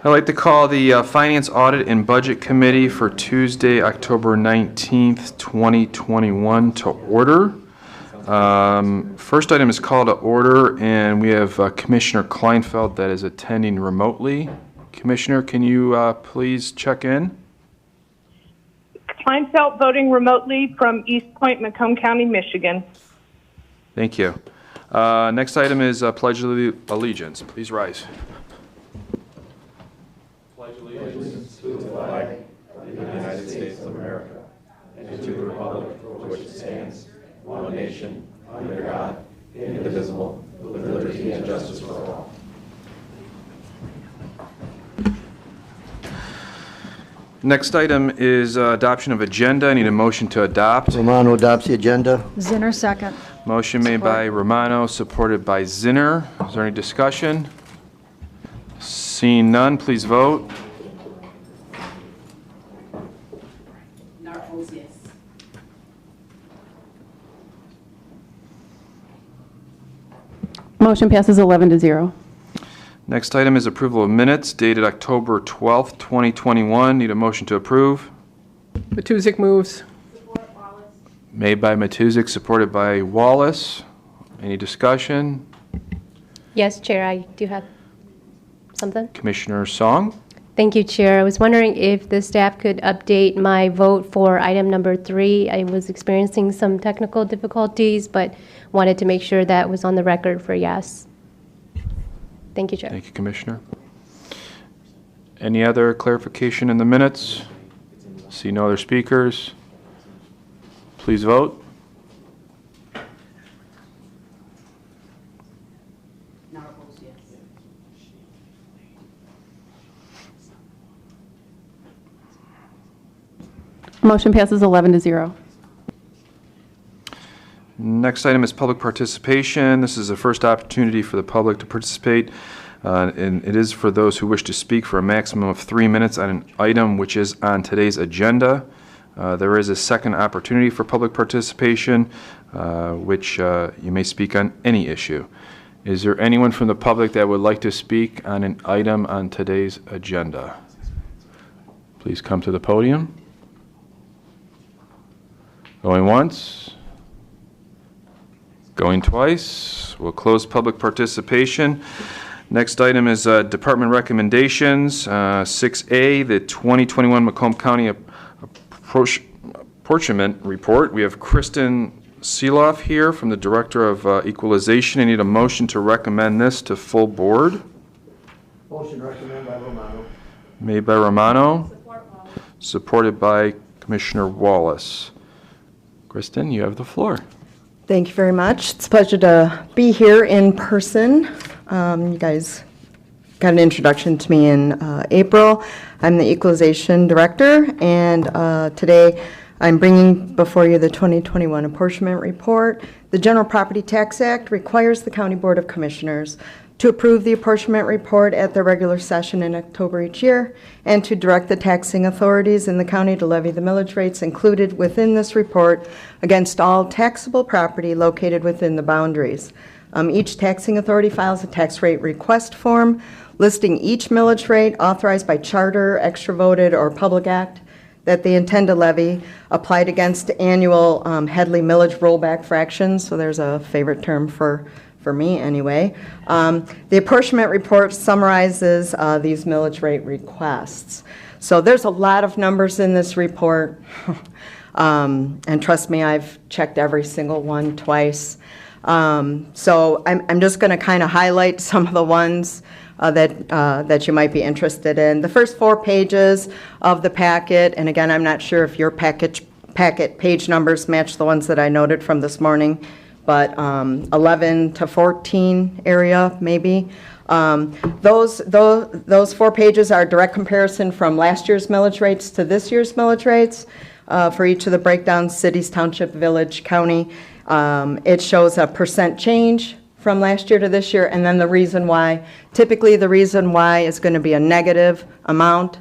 I'd like to call the Finance, Audit, and Budget Committee for Tuesday, October 19th, 2021 to order. First item is call to order, and we have Commissioner Kleinfeld that is attending remotely. Commissioner, can you please check in? Kleinfeld voting remotely from East Point, Macomb County, Michigan. Thank you. Next item is Pledge of Allegiance. Please rise. Pledge allegiance to the flag of the United States of America and to the republic for which it stands, one nation, under God, indivisible, with liberty and justice for all. Next item is adoption of agenda. I need a motion to adopt. Romano adopts the agenda. Zinner, second. Motion made by Romano, supported by Zinner. Is there any discussion? Seeing none, please vote. Narcos, yes. Motion passes 11-0. Next item is approval of minutes dated October 12th, 2021. Need a motion to approve. Matuzik moves. Made by Matuzik, supported by Wallace. Any discussion? Yes, Chair, I do have something. Commissioner Song? Thank you, Chair. I was wondering if the staff could update my vote for item number 3. I was experiencing some technical difficulties, but wanted to make sure that was on the record for yes. Thank you, Chair. Thank you, Commissioner. Any other clarification in the minutes? See no other speakers. Please vote. Motion passes 11-0. Next item is public participation. This is the first opportunity for the public to participate, and it is for those who wish to speak for a maximum of 3 minutes on an item which is on today's agenda. There is a second opportunity for public participation, which you may speak on any issue. Is there anyone from the public that would like to speak on an item on today's agenda? Please come to the podium. Going once. Going twice. We'll close public participation. Next item is department recommendations. 6A, the 2021 Macomb County Apportionment Report. We have Kristen Seeloff here from the Director of Equalization. I need a motion to recommend this to full board. Motion to recommend by Romano. Made by Romano. Supported by Commissioner Wallace. Kristen, you have the floor. Thank you very much. It's a pleasure to be here in person. You guys got an introduction to me in April. I'm the Equalization Director, and today I'm bringing before you the 2021 Apportionment Report. The General Property Tax Act requires the County Board of Commissioners to approve the apportionment report at their regular session in October each year, and to direct the taxing authorities in the county to levy the millage rates included within this report against all taxable property located within the boundaries. Each taxing authority files a tax rate request form listing each millage rate authorized by charter, extra voted, or public act that they intend to levy, applied against annual Headley millage rollback fractions. So there's a favorite term for me anyway. The apportionment report summarizes these millage rate requests. So there's a lot of numbers in this report, and trust me, I've checked every single one twice. So I'm just going to kind of highlight some of the ones that you might be interested in. The first 4 pages of the packet, and again, I'm not sure if your packet page numbers match the ones that I noted from this morning, but 11 to 14 area maybe. Those 4 pages are a direct comparison from last year's millage rates to this year's millage rates for each of the breakdowns, cities, township, village, county. It shows a percent change from last year to this year, and then the reason why. Typically, the reason why is going to be a negative amount,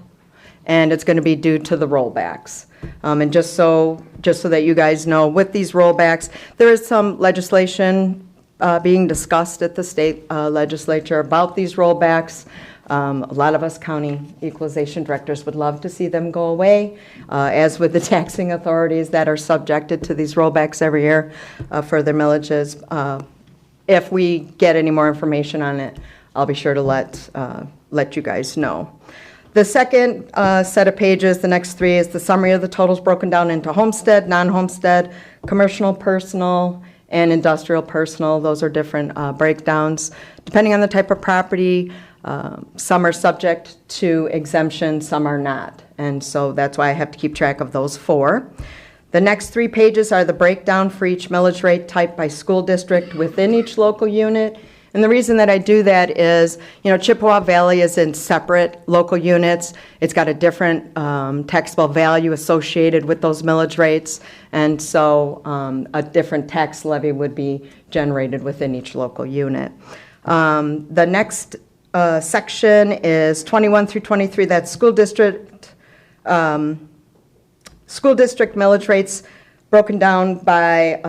and it's going to be due to the rollbacks. And just so that you guys know, with these rollbacks, there is some legislation being discussed at the state legislature about these rollbacks. A lot of us county equalization directors would love to see them go away, as with the taxing authorities that are subjected to these rollbacks every year for their millages. If we get any more information on it, I'll be sure to let you guys know. The second set of pages, the next three, is the summary of the totals broken down into homestead, non-homestead, commercial personal, and industrial personal. Those are different breakdowns. Depending on the type of property, some are subject to exemption, some are not. And so that's why I have to keep track of those four. The next 3 pages are the breakdown for each millage rate type by school district within each local unit. And the reason that I do that is, Chippewa Valley is in separate local units. It's got a different taxable value associated with those millage rates. And so a different tax levy would be generated within each local unit. The next section is 21 through 23. That's school district millage rates broken down by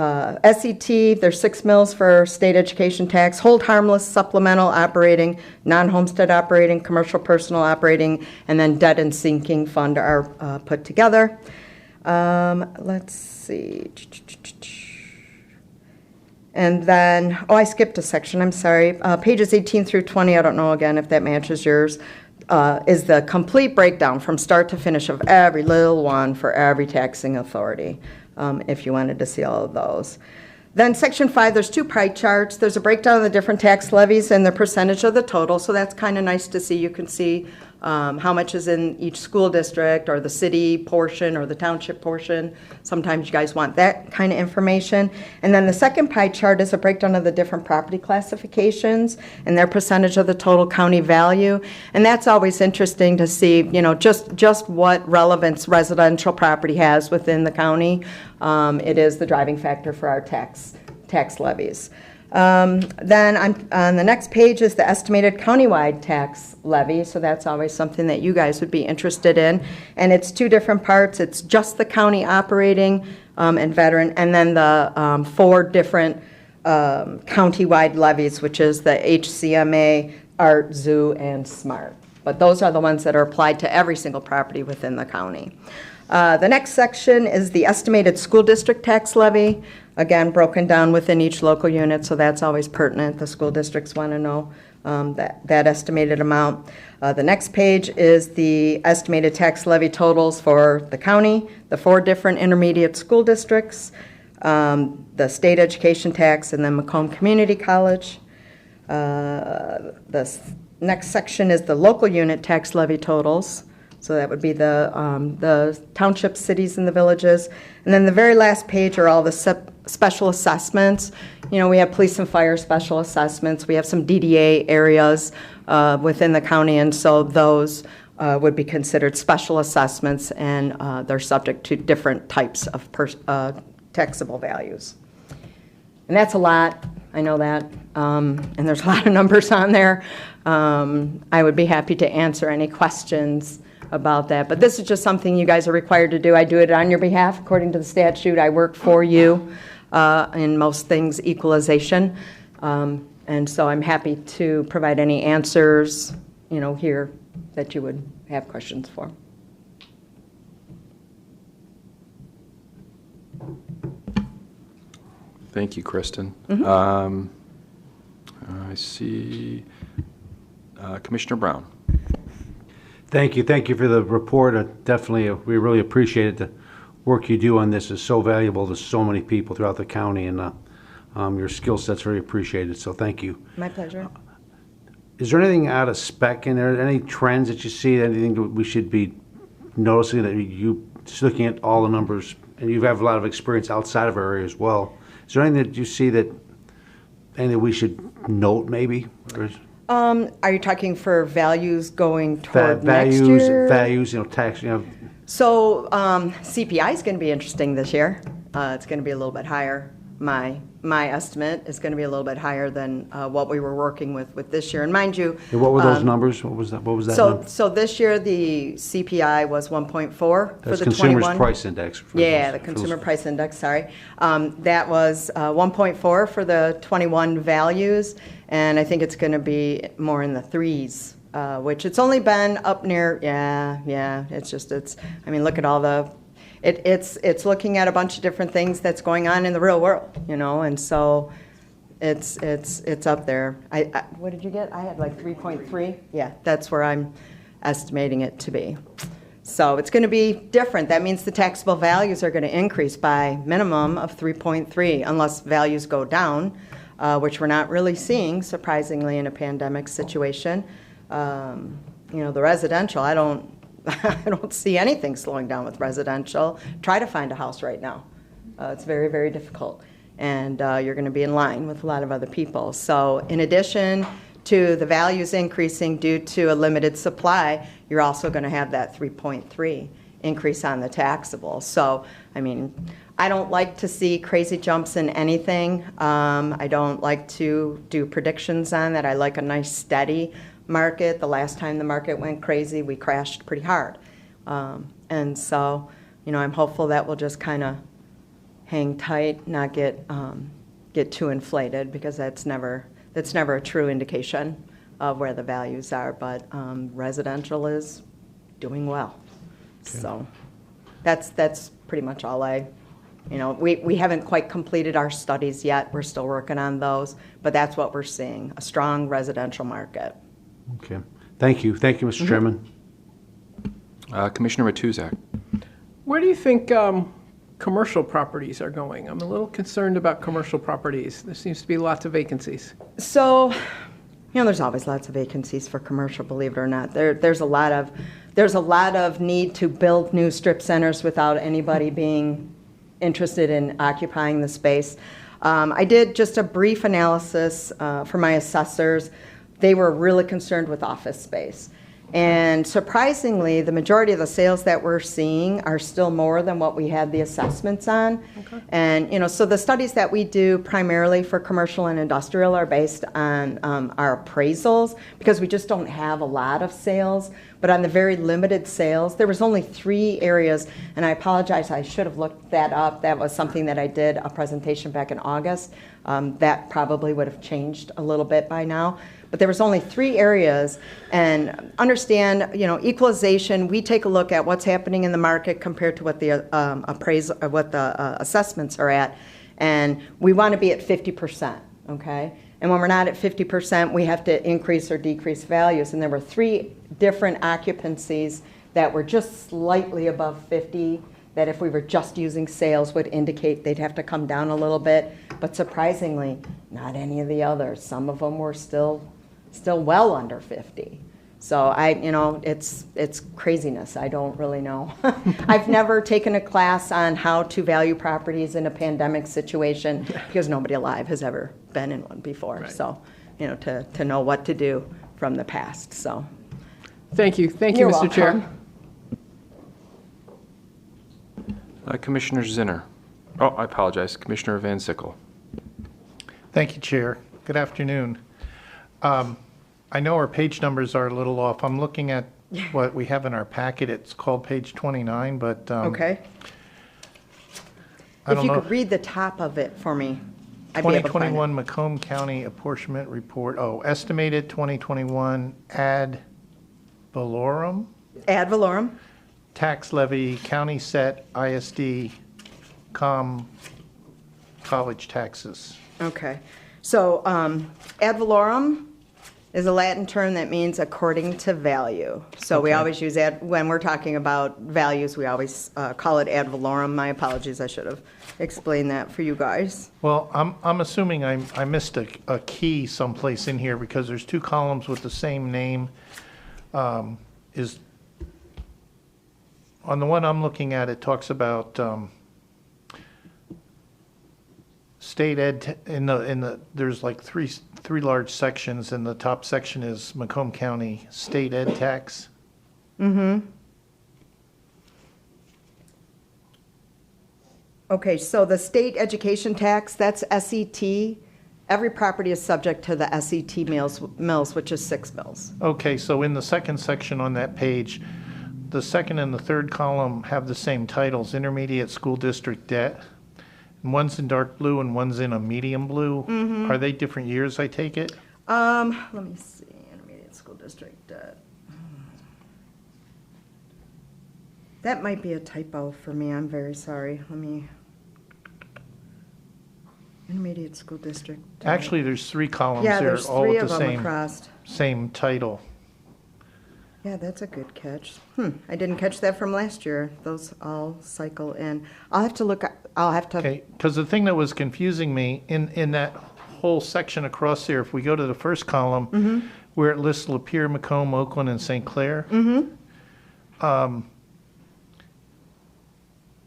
SET. There's 6 mills for state education tax, hold harmless, supplemental operating, non-homestead operating, commercial personal operating, and then debt and sinking fund are put together. Let's see. And then, I skipped a section, I'm sorry. Pages 18 through 20, I don't know again if that matches yours, is the complete breakdown from start to finish of every little one for every taxing authority, if you wanted to see all of those. Then section 5, there's 2 pie charts. There's a breakdown of the different tax levies and the percentage of the total, so that's kind of nice to see. You can see how much is in each school district or the city portion or the township portion. Sometimes you guys want that kind of information. And then the second pie chart is a breakdown of the different property classifications and their percentage of the total county value. And that's always interesting to see, just what relevance residential property has within the county. It is the driving factor for our tax levies. Then on the next page is the estimated countywide tax levy, so that's always something that you guys would be interested in. And it's 2 different parts. It's just the county operating and veteran, and then the 4 different countywide levies, which is the HCMA, Art, Zoo, and SMART. But those are the ones that are applied to every single property within the county. The next section is the estimated school district tax levy, again, broken down within each local unit, so that's always pertinent. The school districts want to know that estimated amount. The next page is the estimated tax levy totals for the county, the 4 different intermediate school districts, the state education tax, and then Macomb Community College. The next section is the local unit tax levy totals. So that would be the townships, cities, and the villages. And then the very last page are all the special assessments. We have police and fire special assessments. We have some DDA areas within the county, and so those would be considered special assessments, and they're subject to different types of taxable values. And that's a lot, I know that, and there's a lot of numbers on there. I would be happy to answer any questions about that, but this is just something you guys are required to do. I do it on your behalf according to the statute. I work for you in most things equalization, and so I'm happy to provide any answers here that you would have questions for. Thank you, Kristen. I see Commissioner Brown. Thank you. Thank you for the report. Definitely, we really appreciate it. The work you do on this is so valuable to so many people throughout the county, and your skill set's very appreciated, so thank you. My pleasure. Is there anything out of spec in there? Any trends that you see, anything that we should be noticing, that you just looking at all the numbers, and you have a lot of experience outside of our area as well. Is there anything that you see anything that we should note maybe? Or Are you talking for values going toward next year? Values, tax, So CPI is going to be interesting this year. It's going to be a little bit higher. my estimate is going to be a little bit higher than what we were working with this year. And mind you. And what were those numbers? What was that number? So this year, the CPI was 1.4 for That's the Consumer's 21. Price Index. for Yeah, those- the for Consumer those- Price Index, sorry. That was 1.4 for the 21 values, and I think it's going to be more in the threes, which it's only been up near, I mean, look at all it's looking at a bunch of different things that's going on in the real world, and so it's up there. What did you get? I had like 3.3. Yeah, that's where I'm estimating it to be. So it's going to be different. That means the taxable values are going to increase by minimum of 3.3 unless values go down, which we're not really seeing, surprisingly, in a pandemic situation. The residential, I don't see anything slowing down with residential. Try to find a house right now. It's very, very difficult. And you're going to be in line with a lot of other people. So in addition to the values increasing due to a limited supply, you're also going to have that 3.3 increase on the taxable. So, I mean, I don't like to see crazy jumps in anything. I don't like to do predictions on that. I like a nice steady market. The last time the market went crazy, we crashed pretty hard. And so, I'm hopeful that we'll just kind of hang tight, not get too inflated, because that's never a true indication of where the values are. But residential is doing well. Okay. So that's pretty much all we haven't quite completed our studies yet. We're still working on those, but that's what we're seeing, a strong residential market. Okay. Thank you. Thank you, Mr. Chairman. Commissioner Matuzak. Where do you think commercial properties are going? I'm a little concerned about commercial properties. There seems to be lots of vacancies. So, there's always lots of vacancies for commercial, believe it or not. There's a lot of need to build new strip centers without anybody being interested in occupying the space. I did just a brief analysis for my assessors. They were really concerned with office space. And surprisingly, the majority of the sales that we're seeing are still more than what we had the assessments on. Okay. And, so the studies that we do primarily for commercial and industrial are based on our appraisals, because we just don't have a lot of sales. But on the very limited sales, there was only 3 areas, and I apologize, I should have looked that up. That was something that I did a presentation back in August. That probably would have changed a little bit by now. But there was only 3 areas, and understand, equalization, we take a look at what's happening in the market compared to what the assessments are at, and we want to be at 50%, okay? And when we're not at 50%, we have to increase or decrease values, and there were 3 different occupancies that were just slightly above 50, that if we were just using sales would indicate they'd have to come down a little bit, but surprisingly, not any of the others. Some of them were still well under 50. So it's craziness. I don't really know. I've never taken a class on how to value properties in a pandemic situation, because nobody alive has ever been in one before. Right. So, to know what to do from the past. So, thank you, You're Mr. welcome. Chair. Commissioner Zinner. Oh, I apologize. Commissioner Van Sickle. Thank you, Chair. Good afternoon. I know our page numbers are a little off. I'm looking at what we have in our packet. It's called page 29, but okay. I If don't you know. could read the top of it for me, I'd be able to find 2021 Macomb County Apportionment Report. Oh, estimated 2021 ad valorem it. Ad valorem. tax levy, county set, ISD, college taxes. Okay. So ad valorem is a Latin term that means according to value. So we Okay. always use when we're talking about values, we always call it ad valorem. My apologies, I should have explained that for you guys. Well, I'm assuming I missed a key someplace in here, because there's 2 columns with the same name. Is on the one I'm looking at, it talks about state ed. There's like three large sections, and the top section is Macomb County state ed tax. Mm-hmm. Okay, so the state education tax, that's SET. Every property is subject to the SET mills, which is 6 mills. Okay, so in the second section on that page, the second and the third column have the same titles, intermediate school district debt. And one's in dark blue and one's in a medium blue. Are they different years, I take it? Let me see, intermediate school district debt. That might be a typo for me, I'm very sorry. Intermediate school district debt. Actually, there's 3 columns Yeah, there, there's all 3 with of the them across. same title. Yeah, that's a good catch. I didn't catch that from last year. Those all cycle in. I'll have to. Okay, because the thing that was confusing me in that whole section across there, if we go to the first column, where it lists Lapeer, Macomb, Oakland, and St. Clair.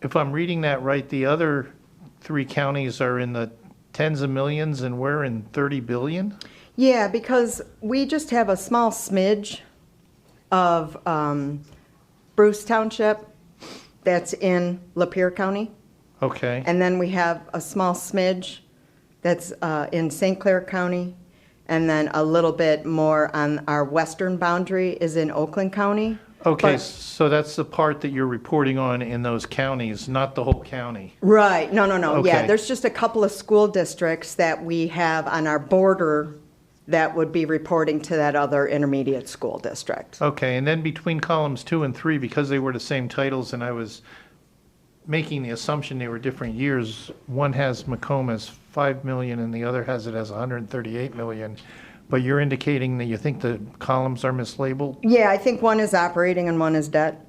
If I'm reading that right, the other 3 counties are in the tens of millions and we're in 30 billion? Yeah, because we just have a small smidge of Bruce Township that's in Lapeer County. Okay, And then we have a small smidge that's in St. Clair County. And then a little bit more on our western boundary is in Oakland County. okay, But- so that's the part that you're reporting on in those counties, not the whole county. Right, no. Yeah, Okay. there's just a couple of school districts that we have on our border that would be reporting to that other intermediate school district. Okay, and then between columns 2 and 3, because they were the same titles and I was making the assumption they were different years, one has Macomb as 5 million and the other has it as 138 million. But you're indicating that you think the columns are mislabeled? Yeah, I think one is operating and one is debt,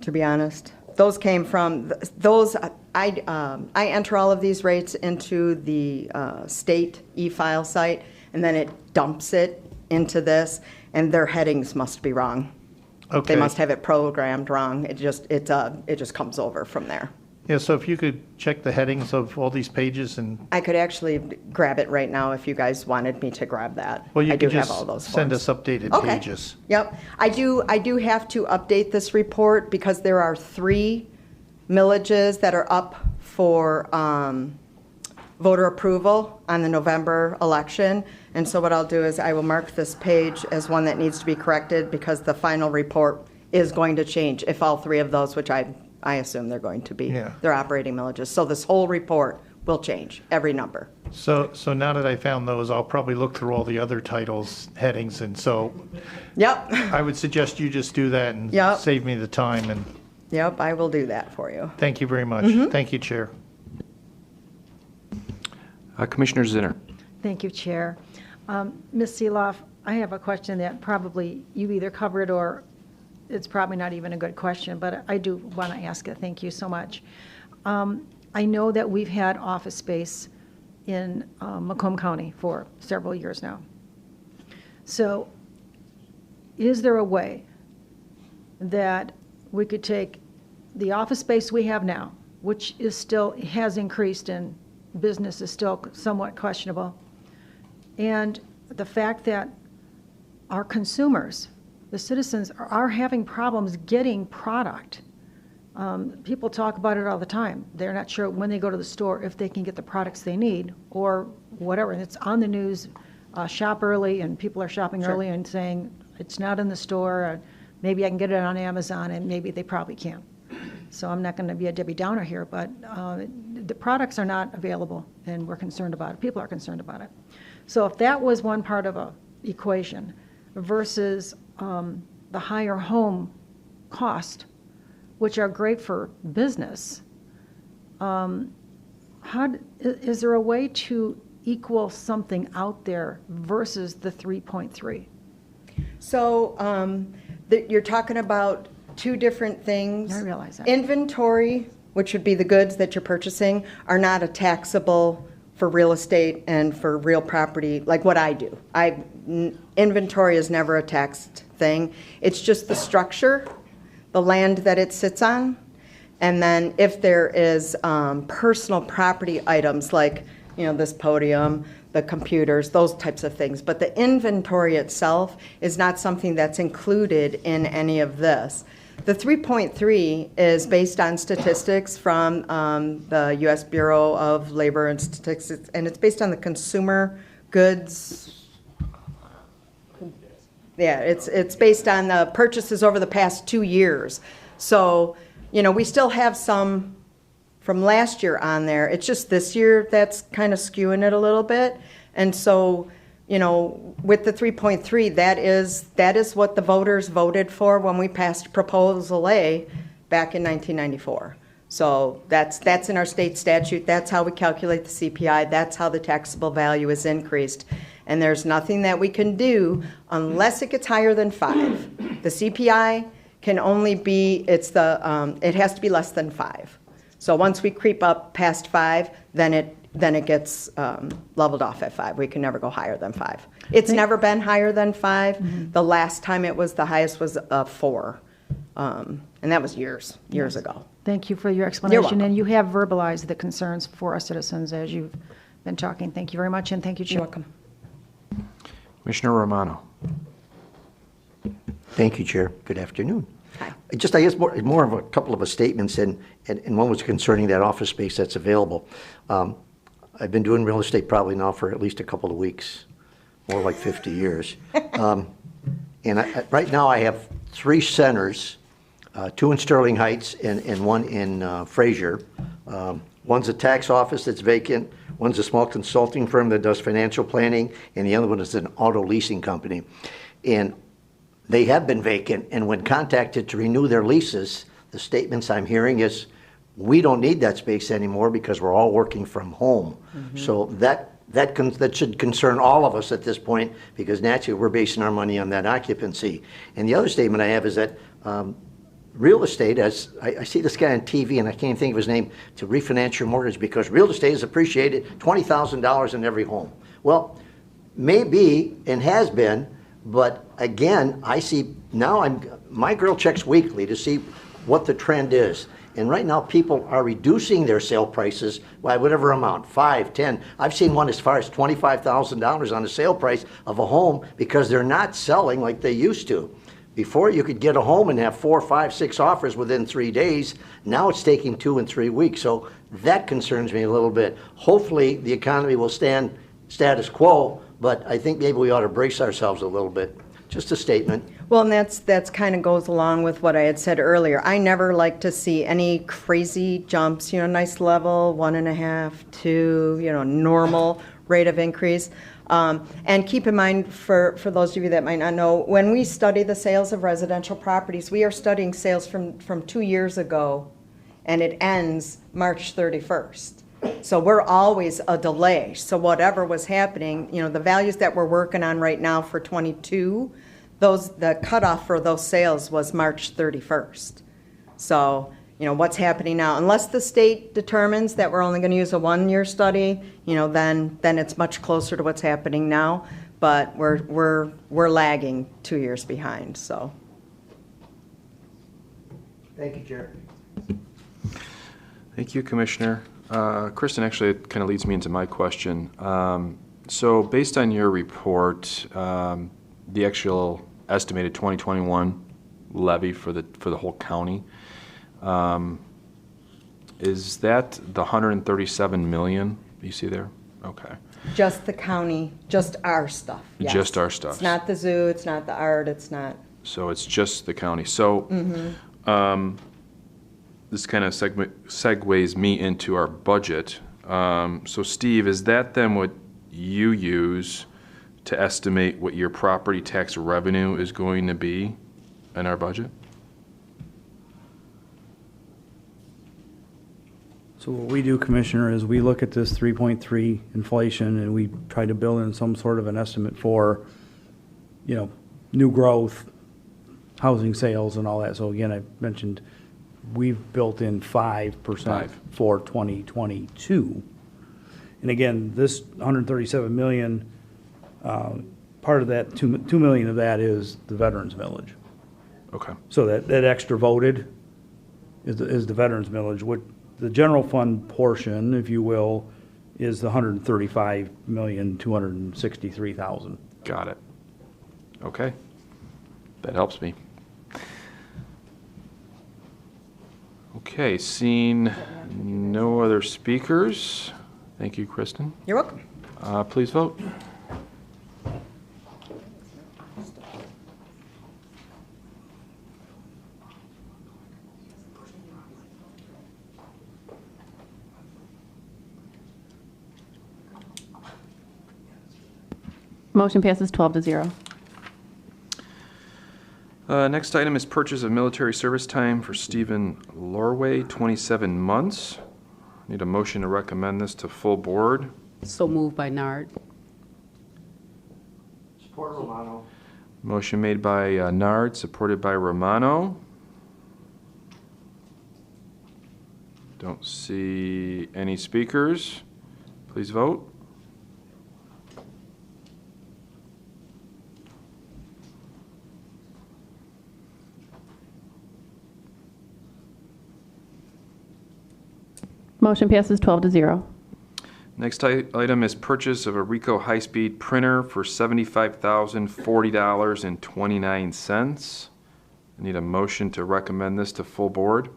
to be honest. Those came from, I enter all of these rates into the state e-file site, and then it dumps it into this, and their headings must be wrong. Okay. They must have it programmed wrong. It just comes over from there. Yeah, so if you could check the headings of all these pages and, I could actually grab it right now if you guys wanted me to grab that. well, you I do could have all those just send forms. us updated Okay. pages. Yep. I do have to update this report because there are 3 millages that are up for voter approval on the November election. And so what I'll do is I will mark this page as one that needs to be corrected because the final report is going to change if all 3 of those, which I assume they're going to be, Yeah. they're operating millages. So this whole report will change, every number. So now that I found those, I'll probably look through all the other titles, headings, and so Yep. I would suggest you just do that and Yep. save me the time, and Yep, I will do that for you. thank you very much. Mm-hmm. Thank you, Chair. Commissioner Zinner. Thank you, Chair. Ms. Seeloff, I have a question that probably you either covered or it's probably not even a good question, but I do want to ask it. Thank you so much. I know that we've had office space in Macomb County for several years now. So is there a way that we could take the office space we have now, which is still, has increased and business is still somewhat questionable, and the fact that our consumers, the citizens, are having problems getting product. People talk about it all the time. They're not sure when they go to the store if they can get the products they need or whatever. And it's on the news, shop early, and people are shopping early and saying, it's not in the store, maybe I can get it on Amazon, and maybe they probably can't. So I'm not going to be a Debbie Downer here, but the products are not available, and we're concerned about it. People are concerned about it. So if that was one part of a equation versus the higher home cost, which are great for business, is there a way to equal something out there versus the 3.3? So you're talking about 2 different things. I realize that. Inventory, which would be the goods that you're purchasing, are not a taxable for real estate and for real property, like what I do. Inventory is never a taxed thing. It's just the structure, the land that it sits on, and then if there is personal property items like, this podium, the computers, those types of things. But the inventory itself is not something that's included in any of this. The 3.3 is based on statistics from the U.S. Bureau of Labor and Statistics, and it's based on the consumer goods. Yeah, it's based on the purchases over the past 2 years. So, we still have some from last year on there. It's just this year that's kind of skewing it a little bit. And so, with the 3.3, that is what the voters voted for when we passed Proposal A back in 1994. So that's in our state statute. That's how we calculate the CPI. That's how the taxable value is increased. And there's nothing that we can do unless it gets higher than 5. The CPI can only be, it has to be less than 5. So once we creep up past 5, then it gets leveled off at 5. We can never go higher than 5. It's never been higher than 5. Mm-hmm. The last time it was the highest was 4. And that was years ago. Thank you for your explanation. welcome. And you have verbalized the concerns for our citizens as you've been talking. Thank you very much, and thank you, Chair. You're welcome. Commissioner Romano. Thank you, Chair. Good afternoon. Hi. I guess more of a couple of statements, and one was concerning that office space that's available. I've been doing real estate probably now for at least a couple of weeks, more like 50 years. Right now I have 3 centers, 2 in Sterling Heights and 1 in Fraser. One's a tax office that's vacant, one's a small consulting firm that does financial planning, and the other one is an auto leasing company. And they have been vacant, and when contacted to renew their leases, the statements I'm hearing is, we don't need that space anymore because we're all working from home. So that should concern all of us at this point, because naturally we're basing our money on that occupancy. And the other statement I have is that real estate, as I see this guy on TV and I can't think of his name, to refinance your mortgage because real estate is appreciated $20,000 in every home. Well, maybe and has been, but again, I see now my girl checks weekly to see what the trend is. And right now, people are reducing their sale prices by whatever amount, 5, 10. I've seen one as far as $25,000 on the sale price of a home because they're not selling like they used to. Before, you could get a home and have 4, 5, 6 offers within 3 days. Now it's taking 2 and 3 weeks. So that concerns me a little bit. Hopefully, the economy will stand status quo, but I think maybe we ought to brace ourselves a little bit. Just a statement. Well, and that's kind of goes along with what I had said earlier. I never like to see any crazy jumps, nice level, 1.5, 2, normal rate of increase. And keep in mind, for those of you that might not know, when we study the sales of residential properties, we are studying sales from 2 years ago, and it ends March 31st. So we're always a delay. So whatever was happening, the values that we're working on right now for 22, the cutoff for those sales was March 31st. So, what's happening now, unless the state determines that we're only going to use a 1-year study, then it's much closer to what's happening now. But we're lagging 2 years behind. So. Thank you, Chair. Thank you, Commissioner. Kristen, actually, it kind of leads me into my question. So based on your report, the actual estimated 2021 levy for the whole county, is that the 137 million you see there? Okay. Just the county, just our stuff. Yes. Just our stuff. It's not the zoo, it's not the art, it's not. So it's just the county. So this kind of segues me into our budget. So Steve, is that then what you use to estimate what your property tax revenue is going to be in our budget? So what we do, Commissioner, is we look at this 3.3 inflation and we try to build in some sort of an estimate for, new growth, housing sales and all that. So again, I mentioned we've built in 5% for 2022. And again, this 137 million, part of that, 2 million of that is the veterans millage. Okay. So that extra voted is the veterans millage. What the general fund portion, if you will, is the 135,263,000. Got it. Okay. That helps me. Okay, seeing no other speakers. Thank you, Kristen. You're welcome. Please vote. Motion passes 12-0. Next item is purchase of military service time for Stephen Lorway, 27 months. Need a motion to recommend this to full board. So moved by Nard. Support Romano. Motion made by Nard, supported by Romano. Don't see any speakers. Please vote. Motion passes 12-0. Next item is purchase of a Ricoh high-speed printer for $75,040.29. I need a motion to recommend this to full board.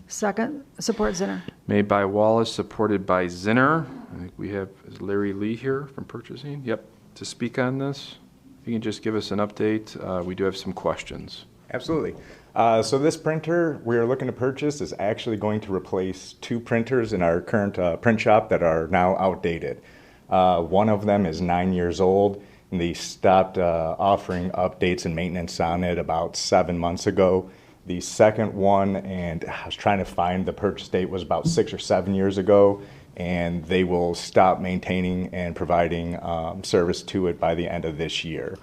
Second, support Zinner. Made by Wallace, supported by Zinner. I think we have, is Larry Lee here from purchasing? Yep, to speak on this. If you can just give us an update, we do have some questions. Absolutely. So this printer we are looking to purchase is actually going to replace two printers in our current print shop that are now outdated. One of them is 9 years old, and they stopped offering updates and maintenance on it about 7 months ago. The second one, and I was trying to find the purchase date, was about 6 or 7 years ago, and they will stop maintaining and providing service to it by the end of this year.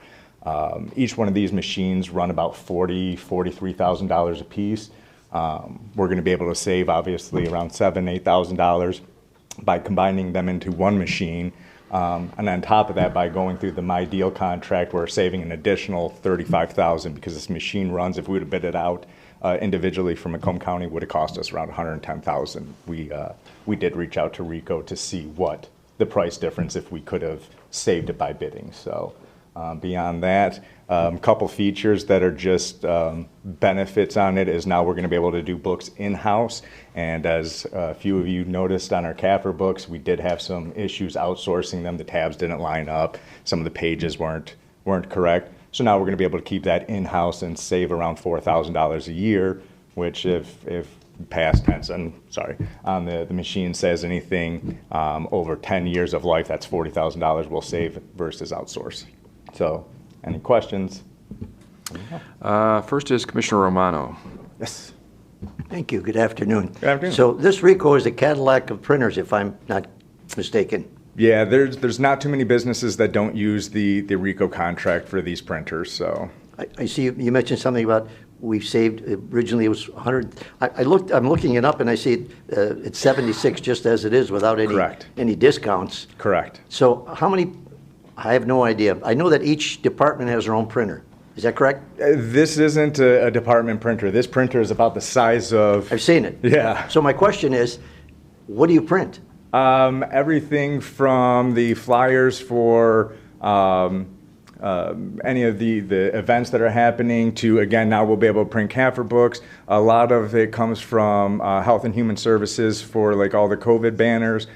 Each one of these machines run about $43,000 a piece. We're going to be able to save obviously around $8,000 by combining them into one machine. And on top of that, by going through the My Deal contract, we're saving an additional $35,000 because this machine runs, if we would have bid it out individually from Macomb County, would have cost us around $110,000. We did reach out to Ricoh to see what the price difference if we could have saved it by bidding. So. Beyond that, a couple features that are just benefits on it is now we're going to be able to do books in-house. And as a few of you noticed on our CAFR books, we did have some issues outsourcing them. The tabs didn't line up. Some of the pages weren't correct. So now we're going to be able to keep that in-house and save around $4,000 a year, which if past tense, and sorry, on the machine says anything over 10 years of life, that's $40,000 we'll save versus outsource. So, any questions? First is Commissioner Romano. Yes. Thank you. Good afternoon. Good afternoon. So this Ricoh is a Cadillac of printers, if I'm not mistaken. Yeah, there's not too many businesses that don't use the Ricoh contract for these printers. So I see you mentioned something about we saved, originally it was 100. I'm looking it up and I see it's 76 just as it is without any discounts. Correct. So how many? I have no idea. I know that each department has their own printer. Is that correct? This isn't a department printer. This printer is about the size of... I've seen it. Yeah. So my question is, what do you print? Everything from the flyers for any of the events that are happening to, again, now we'll be able to print CAFR books. A lot of it comes from Health and Human Services for like all the COVID banners.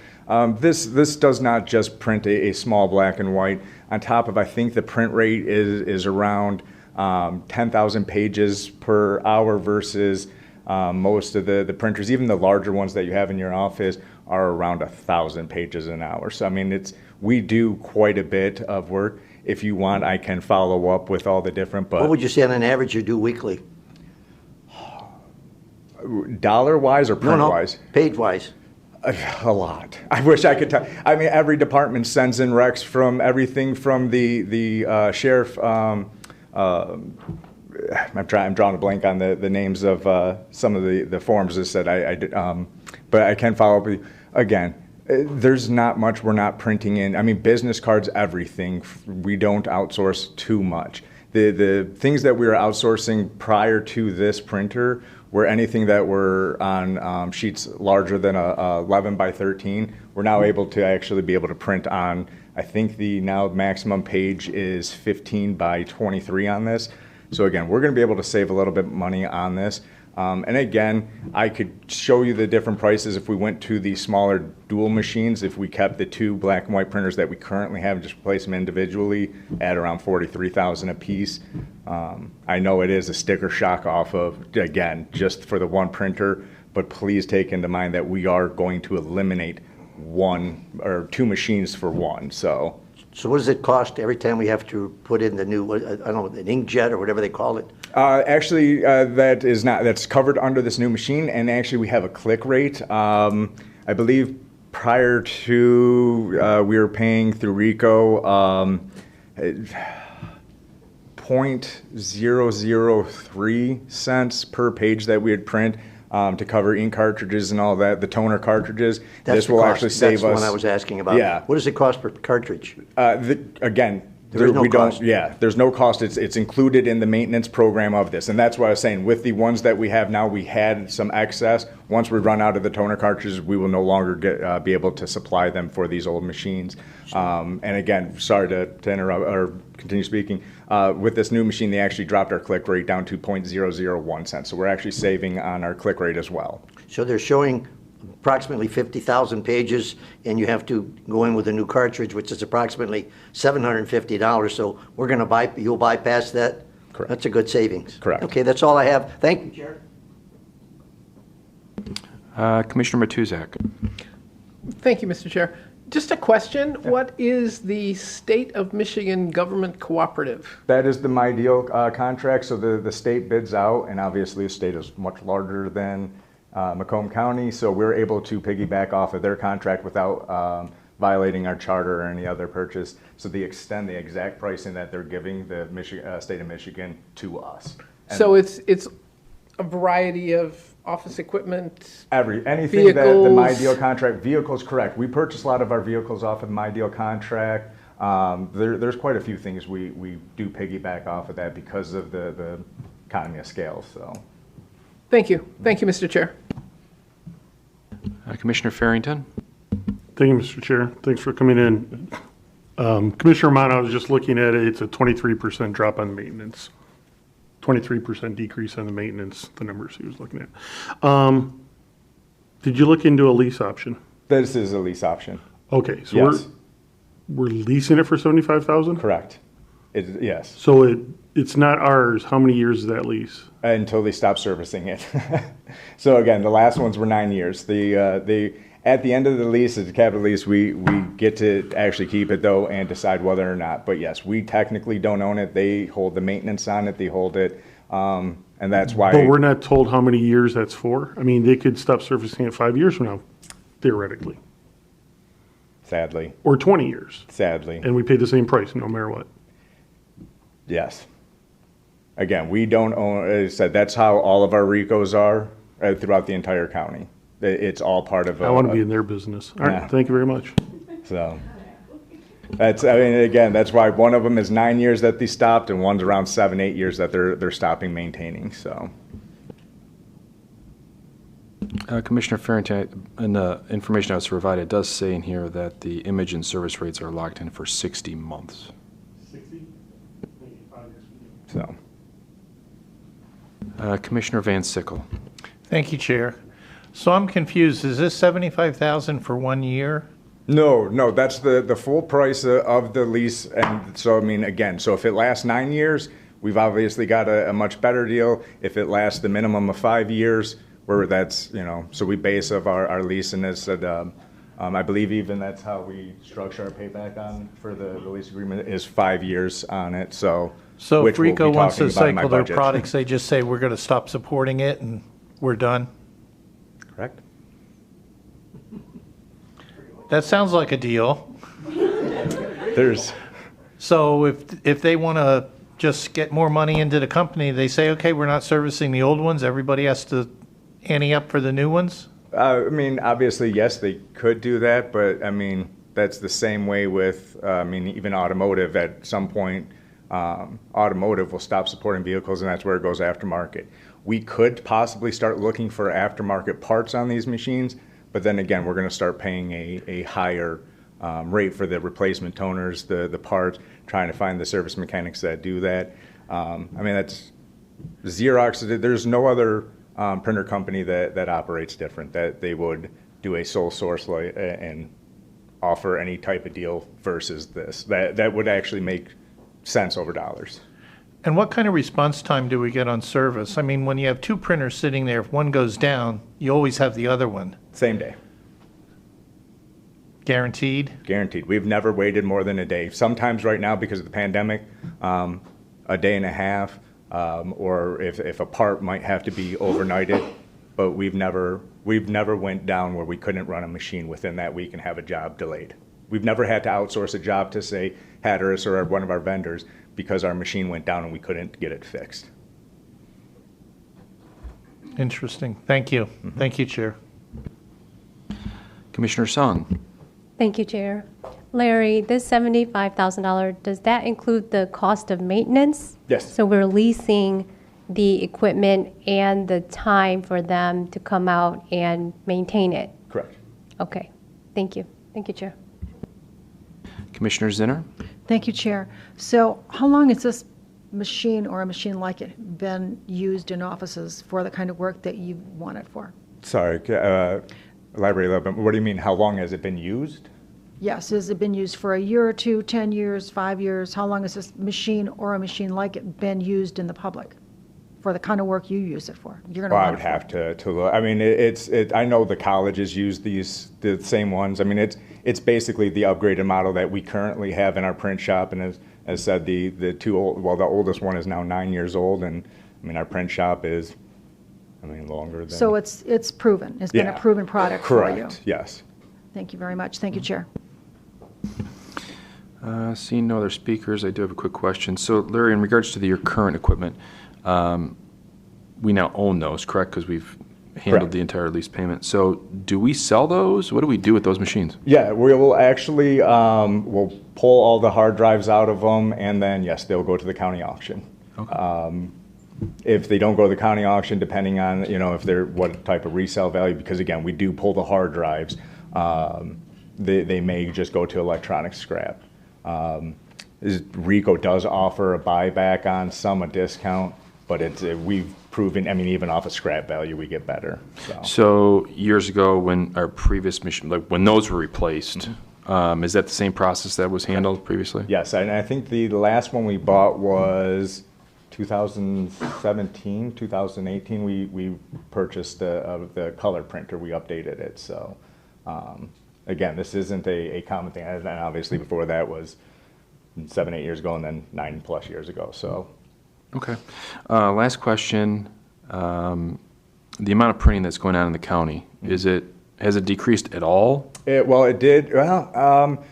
This does not just print a small black and white. On top of, I think the print rate is around 10,000 pages per hour versus most of the printers, even the larger ones that you have in your office, are around 1,000 pages an hour. So I mean, we do quite a bit of work. If you want, I can follow up with all the different. But what would you say on an average you do weekly? Dollar-wise or print-wise? No, page-wise. A lot. I wish I could tell. I mean, every department sends in recs from everything from the sheriff. I'm drawing a blank on the names of some of the forms that said but I can follow up with you. Again, there's not much we're not printing in. I mean, business cards, everything. We don't outsource too much. The things that we were outsourcing prior to this printer were anything that were on sheets larger than a 11 by 13. We're now able to actually be able to print on, I think the now maximum page is 15 by 23 on this. So again, we're going to be able to save a little bit of money on this. And again, I could show you the different prices if we went to the smaller dual machines, if we kept the two black and white printers that we currently have, just replace them individually at around $43,000 a piece. I know it is a sticker shock off of, again, just for the one printer, but please take into mind that we are going to eliminate one or two machines for one, so. So what does it cost every time we have to put in the new, I don't know, an inkjet or whatever they call it? Actually, that's covered under this new machine, and actually we have a click rate. I believe prior to, we were paying through Ricoh, 0.003 cents per page that we would print to cover ink cartridges and all that, the toner cartridges. That's this the will cost. actually save us. That's the one I was asking about. Yeah. What does it cost per cartridge? Again, There is no we don't. cost. Yeah, there's no cost. It's included in the maintenance program of this, and that's what I was saying. With the ones that we have now, we had some excess. Once we run out of the toner cartridges, we will no longer be able to supply them for these old machines. And again, sorry to interrupt or continue speaking. With this new machine, they actually dropped our click rate down to 0.001 cents. So we're actually saving on our click rate as well. So they're showing approximately 50,000 pages, and you have to go in with a new cartridge, which is approximately $750. So we're going to you'll bypass that? Correct. That's a good savings. Correct. Okay, that's all I have. Thank you, Chair. Commissioner Matuzak. Thank you, Mr. Chair. Just a question. What is the State of Michigan Government Cooperative? That is the My Deal contract. So the state bids out, and obviously the state is much larger than Macomb County, so we're able to piggyback off of their contract without violating our charter or any other purchase. So they extend the exact pricing that they're giving the state of Michigan to us. And So it's a variety of office equipment. Anything that the My vehicles. Deal contract, vehicles, correct. We purchase a lot of our vehicles off of the My Deal contract. There's quite a few things we do piggyback off of that because of the economy of scale, so. Thank you. Thank you, Mr. Chair. Commissioner Farrington. Thank you, Mr. Chair. Thanks for coming in. Commissioner Amano, I was just looking at it. It's a 23% drop on maintenance. 23% decrease on the maintenance, the numbers he was looking at. Did you look into a lease option? This is a lease option. Okay, so Yes. we're leasing it for $75,000? Correct. Yes. So it's not ours. How many years is that lease? Until they stop servicing it. So again, the last ones were 9 years. At the end of the lease, as a capital lease, we get to actually keep it though and decide whether or not. But yes, we technically don't own it. They hold the maintenance on it. They hold it, and that's why. But we're not told how many years that's for? I mean, they could stop servicing it 5 years from now, theoretically, Sadly, or 20 years, sadly, and we pay the same price no matter what. yes. Again, we don't own. As I said, that's how all of our Ricohs are throughout the entire county. It's all part of. I want to be in their business. All right, Yeah. thank you very much. So that's, I mean, again, that's why one of them is 9 years that they stopped, and one's around 7, 8 years that they're stopping maintaining. So Commissioner Farrington, in the information I was provided, it does say in here that the image and service rates are locked in for 60 months. 60? Maybe 5 years. so. Commissioner Van Sickle. Thank you, Chair. So I'm confused. Is this 75,000 for 1 year? No, that's the full price of the lease. And so, I mean, again, so if it lasts 9 years, we've obviously got a much better deal. If it lasts the minimum of 5 years, where that's, so we base of our lease, and as said, I believe even that's how we structure our payback on for the lease agreement is 5 years on it. So So if which we'll be Ricoh wants talking to about in my cycle their budget. products, they just say, we're going to stop supporting it and we're done? Correct. That sounds like a deal. There's. So if they want to just get more money into the company, they say, okay, we're not servicing the old ones, everybody has to ante up for the new ones? I mean, obviously, yes, they could do that, but I mean, that's the same way with, even automotive. At some point, automotive will stop supporting vehicles, and that's where it goes aftermarket. We could possibly start looking for aftermarket parts on these machines, but then again, we're going to start paying a higher rate for the replacement toners, the parts, trying to find the service mechanics that do that. I mean, that's Xerox. There's no other printer company that operates different, that they would do a sole source and offer any type of deal versus this. That would actually make sense over dollars. And what kind of response time do we get on service? I mean, when you have two printers sitting there, if one goes down, you always have the other one. Same day. Guaranteed? Guaranteed. We've never waited more than a day. Sometimes right now, because of the pandemic, a day and a half, or if a part might have to be overnighted, but we've never went down where we couldn't run a machine within that week and have a job delayed. We've never had to outsource a job to, say, Hatteras or one of our vendors because our machine went down and we couldn't get it fixed. Interesting. Thank you. Thank you, Chair. Commissioner Sung. Thank you, Chair. Larry, this $75,000, does that include the cost of maintenance? Yes. So we're leasing the equipment and the time for them to come out and maintain it? Correct. Okay. Thank you. Thank you, Chair. Commissioner Zinner. Thank you, Chair. So how long has this machine or a machine like it been used in offices for the kind of work that you want it for? Sorry, elaborate a little bit. What do you mean, how long has it been used? Yes, has it been used for a year or two, 10 years, 5 years? How long has this machine or a machine like it been used in the public for the kind of work you use it for? You're Well, I going would have to look. I mean, I know the colleges use the same ones. I mean, it's basically the upgraded model that we currently have in our print shop. And as said, the oldest one is now 9 years old, and I mean, our print shop is, longer than. So it's proven. It's been a proven product for you. Correct. Yes. Thank you very much. Thank you, Chair. Seeing no other speakers, I do have a quick question. So Larry, in regards to your current equipment, we now own those, correct? Because we've handled Correct. the entire lease payment. So do we sell those? What do we do with those machines? Yeah, we will actually, we'll pull all the hard drives out of them, and then, yes, they'll go to the county auction. Okay. If they don't go to the county auction, depending on, if they're, what type of resale value, because again, we do pull the hard drives, they may just go to electronic scrap. Ricoh does offer a buyback on some, a discount, but we've proven, even off of scrap value, we get better. So years ago, when our previous machine, like when those were replaced, is that the same process that was handled previously? Yes, and I think the last one we bought was 2017, 2018. We purchased the color printer. We updated it. So again, this isn't a common thing. And obviously before that was 7, 8 years ago, and then 9+ years ago. So. Okay. Last question. The amount of printing that's going on in the county, has it decreased at all? It did. Well,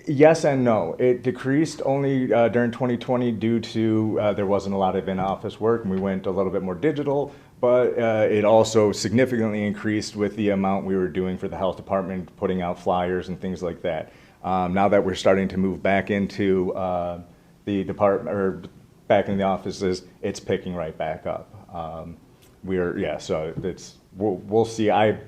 yes and no. It decreased only during 2020 due to there wasn't a lot of in-office work, and we went a little bit more digital. But it also significantly increased with the amount we were doing for the health department, putting out flyers and things like that. Now that we're starting to move back into the department, or back in the offices, it's picking right back up. So we'll see. I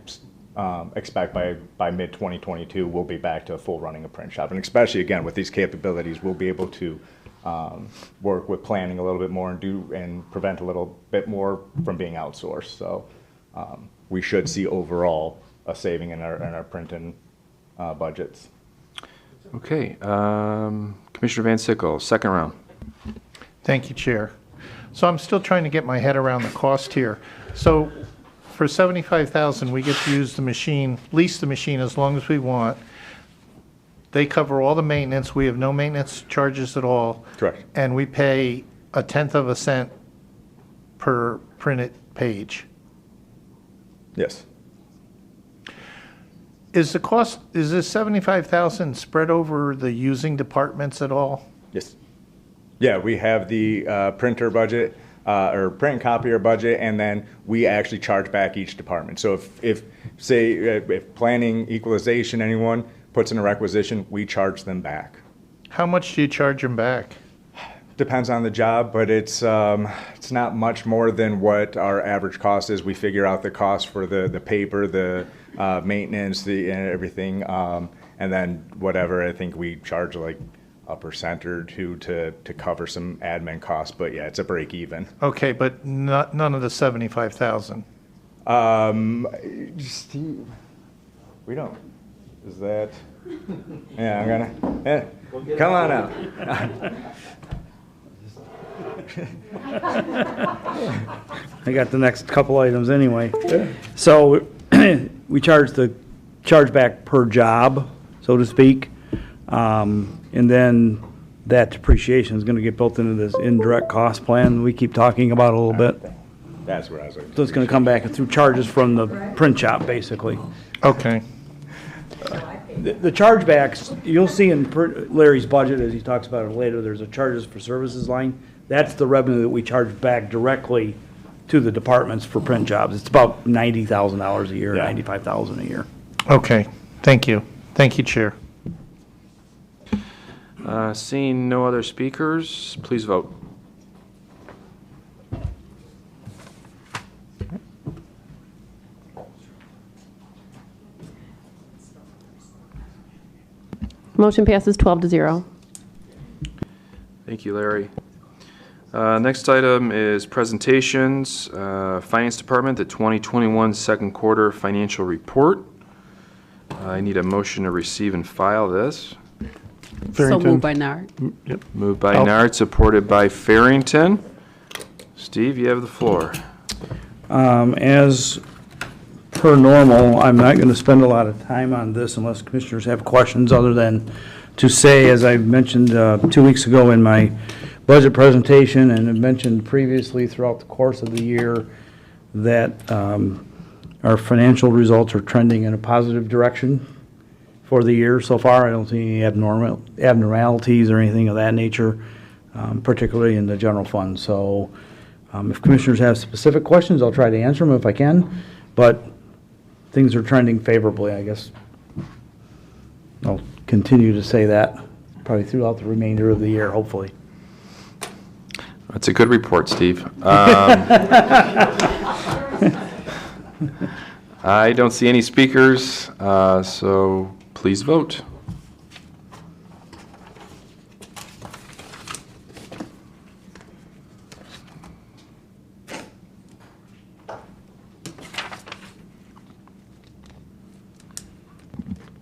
expect by mid-2022 we'll be back to full running a print shop, and especially again with these capabilities, we'll be able to work with planning a little bit more and prevent a little bit more from being outsourced. So we should see overall a saving in our printing budgets. Okay. Commissioner Van Sickle, second round. Thank you, Chair. So I'm still trying to get my head around the cost here. So for $75,000, we get to use the machine, lease the machine as long as we want. They cover all the maintenance. We have no maintenance charges at all. Correct. And we pay 1/10 of a cent per printed page. Yes. Is this 75,000 spread over the using departments at all? Yes. Yeah, we have the printer budget, or print and copier budget, and then we actually charge back each department. So if planning, equalization, anyone puts in a requisition, we charge them back. How much do you charge them back? Depends on the job, but it's not much more than what our average cost is. We figure out the cost for the paper, the maintenance, and everything, and then whatever. I think we charge like a percent or two to cover some admin costs, but yeah, it's a break even. Okay, but none of the 75,000. Steve, we don't, is that, yeah, I'm gonna, come on out. I got the next couple items anyway. So we charge the chargeback per job, so to speak. And then that depreciation is going to get built into this indirect cost plan we keep talking about a little bit. That's where I was. So it's going to come back through charges from the print shop, basically. Okay. The chargebacks, you'll see in Larry's budget, as he talks about it later, there's a charges for services line. That's the revenue that we charge back directly to the departments for print jobs. It's about $90,000 a year, Yeah. $95,000 a year. Okay, thank you. Thank you, Chair. Seeing no other speakers, please vote. Motion passes 12-0. Thank you, Larry. Next item is presentations. Finance Department, the 2021 second quarter financial report. I need a motion to receive and file this. So Farrington. moved by Nard. Yep. Moved by Nard, supported by Farrington. Steve, you have the floor. As per normal, I'm not going to spend a lot of time on this unless commissioners have questions, other than to say, as I mentioned 2 weeks ago in my budget presentation and have mentioned previously throughout the course of the year, that our financial results are trending in a positive direction for the year so far. I don't see any abnormalities or anything of that nature, particularly in the general fund. So if commissioners have specific questions, I'll try to answer them if I can, but things are trending favorably, I guess. I'll continue to say that probably throughout the remainder of the year, hopefully. That's a good report, Steve. I don't see any speakers, so please vote.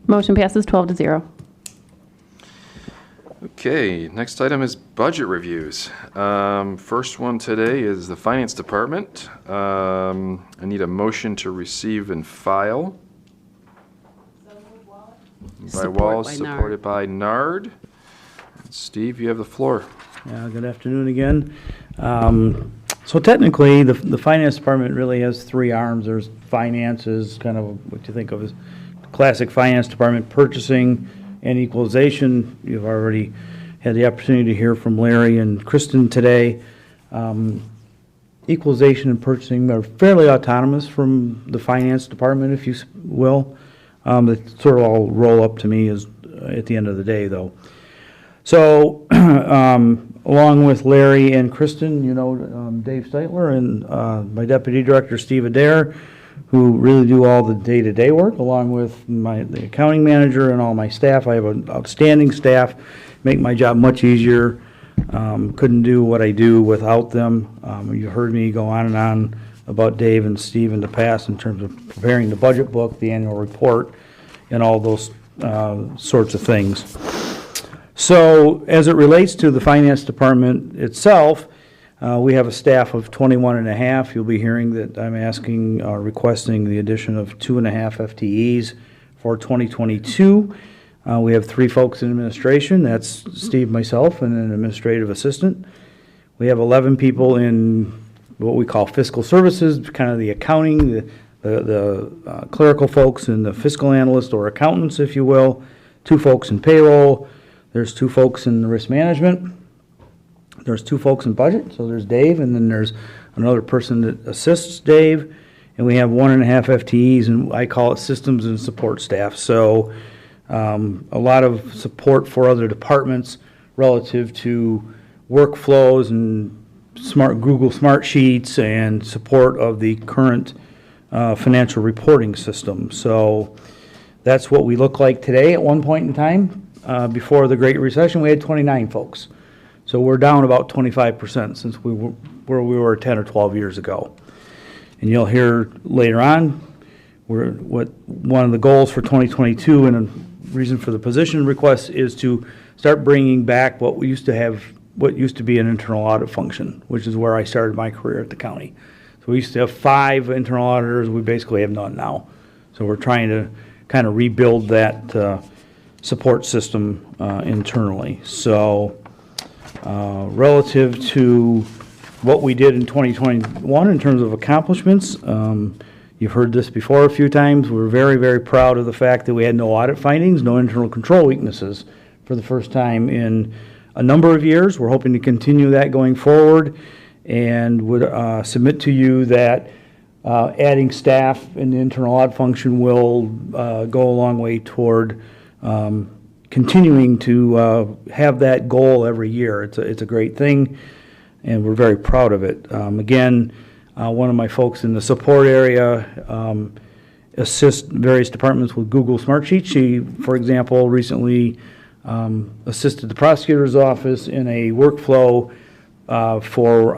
Motion passes 12-0. Okay, next item is budget reviews. First one today is the Finance Department. I need a motion to receive and file. By Support Wallace, by Nard. supported by Nard. Steve, you have the floor. Yeah, good afternoon again. So technically, the Finance Department really has three arms. There's finances, kind of what you think of as classic Finance Department, purchasing, and equalization. You've already had the opportunity to hear from Larry and Kristen today. Equalization and purchasing are fairly autonomous from the Finance Department, if you will. They sort of all roll up to me as at the end of the day, though. So, along with Larry and Kristen, you know, Dave Steitler and my Deputy Director, Steve Adair, who really do all the day-to-day work, along with the accounting manager and all my staff. I have an outstanding staff, make my job much easier. Couldn't do what I do without them. You heard me go on and on about Dave and Steve in the past in terms of preparing the budget book, the annual report, and all those sorts of things. So as it relates to the Finance Department itself, we have a staff of 21 and a half. You'll be hearing that I'm asking, requesting the addition of 2.5 FTEs for 2022. We have 3 folks in administration. That's Steve, myself, and an administrative assistant. We have 11 people in what we call fiscal services, kind of the accounting, the clerical folks, and the fiscal analyst or accountants, if you will. 2 folks in payroll. There's 2 folks in the risk management. There's 2 folks in budget, so there's Dave, and then there's another person that assists Dave, and we have 1.5 FTEs, and I call it systems and support staff. So a lot of support for other departments relative to workflows and Google Smart Sheets and support of the current financial reporting system. So that's what we look like today at one point in time. before the Great Recession, we had 29 folks. So we're down about 25% since we were where we were 10 or 12 years ago. And you'll hear later on, one of the goals for 2022 and a reason for the position request is to start bringing back what used to be an internal audit function, which is where I started my career at the county. So we used to have 5 internal auditors. We basically have none now. So we're trying to kind of rebuild that support system internally. So relative to what we did in 2021 in terms of accomplishments, you've heard this before a few times. We're very, very proud of the fact that we had no audit findings, no internal control weaknesses for the first time in a number of years. We're hoping to continue that going forward and would submit to you that adding staff in the internal audit function will go a long way toward continuing to have that goal every year. It's a great thing, and we're very proud of it. Again, one of my folks in the support area assists various departments with Google Smartsheets. She, for example, recently assisted the prosecutor's office in a workflow for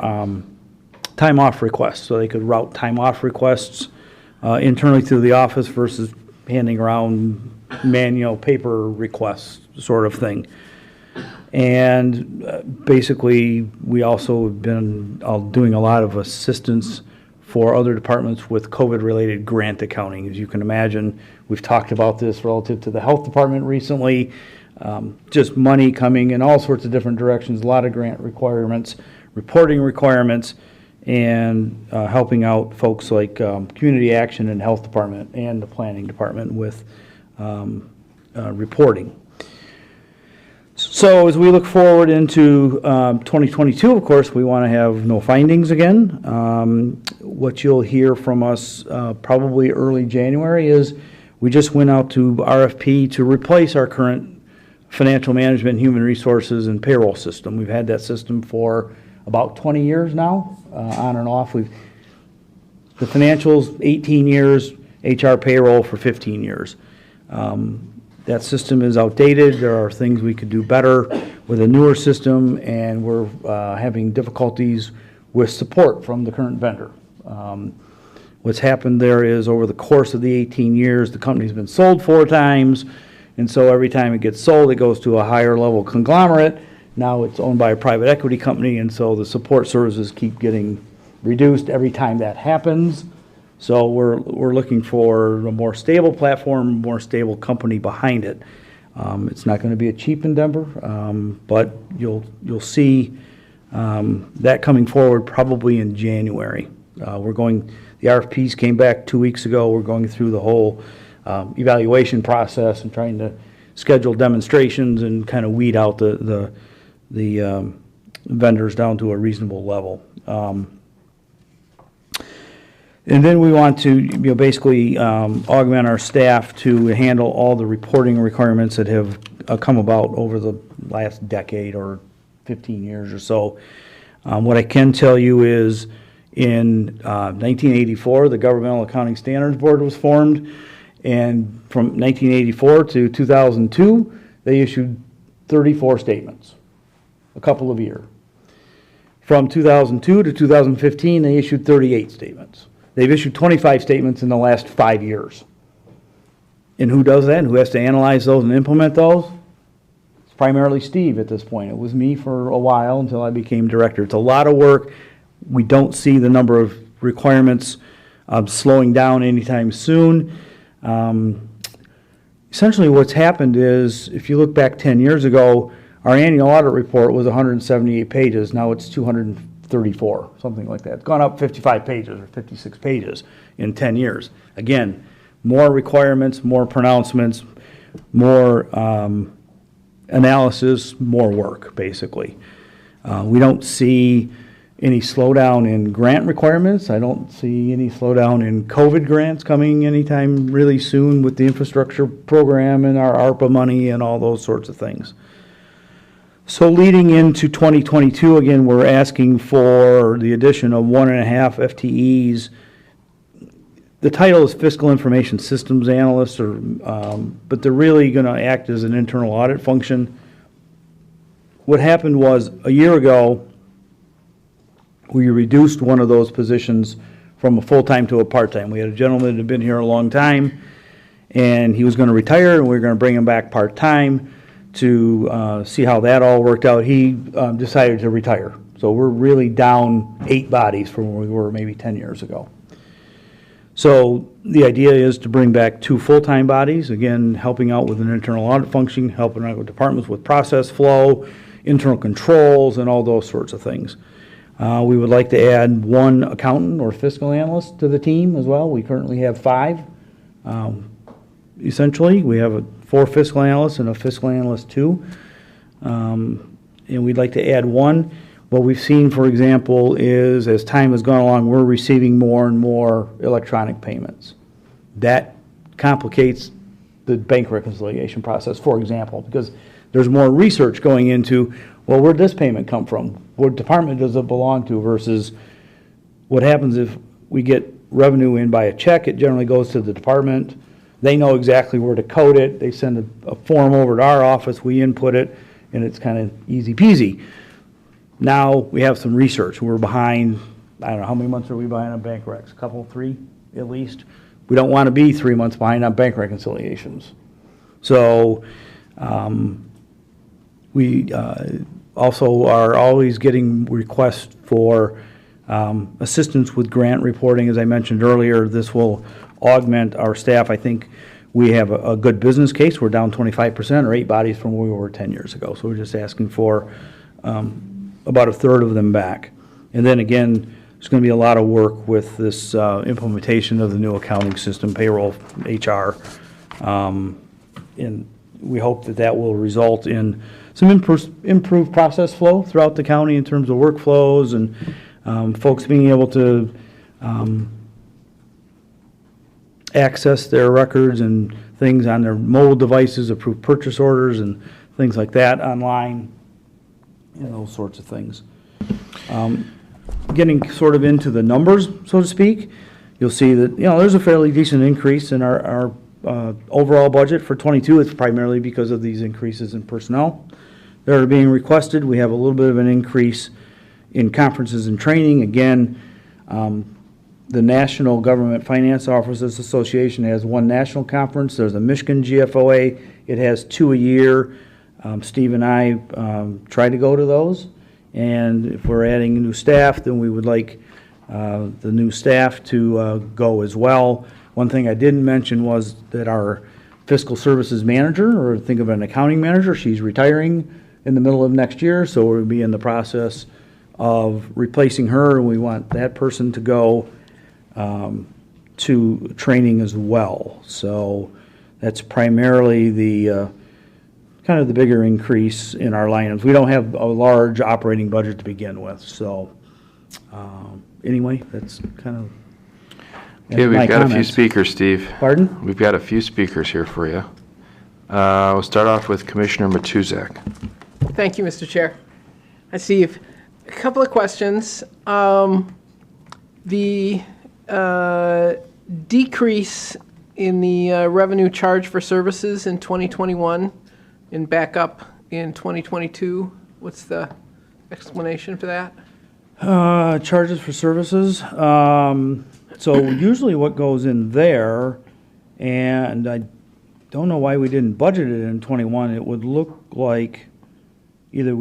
time off requests, so they could route time off requests internally through the office versus handing around manual paper requests sort of thing. And basically, we also have been doing a lot of assistance for other departments with COVID-related grant accounting. As you can imagine, we've talked about this relative to the health department recently, just money coming in all sorts of different directions, a lot of grant requirements, reporting requirements, and helping out folks like Community Action and Health Department and the Planning Department with reporting. So as we look forward into 2022, of course, we want to have no findings again. What you'll hear from us probably early January is we just went out to RFP to replace our current financial management, human resources, and payroll system. We've had that system for about 20 years now, on and off. The financials, 18 years, HR payroll for 15 years. That system is outdated. There are things we could do better with a newer system, and we're having difficulties with support from the current vendor. What's happened there is over the course of the 18 years, the company's been sold 4 times, and so every time it gets sold, it goes to a higher level conglomerate. Now it's owned by a private equity company, and so the support services keep getting reduced every time that happens. So we're looking for a more stable platform, more stable company behind it. It's not going to be a cheap endeavor, but you'll see that coming forward probably in January. The RFPs came back 2 weeks ago. We're going through the whole evaluation process and trying to schedule demonstrations and kind of weed out the vendors down to a reasonable level. And then we want to basically augment our staff to handle all the reporting requirements that have come about over the last decade or 15 years or so. What I can tell you is in 1984, the Governmental Accounting Standards Board was formed, and from 1984 to 2002, they issued 34 statements, a couple of years. From 2002 to 2015, they issued 38 statements. They've issued 25 statements in the last 5 years. And who does that? And who has to analyze those and implement those? It's primarily Steve at this point. It was me for a while until I became director. It's a lot of work. We don't see the number of requirements slowing down anytime soon. Essentially what's happened is, if you look back 10 years ago, our annual audit report was 178 pages. Now it's 234, something like that. It's gone up 55 pages or 56 pages in 10 years. Again, more requirements, more pronouncements, more analysis, more work, basically. We don't see any slowdown in grant requirements. I don't see any slowdown in COVID grants coming anytime really soon with the infrastructure program and our ARPA money and all those sorts of things. So leading into 2022, again, we're asking for the addition of 1.5 FTEs the title is Fiscal Information Systems Analyst, but they're really going to act as an internal audit function. What happened was, a year ago, we reduced one of those positions from a full-time to a part-time. We had a gentleman that had been here a long time, and he was going to retire, and we were going to bring him back part-time to see how that all worked out. He decided to retire. So we're really down 8 bodies from where we were maybe 10 years ago. So the idea is to bring back 2 full-time bodies, again, helping out with an internal audit function, helping out with departments with process flow, internal controls, and all those sorts of things. We would like to add 1 accountant or fiscal analyst to the team as well. We currently have 5. Essentially, we have 4 fiscal analysts and a fiscal analyst 2. And we'd like to add 1. What we've seen, for example, is as time has gone along, we're receiving more and more electronic payments. That complicates the bank reconciliation process, for example, because there's more research going into, well, where'd this payment come from? What department does it belong to versus what happens if we get revenue in by a check? It generally goes to the department. They know exactly where to code it. They send a form over to our office. We input it, and it's kind of easy peasy. Now we have some research. We're behind, I don't know, how many months are we behind on bank recs? A couple, 3 at least? We don't want to be 3 months behind on bank reconciliations. So we also are always getting requests for assistance with grant reporting. As I mentioned earlier, this will augment our staff. I think we have a good business case. We're down 25% or 8 bodies from where we were 10 years ago. So we're just asking for about a third of them back. And then again, there's going to be a lot of work with this implementation of the new accounting system, payroll, HR. And we hope that that will result in some improved process flow throughout the county in terms of workflows and folks being able to access their records and things on their mobile devices, approve purchase orders and things like that online, and those sorts of things. Getting sort of into the numbers, so to speak, you'll see that, there's a fairly decent increase in our overall budget for '22. It's primarily because of these increases in personnel that are being requested. We have a little bit of an increase in conferences and training. Again, the National Government Finance Officers Association has 1 national conference. There's a Michigan GFOA. It has 2 a year. Steve and I try to go to those. And if we're adding new staff, then we would like the new staff to go as well. One thing I didn't mention was that our fiscal services manager, or think of an accounting manager, she's retiring in the middle of next year, so we'll be in the process of replacing her, and we want that person to go to training as well. So that's primarily the kind of the bigger increase in our line items. We don't have a large operating budget to begin with, so anyway, that's kind of Okay, we've my got a few comments. speakers, Steve. Pardon? We've got a few speakers here for you. We'll start off with Commissioner Matuzak. Thank you, Mr. Chair. I see a couple of questions. The decrease in the revenue charge for services in 2021 and back up in 2022, what's the explanation for that? Charges for services. So usually what goes in there, and I don't know why we didn't budget it in '21, it would look like either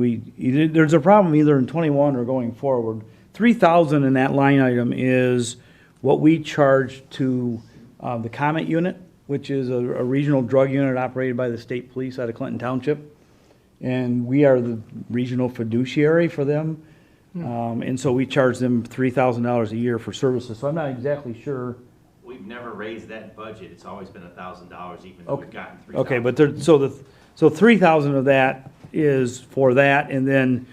there's a problem either in '21 or going forward. 3,000 in that line item is what we charge to the Comet unit, which is a regional drug unit operated by the state police out of Clinton Township. And we are the regional fiduciary for them. And so we charge them $3,000 a year for services. So I'm not exactly sure. We've never raised that budget. It's always been $1,000, even though we've gotten $3,000. Okay, but so 3,000 of that is for that, and then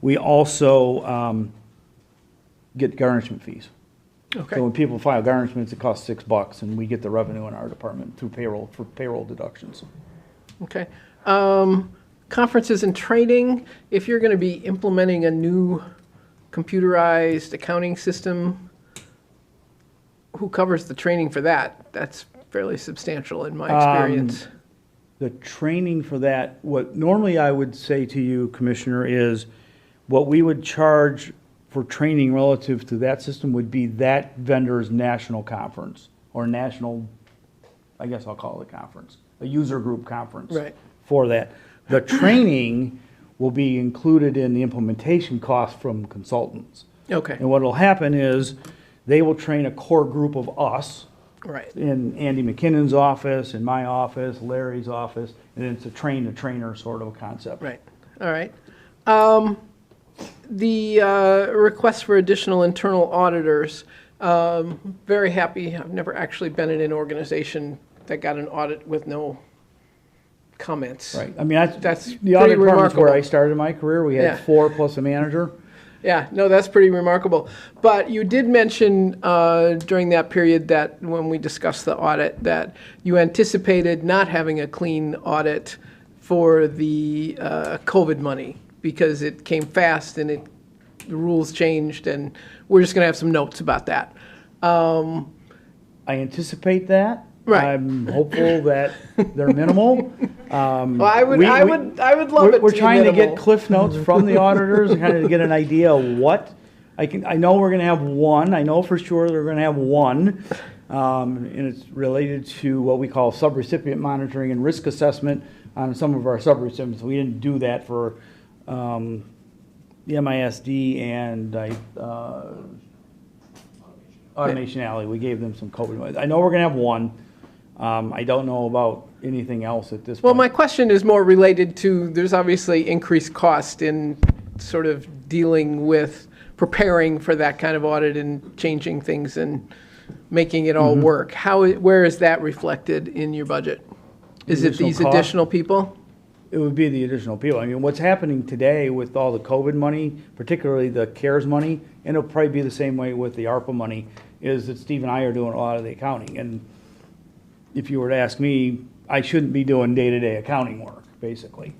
we also get garnishment fees. Okay. So when people file garnishments, it costs $6, and we get the revenue in our department through payroll for payroll deductions. Okay. Conferences and training, if you're going to be implementing a new computerized accounting system, who covers the training for that? That's fairly substantial in my experience. The training for that, what normally I would say to you, Commissioner, is what we would charge for training relative to that system would be that vendor's national conference, or national, I guess I'll call it a conference, a user group conference. Right. For that. The training will be included in the implementation cost from consultants. Okay, And what will happen is, they will train a core group of us, right. in Andy McKinnon's office, in my office, Larry's office, and it's a train-the-trainer sort of a concept. Right, all right. The request for additional internal auditors, very happy. I've never actually been in an organization that got an audit with no comments. Right, I mean, That's the audit pretty department's where remarkable. I started my career, we Yeah. had 4 plus a manager. Yeah, no, that's pretty remarkable. But you did mention during that period that when we discussed the audit, that you anticipated not having a clean audit for the COVID money because it came fast and the rules changed, and we're just going to have some notes about that. I anticipate that. Right. I'm hopeful that they're minimal. Well, I would love it. We're to be trying to minimal. get cliff notes from the auditors and kind of get an idea of what, I know we're gonna have one, I know for sure they're gonna have one. And it's related to what we call subrecipient monitoring and risk assessment on some of our subrecipients. We didn't do that for, the MISD and, Automation Alley. We gave them some COVID. I know we're gonna have one. I don't know about anything else at this point. Well, my question is more related to, there's obviously increased cost in sort of dealing with preparing for that kind of audit and changing things and making it all work. Where is that reflected in your budget? Is it Additional these cost? additional people? It would be the additional people. I mean, what's happening today with all the COVID money, particularly the CARES money, and it'll probably be the same way with the ARPA money, is that Steve and I are doing a lot of the accounting. And if you were to ask me, I shouldn't be doing day-to-day accounting work, basically.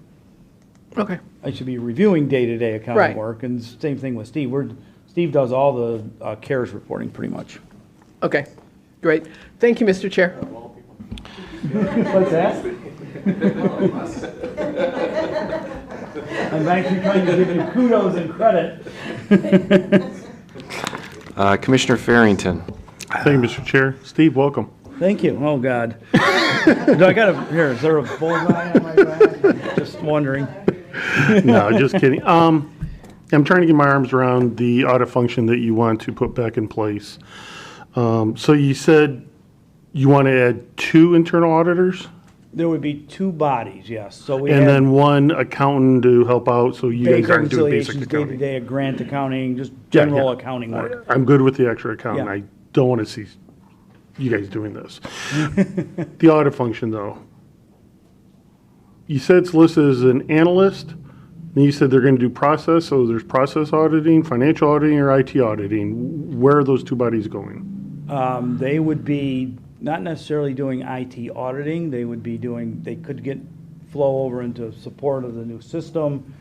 Okay. I should be reviewing day-to-day accounting Right. work, and same thing with Steve. Steve does all the CARES reporting, pretty much. Okay, great. Thank you, Mr. Chair. What's that? I'm actually trying to give you kudos and credit. Commissioner Farrington. Thank you, Mr. Chair. Steve, welcome. Thank you. Oh, God. Do I got here, is there a bullseye on my back? Just wondering. No, just kidding. I'm trying to get my arms around the audit function that you want to put back in place. So you said you want to add 2 internal auditors? There would be 2 bodies, yes. So we And have then 1 accountant to help out, so you bank guys aren't doing basic reconciliations, accounting. day-to-day grant accounting, just Yeah, general yeah. accounting work. I'm good with the extra accountant. Yeah. I don't want to see you guys doing this. The audit function, though. You said it's listed as an analyst, and you said they're going to do process, so there's process auditing, financial auditing, or IT auditing. Where are those 2 bodies going? They would be not necessarily doing IT auditing, they could get flow over into support of the new system,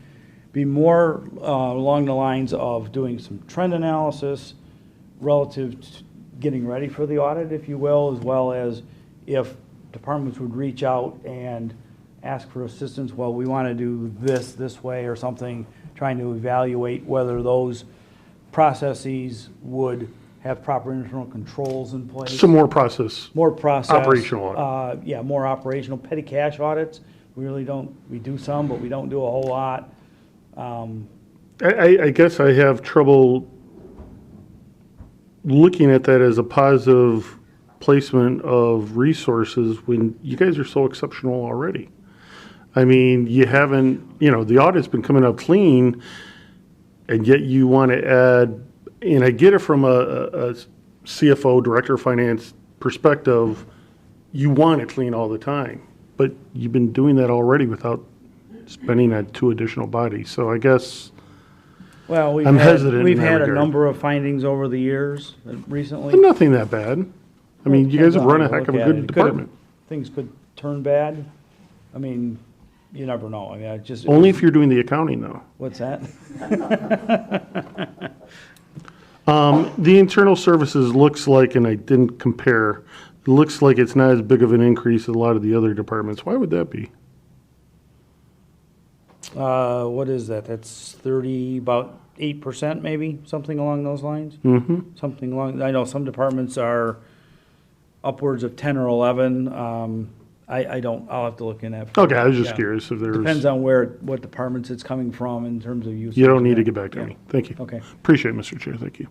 be more along the lines of doing some trend analysis relative to getting ready for the audit, if you will, as well as if departments would reach out and ask for assistance, well, we want to do this way or something, trying to evaluate whether those processes would have proper internal controls in place. Some more process. More process. Operational audit. Yeah, more operational. Petty cash audits, we really don't, we do some, but we don't do a whole lot. I guess I have trouble looking at that as a positive placement of resources when you guys are so exceptional already. I mean, you haven't, the audit's been coming up clean, and yet you want to add, and I get it from a CFO, Director of Finance perspective, you want it clean all the time, but you've been doing that already without spending on 2 additional bodies. So I guess Well, I'm hesitant in we've that had a regard. number of findings over the years, recently. nothing that bad. I mean, you guys have run a heck of a good department. Things could turn bad. I mean, you never know. I mean, I just. Only if you're doing the accounting, though. What's that? The internal services looks like, and I didn't compare, it looks like it's not as big of an increase as a lot of the other departments. Why would that be? What is that? That's 30, about 8% maybe, something along those lines? Mm-hmm. Something along, I know some departments are upwards of 10 or 11. I don't, I'll have to look in that. Okay, I was just Yeah. curious if there's. Depends on what departments it's coming from in terms of use. You don't need to get back to Yeah. me. Thank you. Okay. Appreciate it, Mr. Chair. Thank you.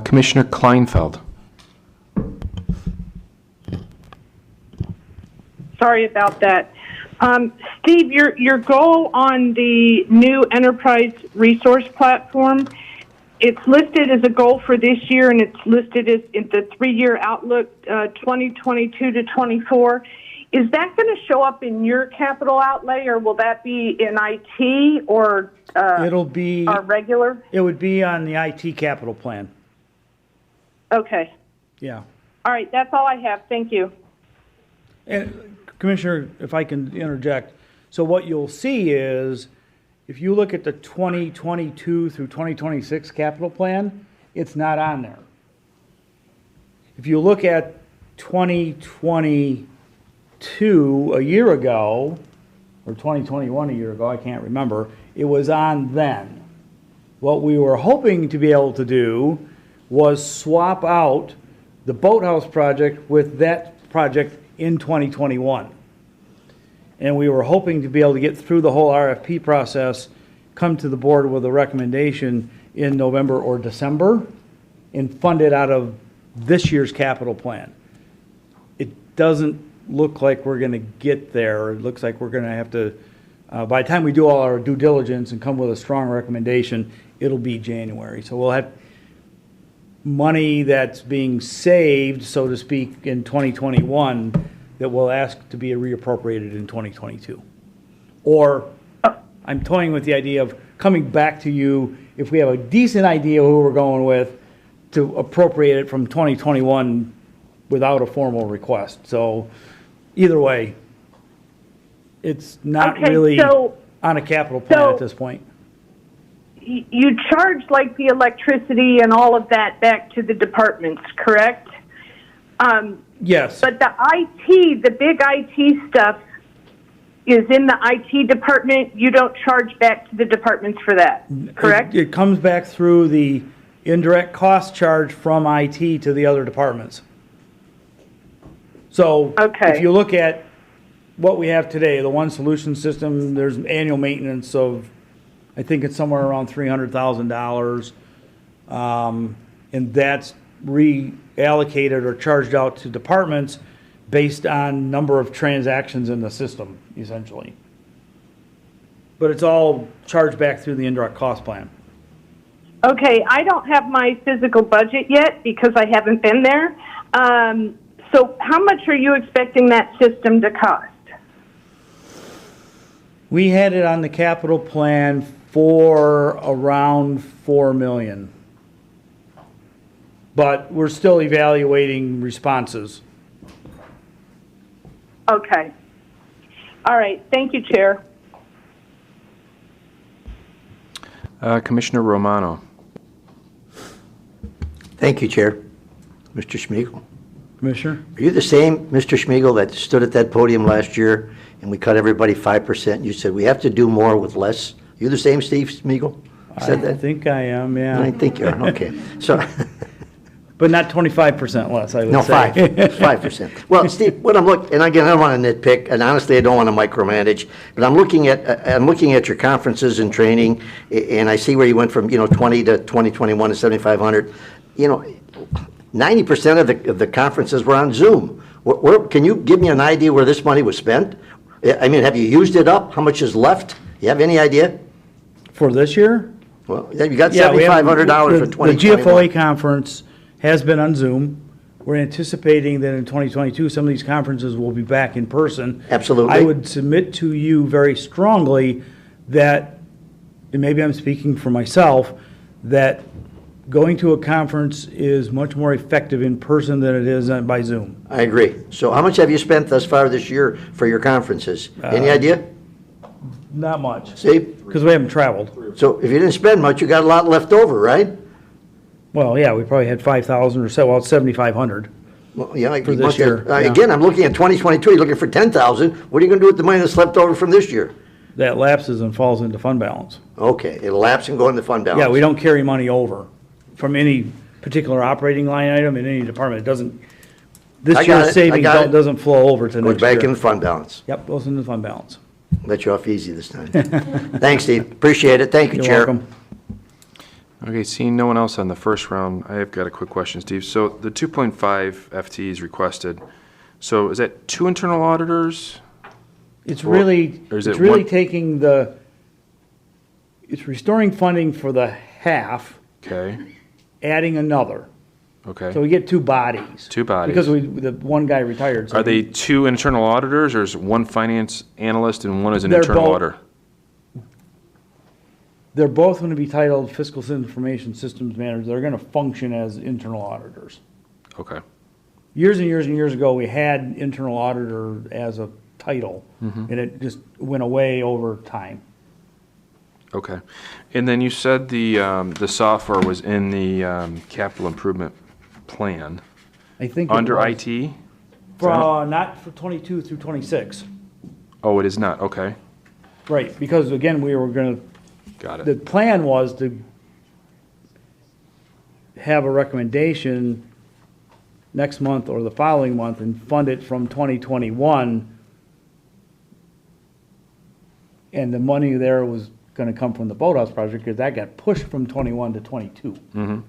Commissioner Kleinfeld. Sorry about that. Steve, your goal on the new enterprise resource platform, it's listed as a goal for this year, and it's listed as in the 3-year outlook, 2022 to 24. Is that going to show up in your capital outlay, or will that be in IT or It'll be, our regular? it would be on the IT capital plan. Okay. Yeah. All right, that's all I have. Thank you. And Commissioner, if I can interject, so what you'll see is, if you look at the 2022 through 2026 capital plan, it's not on there. If you look at 2022 a year ago, or 2021 a year ago, I can't remember, it was on then. What we were hoping to be able to do was swap out the boathouse project with that project in 2021. And we were hoping to be able to get through the whole RFP process, come to the board with a recommendation in November or December, and fund it out of this year's capital plan. It doesn't look like we're gonna get there. It looks like we're gonna have to, by the time we do all our due diligence and come with a strong recommendation, it'll be January. So we'll have money that's being saved, so to speak, in 2021 that we'll ask to be reappropriated in 2022. Or I'm toying with the idea of coming back to you if we have a decent idea who we're going with to appropriate it from 2021 without a formal request. So either way, it's not Okay, really so- on a capital plan so- at this point. You charge like the electricity and all of that back to the departments, correct? Yes. But the IT, the big IT stuff is in the IT department. You don't charge back to the departments for that, correct? It comes back through the indirect cost charge from IT to the other departments. So Okay. if you look at what we have today, the one solution system, there's annual maintenance of, I think it's somewhere around $300,000. And that's reallocated or charged out to departments based on number of transactions in the system, essentially. But it's all charged back through the indirect cost plan. Okay, I don't have my physical budget yet because I haven't been there. So how much are you expecting that system to cost? We had it on the capital plan for around 4 million. But we're still evaluating responses. Okay. All right, thank you, Chair. Commissioner Romano. Thank you, Chair. Mr. Schmiegel. Commissioner? Are you the same Mr. Schmiegel that stood at that podium last year and we cut everybody 5%? And you said, we have to do more with less? You the same Steve Schmiegel? Said I that? think I am, yeah. I think you are, okay. So, But not 25% less, I would no, say. 5%. Well, Steve, what I'm looking, and again, I don't want to nitpick, and honestly, I don't want to micromanage, but I'm looking at your conferences and training, and I see where you went from, 20 to 2021 to 7,500. 90% of the conferences were on Zoom. Can you give me an idea where this money was spent? I mean, have you used it up? How much is left? You have any idea? For this year? Well, you got Yeah, we have- $7,500 for 2021. The GFOA conference has been on Zoom. We're anticipating that in 2022, some of these conferences will be back in person. Absolutely. I would submit to you very strongly that, and maybe I'm speaking for myself, that going to a conference is much more effective in person than it is by Zoom. I agree. So how much have you spent thus far this year for your conferences? Any idea? Not much, See? because we haven't traveled. So if you didn't spend much, you got a lot left over, right? Well, yeah, we probably had 5,000 or so, well, it's 7,500. Well, yeah, For you this must have- year, yeah. Again, I'm looking at 2022, you're looking for 10,000. What are you going to do with the money that's left over from this year? That lapses and falls into fund balance. Okay, it'll lapse and go into fund balance. Yeah, we don't carry money over from any particular operating line item in any department. It doesn't, I this got year's it, I savings got it. doesn't flow over to Goes next year. back in fund balance. Yep, goes into fund balance. Let you off easy this time. Thanks, Steve. Appreciate it. Thank you, You're Chair. welcome. Okay, seeing no one else on the first round, I have got a quick question, Steve. So the 2.5 FTEs requested, so is that 2 internal auditors? It's Or- or is it's it really one- taking it's restoring funding for the half, Okay, adding another. okay. So we get 2 bodies. 2 bodies. Because the one guy retired. so Are they we- 2 internal auditors, or is one finance analyst and one is an They're internal both- auditor? They're both going to be titled Fiscal Information Systems Managers. They're going to function as internal auditors. Okay, Years and years and years ago, we had internal auditor as a title, Mm-hmm. and it just went away over time. okay. And then you said the software was in the capital improvement plan, I think it under was- IT? Not for 22 through 26. Oh, it is not, okay, Right, because again, we were going to, got the it. plan was to have a recommendation next month or the following month and fund it from 2021. And the money there was going to come from the boathouse project because that got pushed from 21 to 22.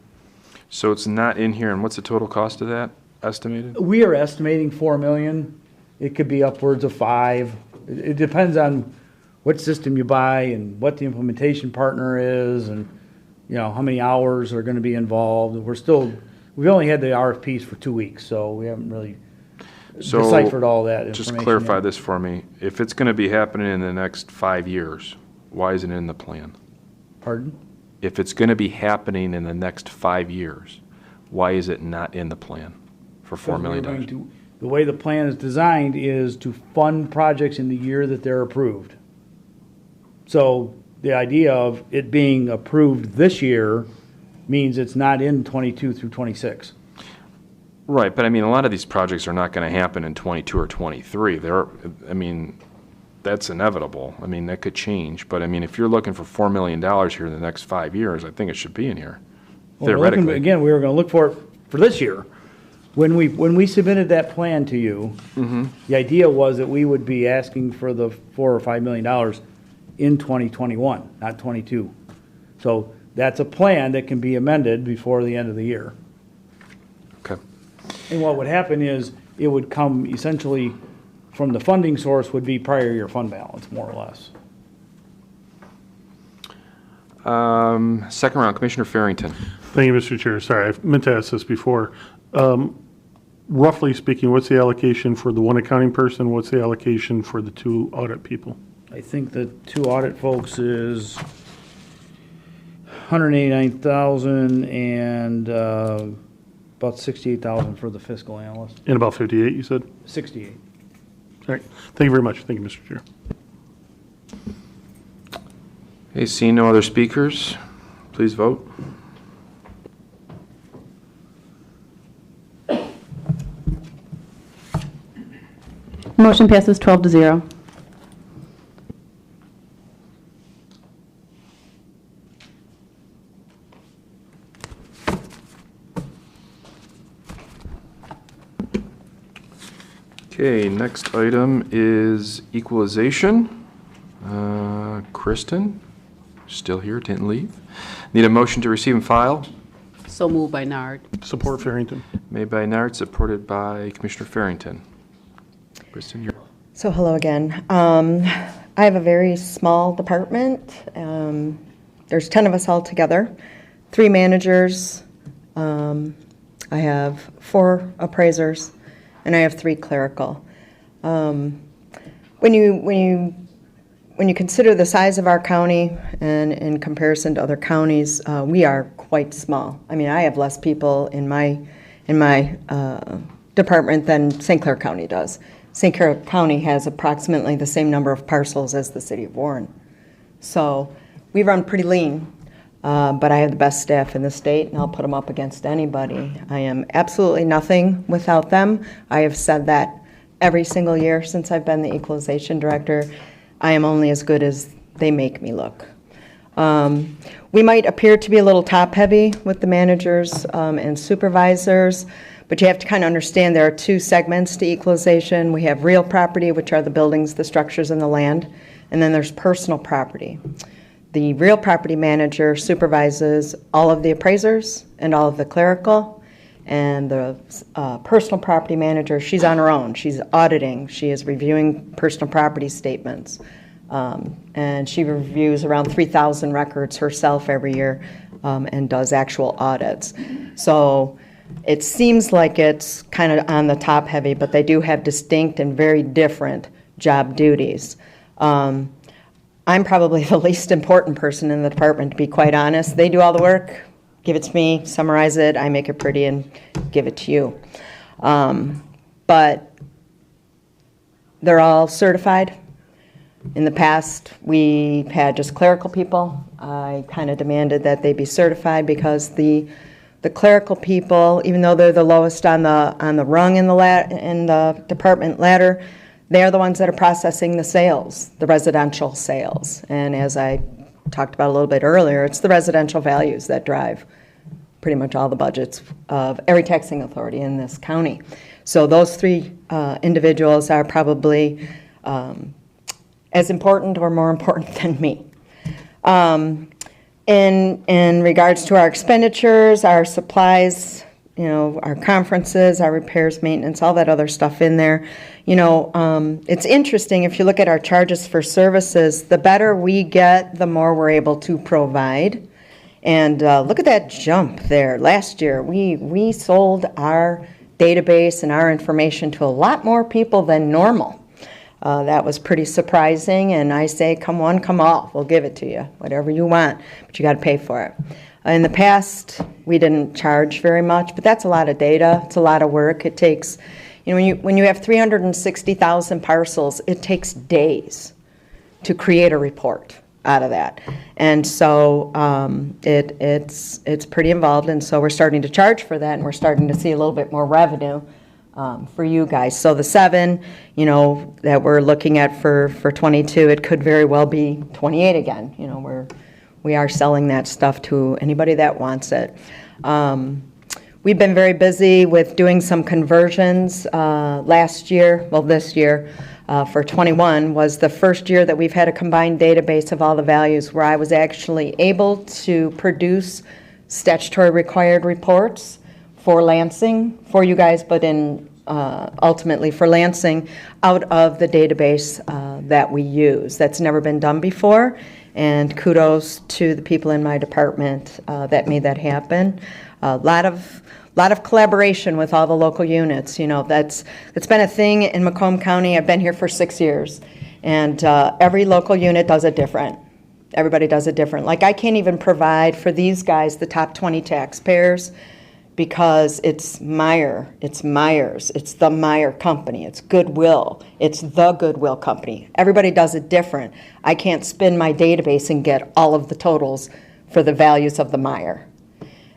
So it's not in here, and what's the total cost of that estimated? We are estimating 4 million. It could be upwards of 5. It depends on what system you buy and what the implementation partner is and, you know, how many hours are going to be involved. We've only had the RFPs for 2 weeks, so we haven't really So, deciphered all that information. just clarify yet. this for me. If it's going to be happening in the next 5 years, why isn't it in the plan? Pardon? If it's going to be happening in the next 5 years, why is it not in the plan for $4 Because we're million? going to- The way the plan is designed is to fund projects in the year that they're approved. So the idea of it being approved this year means it's not in 22 through 26. Right, but I mean, a lot of these projects are not going to happen in 22 or 23. I mean, that's inevitable. I mean, that could change, but I mean, if you're looking for $4 million here in the next 5 years, I think it should be in here, Well, we're looking- theoretically. Again, we were going to look for it for this year. When we submitted that plan to you, Mm-hmm. the idea was that we would be asking for the $4 or $5 million in 2021, not 22. So that's a plan that can be amended before the end of the year. Okay. And what would happen is, it would come essentially from the funding source would be prior year fund balance, more or less. Second round, Commissioner Farrington. Thank you, Mr. Chair. Sorry, I meant to ask this before. Roughly speaking, what's the allocation for the one accounting person? What's the allocation for the 2 audit people? I think the 2 audit folks is 189,000 and about 68,000 for the fiscal analyst. And about 58, you said? 68. All right. Thank you very much. Thank you, Mr. Chair. Okay, seeing no other speakers, please vote. Motion passes 12 to 0. Okay, next item is equalization. Kristen, still here, didn't leave. Need a motion to receive and file? So moved by Nard. Support Farrington. Made by Nard, supported by Commissioner Farrington. Kristen, you're... So hello again. I have a very small department. There's 10 of us all together, 3 managers. I have 4 appraisers, and I have 3 clerical. When you consider the size of our county and in comparison to other counties, we are quite small. I mean, I have less people in my department than St. Clair County does. St. Clair County has approximately the same number of parcels as the city of Warren. So we run pretty lean. but I have the best staff in the state, and I'll put them up against anybody. I am absolutely nothing without them. I have said that every single year since I've been the equalization director. I am only as good as they make me look. We might appear to be a little top-heavy with the managers and supervisors, but you have to kind of understand there are two segments to equalization. We have real property, which are the buildings, the structures, and the land, and then there's personal property. The real property manager supervises all of the appraisers and all of the clerical, and the personal property manager, she's on her own. She's auditing. She is reviewing personal property statements. And she reviews around 3,000 records herself every year and does actual audits. So it seems like it's kind of on the top heavy, but they do have distinct and very different job duties. I'm probably the least important person in the department, to be quite honest. They do all the work, give it to me, summarize it, I make it pretty and give it to you. But they're all certified. In the past, we had just clerical people. I kind of demanded that they be certified because the clerical people, even though they're the lowest on the rung in the department ladder, they are the ones that are processing the sales, the residential sales. And as I talked about a little bit earlier, it's the residential values that drive pretty much all the budgets of every taxing authority in this county. So those three individuals are probably as important or more important than me. In regards to our expenditures, our supplies, our conferences, our repairs, maintenance, all that other stuff in there, it's interesting if you look at our charges for services, the better we get, the more we're able to provide. And look at that jump there. Last year, we sold our database and our information to a lot more people than normal. That was pretty surprising, and I say, come one, come all. We'll give it to you, whatever you want, but you got to pay for it. In the past, we didn't charge very much, but that's a lot of data. It's a lot of work. It takes, when you have 360,000 parcels, it takes days to create a report out of that. And so it's pretty involved, and so we're starting to charge for that, and we're starting to see a little bit more revenue for you guys. So the 7, that we're looking at for 22, it could very well be 28 again. We are selling that stuff to anybody that wants it. We've been very busy with doing some conversions this year for 21 was the first year that we've had a combined database of all the values where I was actually able to produce statutory required reports for Lansing, for you guys, but ultimately for Lansing, out of the database that we use. That's never been done before, and kudos to the people in my department that made that happen. A lot of collaboration with all the local units. That's been a thing in Macomb County. I've been here for 6 years, and every local unit does it different. Everybody does it different. Like, I can't even provide for these guys the top 20 taxpayers, because it's Meyer, it's Myers, it's the Meyer company, it's Goodwill, it's the Goodwill company. Everybody does it different. I can't spin my database and get all of the totals for the values of the Meyer.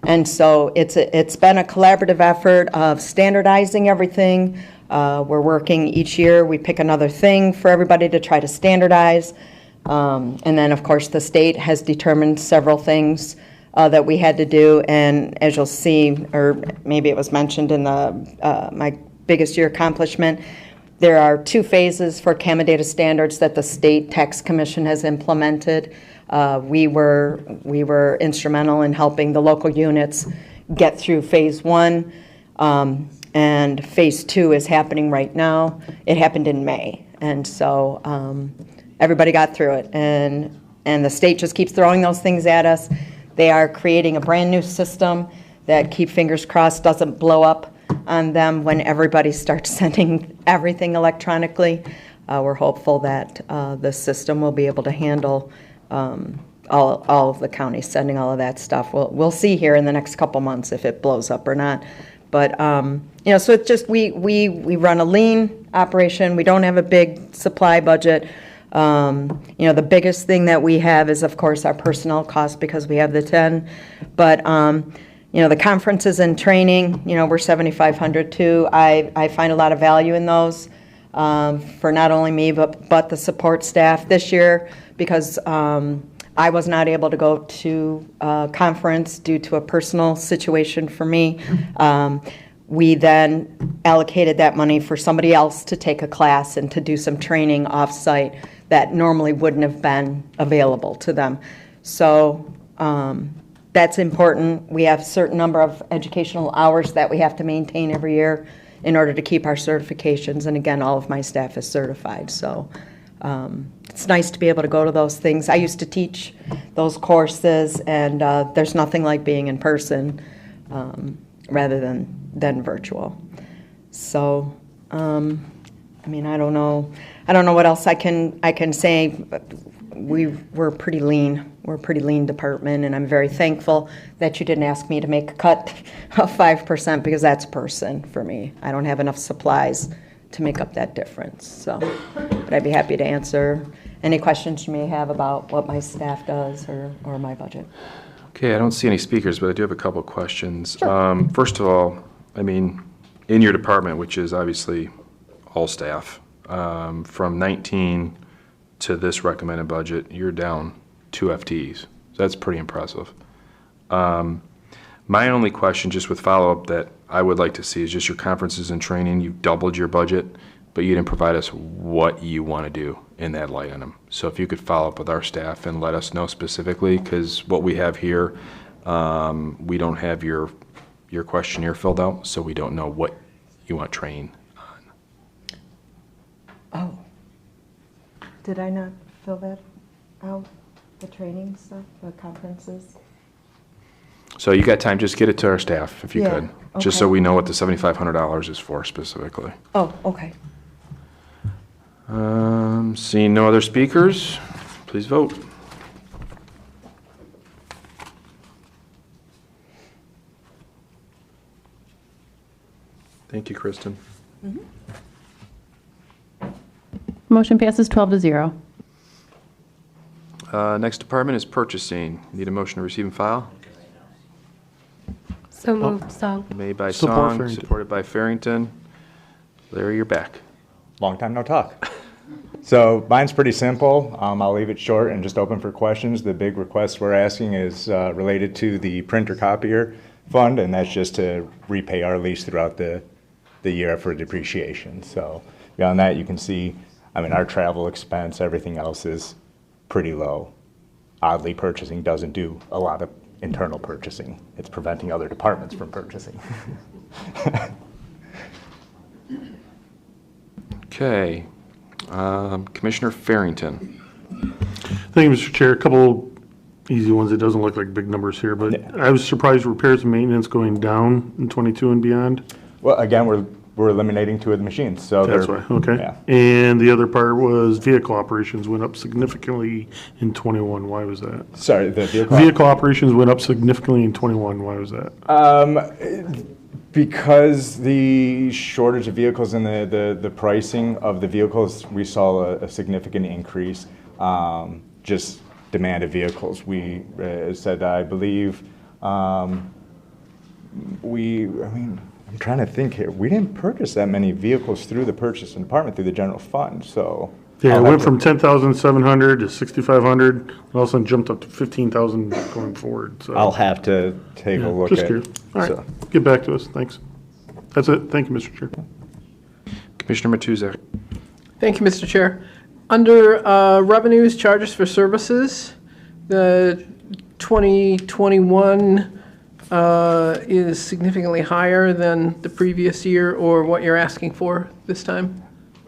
And so it's been a collaborative effort of standardizing everything. We're working each year. We pick another thing for everybody to try to standardize. And then, of course, the state has determined several things that we had to do, and as you'll see, or maybe it was mentioned in my biggest year accomplishment, there are 2 phases for CAMA data standards that the State Tax Commission has implemented. We were instrumental in helping the local units get through phase 1, and phase 2 is happening right now. It happened in May, and so everybody got through it, and the state just keeps throwing those things at us. They are creating a brand new system that, keep fingers crossed, doesn't blow up on them when everybody starts sending everything electronically. We're hopeful that the system will be able to handle all of the counties sending all of that stuff. We'll see here in the next couple months if it blows up or not. But so it's just we run a lean operation. We don't have a big supply budget. The biggest thing that we have is, of course, our personnel costs because we have the 10. But, the conferences and training, we're 7,500 too. I find a lot of value in those for not only me, but the support staff this year because I was not able to go to a conference due to a personal situation for me. We then allocated that money for somebody else to take a class and to do some training off-site that normally wouldn't have been available to them. So that's important. We have a certain number of educational hours that we have to maintain every year in order to keep our certifications. And again, all of my staff is certified. So it's nice to be able to go to those things. I used to teach those courses, and there's nothing like being in person rather than virtual. So, I don't know what else I can say. But we're pretty lean. We're a pretty lean department, and I'm very thankful that you didn't ask me to make a cut of 5% because that's person for me. I don't have enough supplies to make up that difference. So, but I'd be happy to answer any questions you may have about what my staff does or my budget. Okay, I don't see any speakers, but I do have a couple of questions. First of all, in your department, which is obviously all staff, from 19 to this recommended budget, you're down 2 FTEs. So that's pretty impressive. My only question, just with follow-up that I would like to see, is just your conferences and training. You've doubled your budget, but you didn't provide us what you want to do in that line item. So if you could follow up with our staff and let us know specifically, because what we have here, we don't have your questionnaire filled out, so we don't know what you want training on. Oh, did I not fill that out? The training stuff, the conferences? So you got time, just get it to our staff if you Yeah, could, just so okay. we know what the $7,500 is for specifically. Oh, okay. Seeing no other speakers, please vote. Thank you, Kristen. Motion passes 12-0. Next department is purchasing. Need a motion to receive and file? So moved, Song. Made by Support Song, Farrington. supported by Farrington. Larry, you're back. Long time no talk. So mine's pretty simple. I'll leave it short and just open for questions. The big request we're asking is related to the printer copier fund, and that's just to repay our lease throughout the year for depreciation. So beyond that, you can see, our travel expense, everything else is pretty low. Oddly, purchasing doesn't do a lot of internal purchasing. It's preventing other departments from purchasing. Okay. Commissioner Farrington. Thank you, Mr. Chair. A couple easy ones. It doesn't look like big numbers here, but Yeah. I was surprised repairs and maintenance going down in 22 and beyond. Well, again, we're eliminating 2 of the machines, so That's they're- why, okay. Yeah. And the other part was vehicle operations went up significantly in 21. Why was that? Sorry, the vehicle. Vehicle operations went up significantly in 21. Why was that? Because the shortage of vehicles and the pricing of the vehicles, we saw a significant increase. Just demand of vehicles. We said, I believe, I'm trying to think here. We didn't purchase that many vehicles through the purchasing department, through the general fund, so. Yeah, it I'll went have from to- 10,700 to 6,500, and all of a sudden jumped up to 15,000 going forward, so. I'll have to take a Yeah, look just at. curious. All right, so. get back to us, thanks. That's it, thank you, Mr. Chair. Commissioner Matuzak. Thank you, Mr. Chair. Under revenues, charges for services, the 2021 is significantly higher than the previous year, or what you're asking for this time?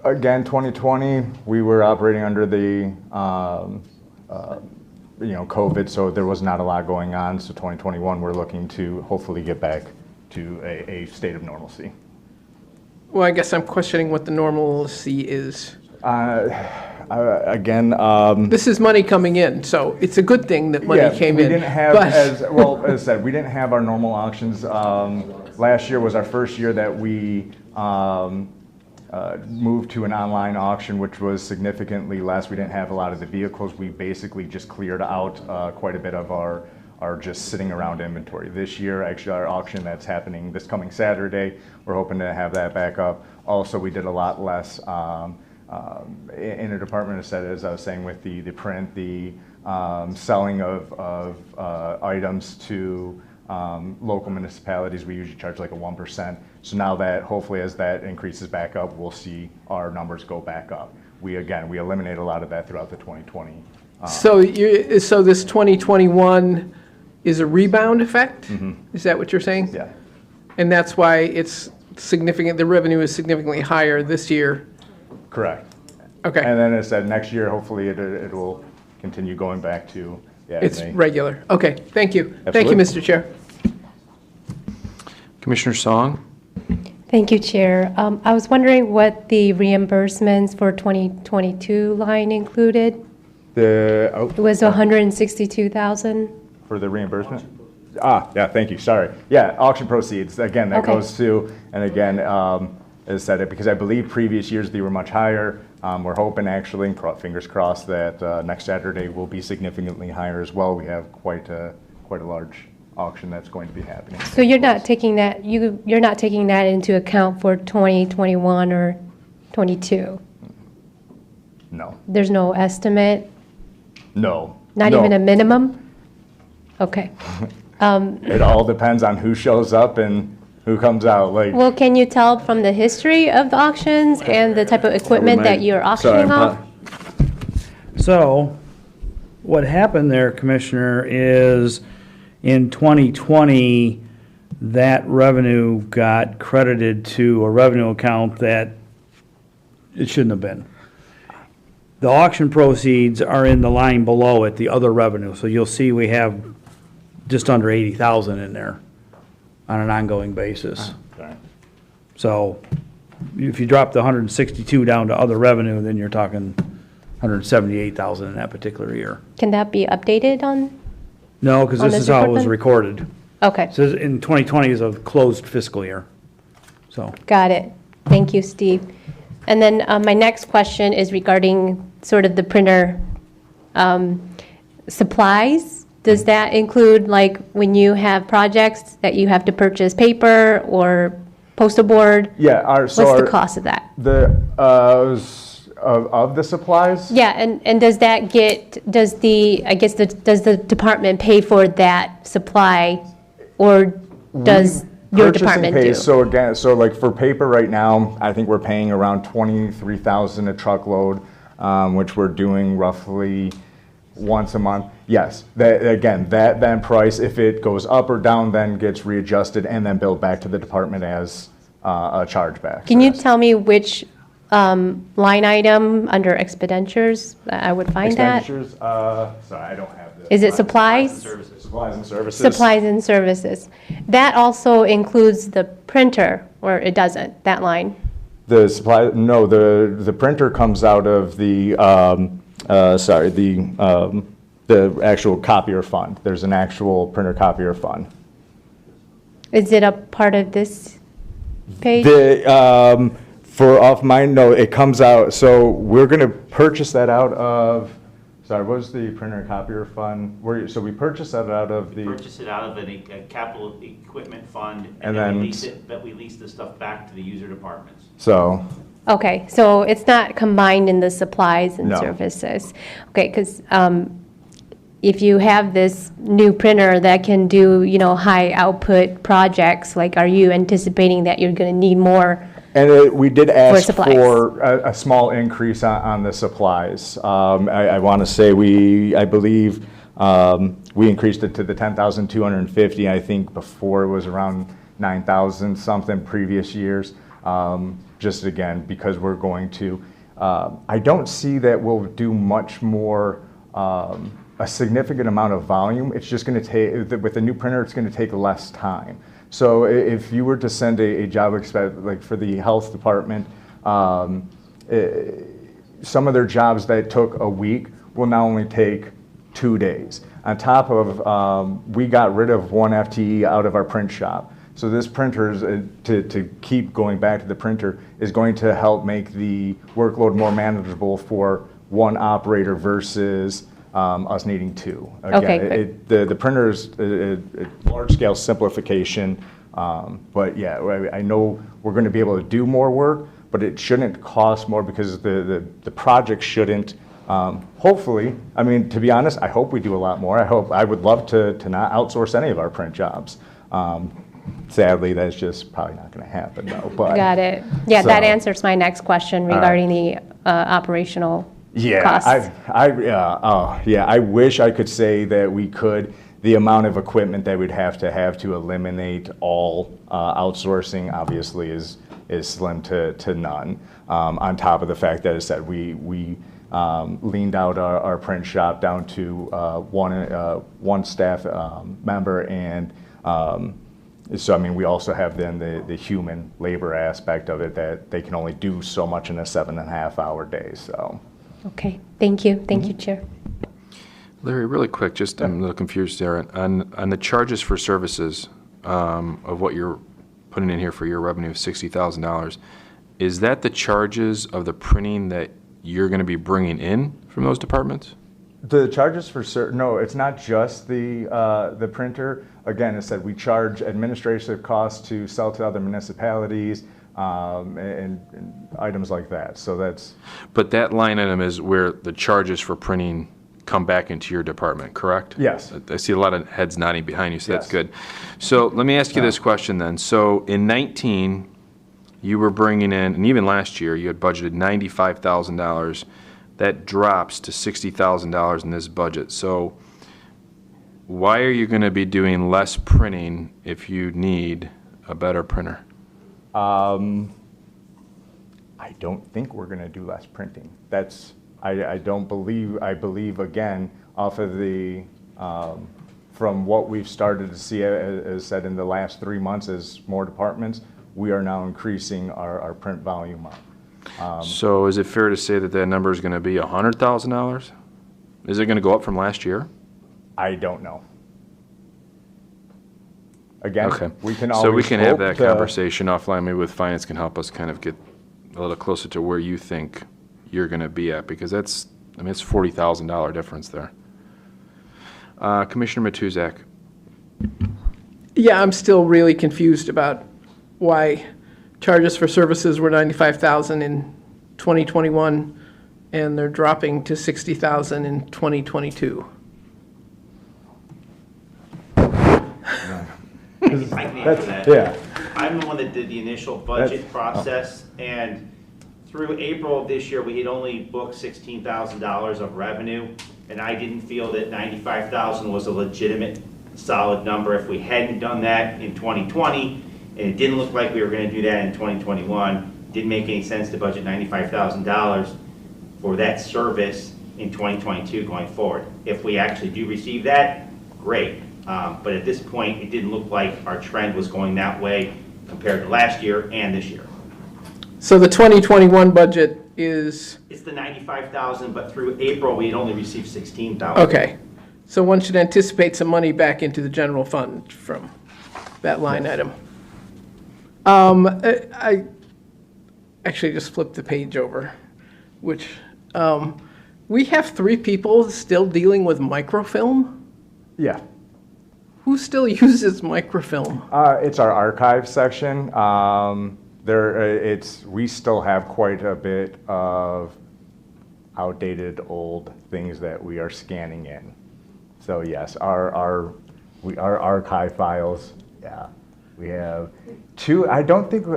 Again, 2020, we were operating under the, COVID, so there was not a lot going on. So 2021, we're looking to hopefully get back to a state of normalcy. Well, I guess I'm questioning what the normalcy is. Again, This is money coming in, so it's a good thing that money came we in. didn't have, but- as I said, we didn't have our normal auctions. Last year was our first year that we moved to an online auction, which was significantly less. We didn't have a lot of the vehicles. We basically just cleared out quite a bit of our just sitting around inventory. This year, actually, our auction that's happening this coming Saturday, we're hoping to have that back up. Also, we did a lot less interdepartmental set, as I was saying, with the print, the selling of items to local municipalities. We usually charge like a 1%. So now that hopefully as that increases back up, we'll see our numbers go back up. We eliminate a lot of that throughout the 2020. So this 2021 is a rebound effect? Is that what you're saying? Yeah. And that's why it's significant, the revenue is significantly higher this year? Correct. Okay. And then as I said, next year, hopefully it will continue going back to, It's regular. Okay, thank you. Thank Absolutely. you, Mr. Chair. Commissioner Song? Thank you, Chair. I was wondering what the reimbursements for 2022 line included. It was 162,000. For the reimbursement? Yeah, thank you, sorry. Yeah, auction proceeds, again, that Okay. goes to, and again, as I said, because I believe previous years they were much higher. We're hoping actually, fingers crossed, that next Saturday will be significantly higher as well. We have quite a large auction that's going to be happening. So you're not taking that, you're not taking that into account for 2021 or 22? No. There's no estimate? No. Not No. even a minimum? Okay. It all depends on who shows up and who comes out, like. Well, can you tell from the history of the auctions and the type of equipment that you're auctioning off? So, what happened there, Commissioner, is in 2020, that revenue got credited to a revenue account that it shouldn't have been. The auction proceeds are in the line below it, the other revenue. So you'll see we have just under 80,000 in there on an ongoing basis. Okay. So if you drop the 162 down to other revenue, then you're talking 178,000 in that particular year. Can that be updated on? No, because On this this is how it was report recorded. Okay, So in 2020 is a closed fiscal year. So, got it. Thank you, Steve. And then my next question is regarding sort of the printer supplies. Does that include, like, when you have projects that you have to purchase paper or postal board? Yeah, What's the cost of that? Of the supplies? Yeah, and does that does the department pay for that supply, or does your Purchasing department do? pays, so again, so like for paper right now, I think we're paying around 23,000 a truckload, which we're doing roughly once a month. Yes, that price, if it goes up or down, then gets readjusted and then billed back to the department as a chargeback. Can you tell me which line item under expenditures I would find that? Expenditures, sorry, I don't have this. Is it supplies? Supplies and services. Supplies and services. That also includes the printer, or it doesn't, that line? The supply, no, the printer comes out of the actual copier fund. There's an actual printer copier fund. Is it a part of this page? For off mine, no, it comes out, so we're gonna purchase that out of, sorry, what was the printer and copier fund? So we purchased that out of the. Purchase it out of a capital equipment fund, And and then- then lease it, but we lease the stuff back to the user departments. So, Okay, so it's not combined in the supplies and No. services? Okay, because if you have this new printer that can do, high output projects, like, are you anticipating that you're going to need more? and we did ask supplies. for a small increase on the supplies. I want to say I believe we increased it to the 10,250. I think before it was around 9,000 something previous years. Just again, because we're going to, I don't see that we'll do much more, a significant amount of volume. It's just going to take, with the new printer, it's going to take less time. So if you were to send a job like for the health department, some of their jobs that took a week will now only take 2 days. On top of, we got rid of one FTE out of our print shop. So this printer, is, to keep going back to the printer, is going to help make the workload more manageable for one operator versus us needing two. Again, Okay, the printer is a large-scale simplification, but yeah, I know we're going to be able to do more work, but it shouldn't cost more because the project shouldn't. Hopefully, I mean, to be honest, I hope we do a lot more. I would love to not outsource any of our print jobs. Sadly, that's just probably not going to happen, though. But Got it. Yeah, that so- answers my next question regarding the operational costs. I wish I could say that we could. The amount of equipment that we'd have to eliminate all outsourcing obviously is slim to none. On top of the fact that, as I said, we leaned out our print shop down to one staff member, and so I mean we also have then the human labor aspect of it, that they can only do so much in a 7.5-hour day. So. Okay, thank you. Thank you, Chair. Larry, really quick, just I'm a little confused there. On the charges for services of what you're putting in here for your revenue of $60,000, is that the charges of the printing that you're going to be bringing in from those departments? The charges for no, it's not just the printer. Again, it said we charge administrative costs to sell to other municipalities and items like that. So that's. But that line item is where the charges for printing come back into your department, correct? Yes. I see a lot of heads nodding behind you, so that's Yes. good. So let me ask you this question then. So in 19, you were bringing in, and even last year, you had budgeted $95,000. That drops to $60,000 in this budget. So why are you going to be doing less printing if you need a better printer? I don't think we're going to do less printing. That's, I believe again, off of the, from what we've started to see, as said in the last 3 months, as more departments, we are now increasing our print volume up. So is it fair to say that that number is going to be $100,000? Is it going to go up from last year? I don't know. Again, Okay. we can always So we can have hope that to- conversation offline. Maybe with finance can help us kind of get a little closer to where you think you're going to be at, because that's, I mean, it's $40,000 difference there. Commissioner Matuzak. Yeah, I'm still really confused about why charges for services were $95,000 in 2021, and they're dropping to $60,000 in 2022. I can answer that. Yeah. I'm the one that did the initial budget process, and through April of this year, we had only booked $16,000 of revenue, and I didn't feel that $95,000 was a legitimate, solid number. If we hadn't done that in 2020, and it didn't look like we were going to do that in 2021, it didn't make any sense to budget $95,000 for that service in 2022 going forward. If we actually do receive that, great. But at this point, it didn't look like our trend was going that way compared to last year and this year. So the 2021 budget is, It's the $95,000, but through April, we had only received $16,000. okay. So one should anticipate some money back into the general fund from that line item. I actually just flipped the page over, which, we have 3 people still dealing with microfilm? Yeah. Who still uses microfilm? It's our archive section. We still have quite a bit of outdated old things that we are scanning in. So yes, our archive files, yeah. We have 2, I don't think,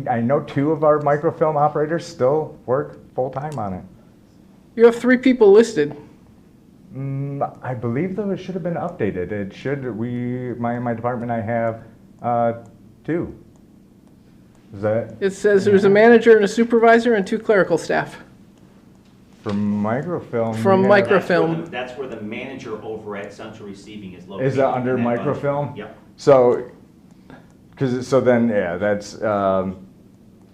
I know 2 of our microfilm operators still work full-time on it. You have 3 people listed. I believe though it should have been updated. It should, my department, I have 2. Is that? It says there's a manager and a supervisor and 2 clerical staff. From microfilm. From we have- microfilm. That's where the manager over at Central Receiving is located. Is it under in that budget. microfilm? Yep. So then, yeah, that's,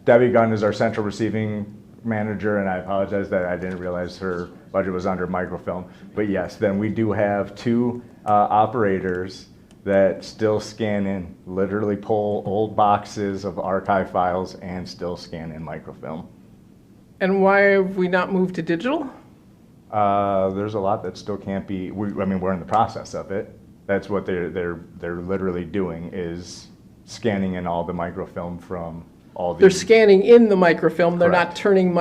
Debbie Gunn is our central receiving manager, and I apologize that I didn't realize her budget was under microfilm. But yes, then we do have 2 operators that still scan in, literally pull old boxes of archive files and still scan in microfilm. And why have we not moved to digital? There's a lot that still can't be. I mean, we're in the process of it. That's what they're literally doing, is scanning in all the microfilm from all the. They're scanning in the microfilm. They're Correct. not turning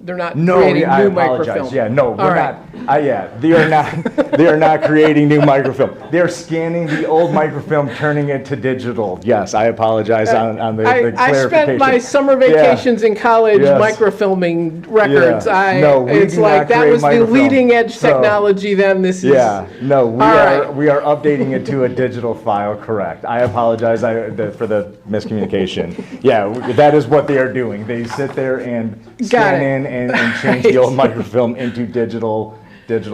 they're not No, creating I new apologize. microfilm. Yeah, no, All we're right. not. Yeah, they are not. They are not creating new microfilm. They're scanning the old microfilm, turning it to digital. Yes, I apologize on the I clarification. spent my summer vacations in college microfilming records. Yeah. No, we it's do like not that create was the microfilm. leading edge So, technology then. This is Yeah, no, we All are right. we are updating it to a digital file. Correct. I apologize for the miscommunication. Yeah, that is what they are doing. They sit there and scan in and change the old microfilm into digital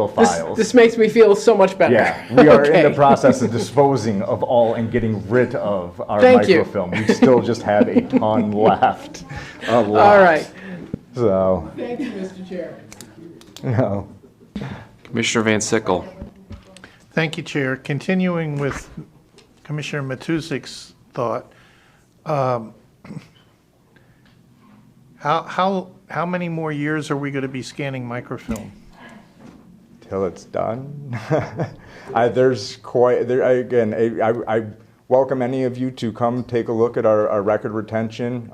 files. This makes me feel so much better. Yeah, we are in Okay. the process of disposing of all and getting rid of our Thank you. microfilm. We still just have a ton left. A lot. All right. So, Thank you, Mr. Chair. no. Commissioner Van Sickle. Thank you, Chair. Continuing with Commissioner Matusik's thought, how many more years are we going to be scanning microfilm? Till it's done. There's quite there again. I welcome any of you to come take a look at our record retention,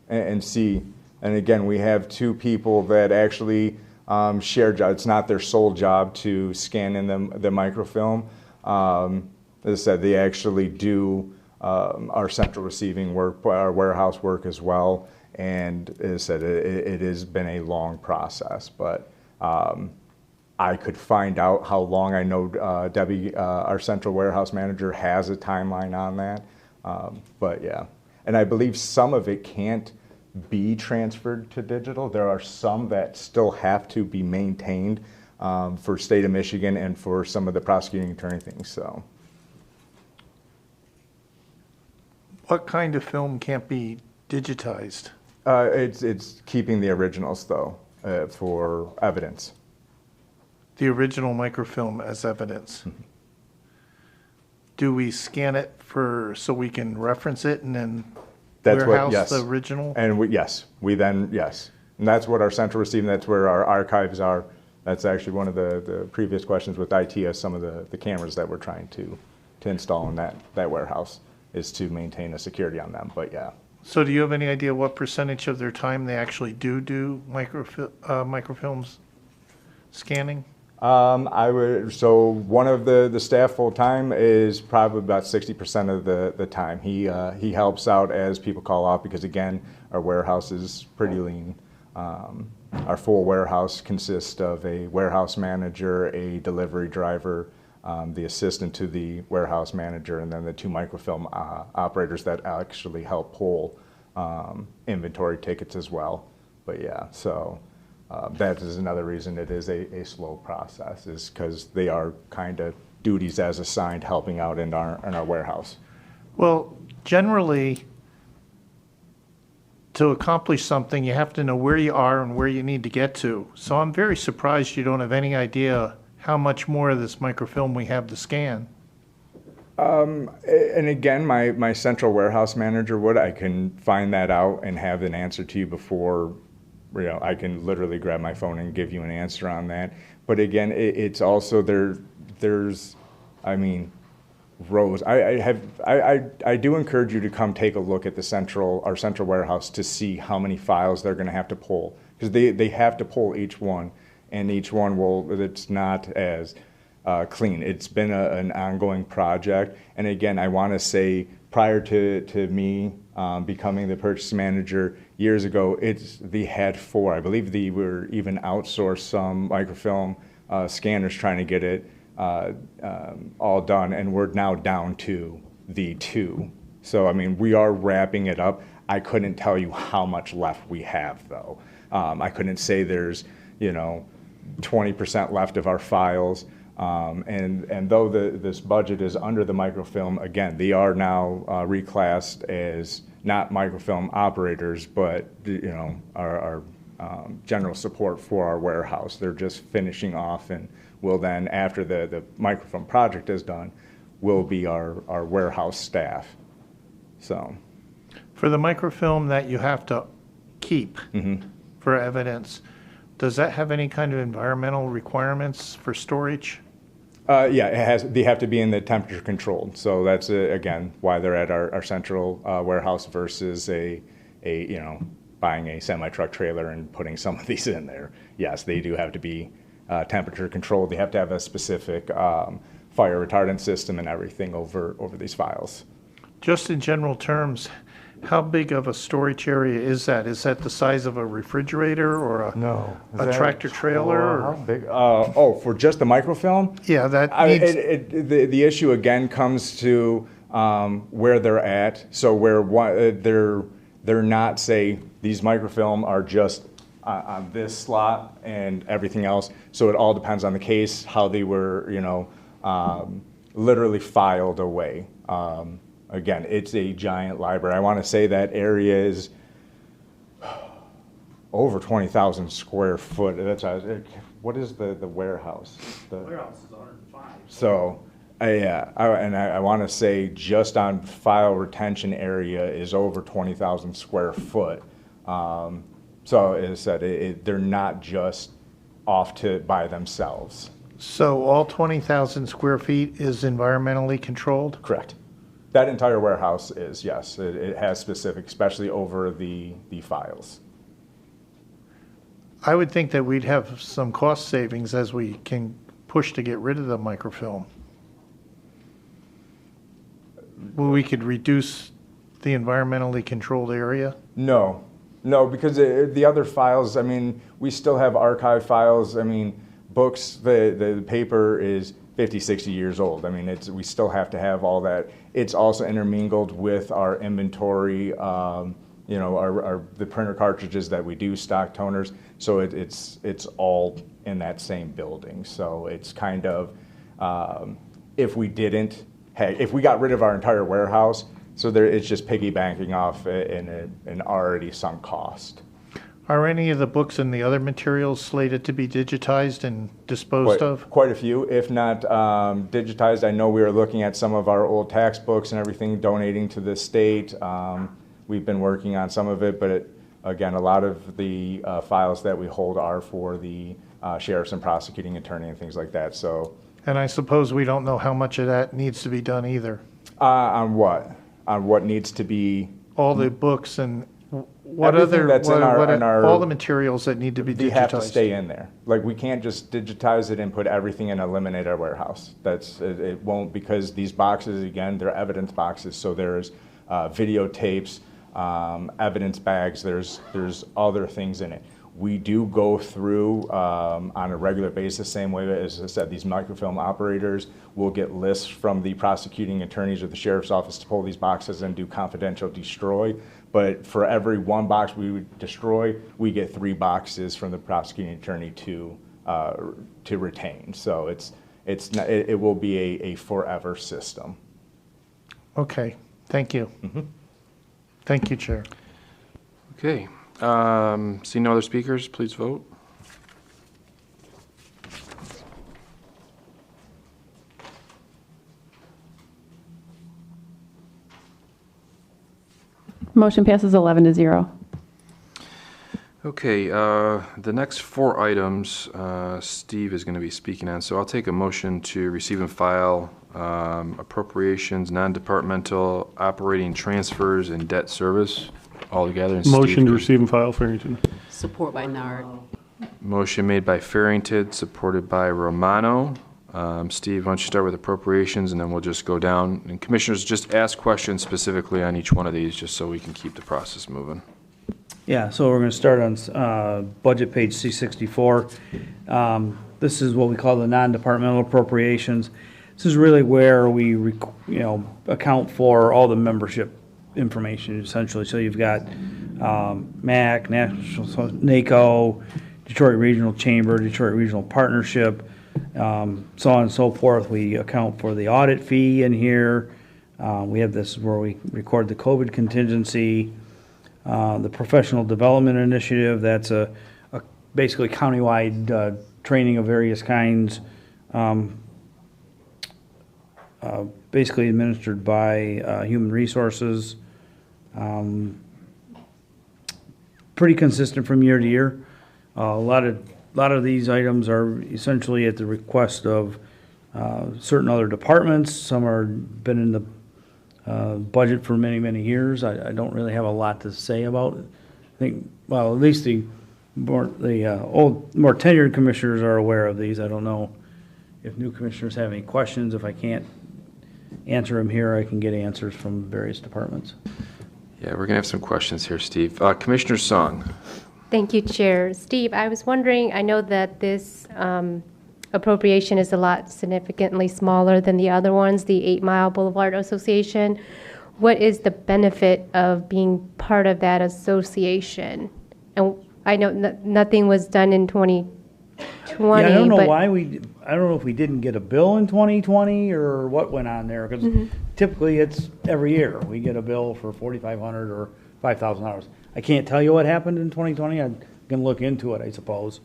and see. And again, we have two people that actually share jobs. It's not their sole job to scan in the microfilm. As I said, they actually do our central receiving work, our warehouse work as well. And as I said, it has been a long process, but I could find out how long. I know Debbie, our central warehouse manager, has a timeline on that. But yeah, and I believe some of it can't be transferred to digital. There are some that still have to be maintained for state of Michigan and for some of the prosecuting attorney things. So, What kind of film can't be digitized? it's keeping the originals though for evidence. The original microfilm as evidence. Do we scan it so we can reference it and then That's warehouse what, yes. the original? And yes, and that's what our central receiving, that's where our archives are. That's actually one of the previous questions with IT, is some of the cameras that we're trying to install in that warehouse, is to maintain the security on them, but yeah. So do you have any idea what percentage of their time they actually do microfilms scanning? So one of the staff full-time is probably about 60% of the time. He helps out as people call off, because again, our warehouse is pretty lean. Our full warehouse consists of a warehouse manager, a delivery driver, the assistant to the warehouse manager, and then the two microfilm operators that actually help pull inventory tickets as well. But yeah, so that is another reason it is a slow process, is because they are kind of duties as assigned, helping out in our warehouse. Well, generally, to accomplish something, you have to know where you are and where you need to get to. So I'm very surprised you don't have any idea how much more of this microfilm we have to scan. And again, my central warehouse manager would. I can find that out and have an answer to you before, I can literally grab my phone and give you an answer on that. But again, it's also there's, rows. I do encourage you to come take a look at our central warehouse to see how many files they're going to have to pull, because they have to pull each one, and each one it's not as clean. It's been an ongoing project, and again, I want to say, prior to me becoming the purchase manager years ago, they had 4. I believe they were even outsourced some microfilm scanners trying to get it all done, and we're now down to the 2. So we are wrapping it up. I couldn't tell you how much left we have, though. I couldn't say there's 20% left of our files. And though this budget is under the microfilm, again, they are now reclassed as not microfilm operators, but our general support for our warehouse. They're just finishing off, and will then, after the microfilm project is done, will be our warehouse staff. So, For the microfilm that you have to keep for evidence, does that have any kind of environmental requirements for storage? yeah, they have to be in the temperature controlled. So that's, again, why they're at our central warehouse versus buying a semi-truck trailer and putting some of these in there. Yes, they do have to be temperature controlled. They have to have a specific fire retardant system and everything over these files. Just in general terms, how big of a storage area is that? Is that the size of a refrigerator or a tractor trailer? How big? For just the microfilm? Yeah, that needs... The issue again comes to where they're at. So where they're not, say, these microfilm are just on this slot and everything else. So it all depends on the case, how they were, literally filed away. Again, it's a giant library. I want to say that area is over 20,000 square foot. What is the warehouse? The warehouse is 105. So, I want to say just on file retention area is over 20,000 square foot. So, as I said, they're not just off by themselves. So all 20,000 square feet is environmentally controlled? Correct. That entire warehouse is, yes. It has specific, especially over the files. I would think that we'd have some cost savings as we can push to get rid of the microfilm. Well, we could reduce the environmentally controlled area? No, because the other files, I mean, we still have archive files. I mean, books, the paper is 50, 60 years old. I mean, we still have to have all that. It's also intermingled with our inventory, the printer cartridges that we do, stock toners. So it's all in that same building. So it's kind of, if we got rid of our entire warehouse, so it's just piggybacking off an already sunk cost. Are any of the books and the other materials slated to be digitized and disposed of? Quite a few, if not digitized. I know we are looking at some of our old tax books and everything, donating to the state. We've been working on some of it, but again, a lot of the files that we hold are for the sheriffs and prosecuting attorney and things like that. So, and I suppose we don't know how much of that needs to be done either. On what? On what needs to be? All the books and what other, all the materials that need to be digitized? They have to stay in there. Like, we can't just digitize it and put everything and eliminate our warehouse. It won't, because these boxes, again, they're evidence boxes. So there's videotapes, evidence bags, there's other things in it. We do go through on a regular basis, same way as I said, these microfilm operators will get lists from the prosecuting attorneys or the sheriff's office to pull these boxes and do confidential destroy. But for every one box we would destroy, we get 3 boxes from the prosecuting attorney to retain. So it will be a forever system. Okay, thank you. Thank you, Chair. Okay. Seeing no other speakers, please vote. Motion passes 11-0. Okay, the next 4 items Steve is going to be speaking on, so I'll take a motion to receive and file appropriations, non-departmental, operating transfers, and debt service all together. Motion to receive and file, Farrington. Support by Nard. Motion made by Farrington, supported by Romano. Steve, why don't you start with appropriations, and then we'll just go down. And commissioners, just ask questions specifically on each one of these, just so we can keep the process moving. Yeah, so we're going to start on budget page C64. This is what we call the non-departmental appropriations. This is really where we, account for all the membership information, essentially. So you've got MAC, NACO, Detroit Regional Chamber, Detroit Regional Partnership, so on and so forth. We account for the audit fee in here. We have this where we record the COVID contingency, the professional development initiative. That's a basically countywide training of various kinds basically administered by Human Resources. Pretty consistent from year to year. A lot of these items are essentially at the request of certain other departments. Some are been in the budget for many, many years. I don't really have a lot to say about it. I think, well, at least the more tenured commissioners are aware of these. I don't know if new commissioners have any questions. If I can't answer them here, I can get answers from various departments. Yeah, we're going to have some questions here, Steve. Commissioner Song. Thank you, Chair. Steve, I was wondering, I know that this appropriation is a lot significantly smaller than the other ones, the 8 Mile Boulevard Association. What is the benefit of being part of that association? And I know nothing was done in 2020. Yeah, I don't know but why I don't know if we didn't get a bill in 2020 or what went on there, because typically it's every year. We get a bill for $4,500 or $5,000. I can't tell you what happened in 2020. I can look into it, I suppose.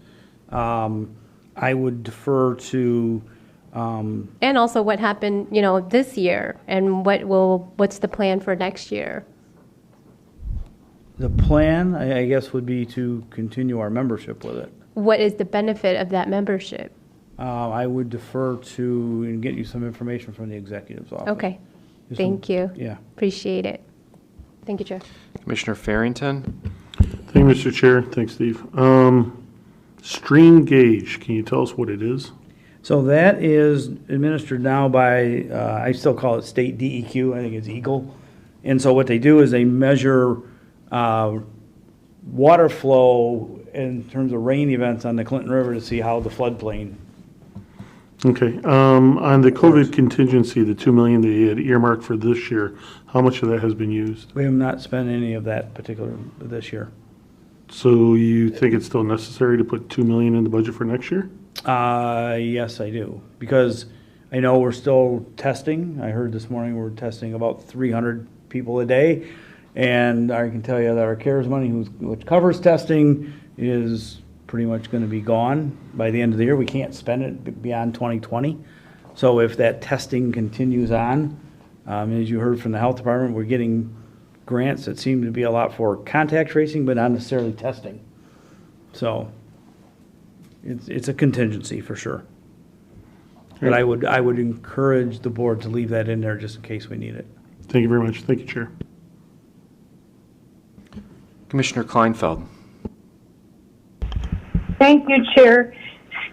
I would defer to. And also what happened, this year, and what's the plan for next year? The plan, I guess, would be to continue our membership with it. What is the benefit of that membership? I would defer to and get you some information from the executive's office. Okay, thank you. Yeah. Appreciate it. Thank you, Chair. Commissioner Farrington. Thank you, Mr. Chair. Thanks, Steve. Stream gauge, can you tell us what it is? So that is administered now by, I still call it state DEQ, I think it's Eagle. And so what they do is they measure water flow in terms of rain events on the Clinton River to see how the floodplain. Okay, on the COVID contingency, the $2 million that you had earmarked for this year, how much of that has been used? We have not spent any of that particular this year. So you think it's still necessary to put $2 million in the budget for next year? Yes, I do, because I know we're still testing. I heard this morning we're testing about 300 people a day, and I can tell you that our CARES money, which covers testing, is pretty much going to be gone by the end of the year. We can't spend it beyond 2020. So if that testing continues on, as you heard from the health department, we're getting grants that seem to be a lot for contact tracing, but not necessarily testing. So it's a contingency for sure. But I would encourage the board to leave that in there just in case we need it. Thank you very much. Thank you, Chair. Commissioner Kleinfeld. Thank you, Chair.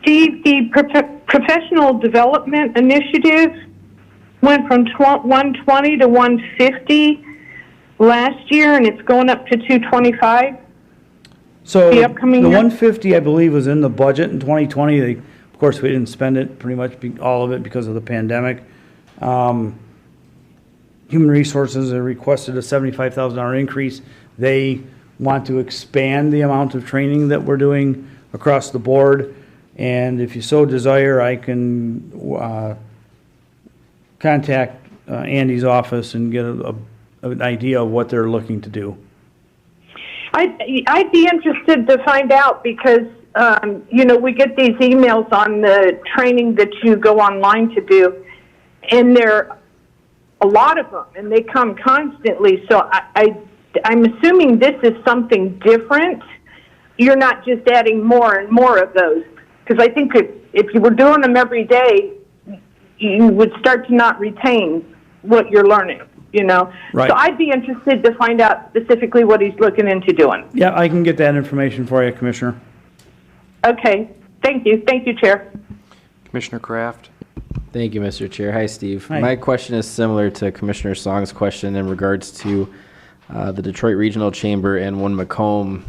Steve, the professional development initiative went from 120 to 150 last year, and it's going up to 225. So The upcoming the year? 150, I believe, was in the budget in 2020. Of course, we didn't spend it, pretty much all of it, because of the pandemic. Human Resources requested a $75,000 increase. They want to expand the amount of training that we're doing across the board. And if you so desire, I can contact Andy's office and get an idea of what they're looking to do. I'd be interested to find out because, we get these emails on the training that you go online to do, and there are a lot of them, and they come constantly. So I'm assuming this is something different. You're not just adding more and more of those. Because I think if you were doing them every day, you would start to not retain what you're learning, Right. So I'd be interested to find out specifically what he's looking into doing. Yeah, I can get that information for you, Commissioner. Okay. Thank you. Thank you, Chair. Commissioner Kraft. Thank you, Mr. Chair. Hi, Steve. Hi. My question is similar to Commissioner Song's question in regards to the Detroit Regional Chamber and one Macomb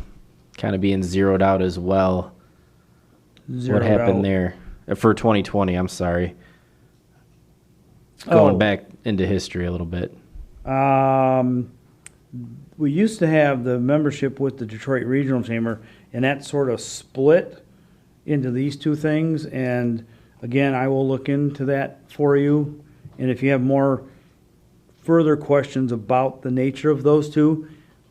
kind of being zeroed out as well. What happened there? For 2020, I'm sorry. Going back into history a little bit. We used to have the membership with the Detroit Regional Chamber, and that sort of split into these two things. And again, I will look into that for you. And if you have more further questions about the nature of those two,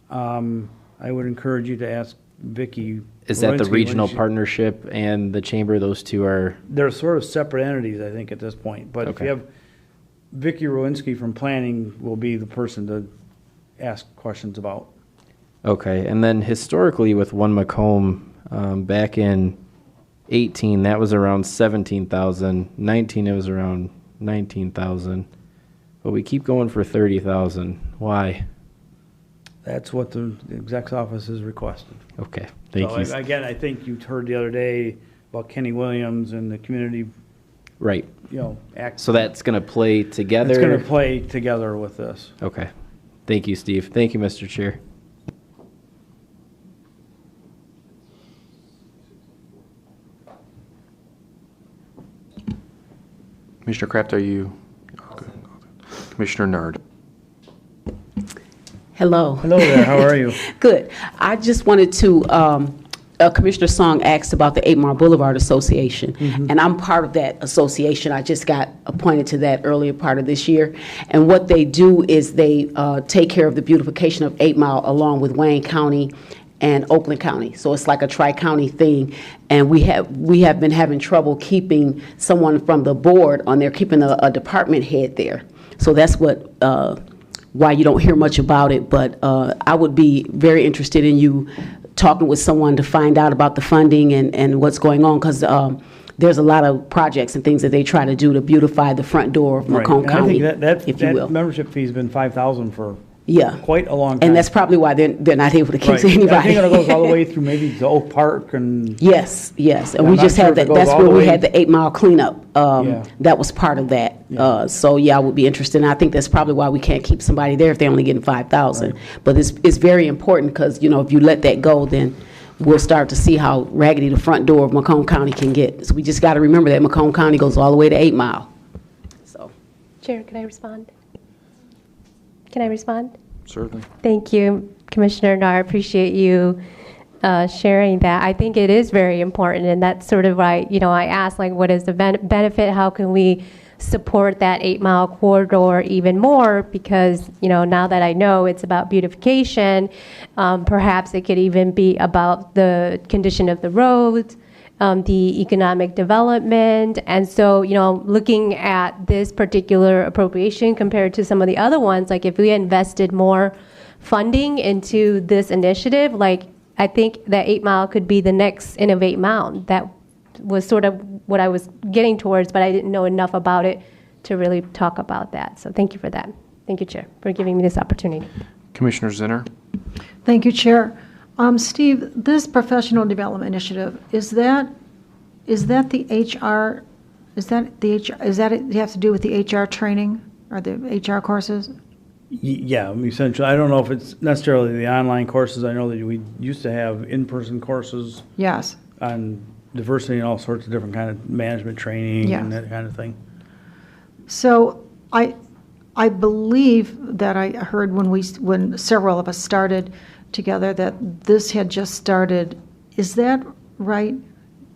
I would encourage you to ask Vicky. Is that the Lewinsky, when regional she- partnership and the chamber? Those two are, They're sort of separate entities, I think, at this point. But if Okay. you have Vicky Lewinsky from planning will be the person to ask questions about. okay. And then historically with One Macomb, back in 18, that was around 17,000. 19, it was around 19,000. But we keep going for 30,000. Why? That's what the exec's office has requested. Okay, thank So, you. again, I think you heard the other day about Kenny Williams and the community, Right. act. So that's going to play together? It's going to play together with this. Okay. Thank you, Steve. Thank you, Mr. Chair. Commissioner Kraft, are you? Okay. Commissioner Nard. Hello. Hello there, how are you? Good. I just wanted to, Commissioner Song asked about the 8 Mile Boulevard Association, and I'm part of that association. I just got appointed to that earlier part of this year. And what they do is they take care of the beautification of 8 Mile along with Wayne County and Oakland County. So it's like a tri-county thing. And we have been having trouble keeping someone from the board on there, keeping a department head there. So that's what why you don't hear much about it. But I would be very interested in you talking with someone to find out about the funding and what's going on, because there's a lot of projects and things that they try to do to beautify the front door of Macomb And County, I think if you will. that membership fee's been $5,000 for Yeah. quite a long time. And that's probably why they're not able to keep Right. anybody. I think it goes all the way through maybe to Oak Park and. Yes, yes, and I'm we not just sure had if it that, goes that's all where the we way- had the 8 Mile cleanup. Yeah. That was part of that. So, yeah, I would be interested, and I think that's probably why we can't keep somebody there if they're only getting 5,000. But it's very important, because, if you let that go, then we'll start to see how raggedy the front door of Macomb County can get. So we just got to remember that Macomb County goes all the way to 8 Mile. So, Chair, can I respond? Can I respond? Certainly. Thank you, Commissioner Nar. I appreciate you sharing that. I think it is very important, and that's sort of why, I asked, like, what is the benefit? How can we support that 8 Mile corridor even more? Because, now that I know it's about beautification, perhaps it could even be about the condition of the roads, the economic development. And so, looking at this particular appropriation compared to some of the other ones, like if we invested more funding into this initiative, like I think that 8 Mile could be the next Innovate Mound. That was sort of what I was getting towards, but I didn't know enough about it to really talk about that. So thank you for that. Thank you, Chair, for giving me this opportunity. Commissioner Zinner. Thank you, Chair. Steve, this professional development initiative, is that the HR, you have to do with the HR training or the HR courses? Yeah, essentially, I don't know if it's necessarily the online courses. I know that we used to have in-person courses Yes. on diversity and all sorts of different kind of management training and Yes. that kind of thing. So I believe that I heard when several of us started together that this had just started. Is that right?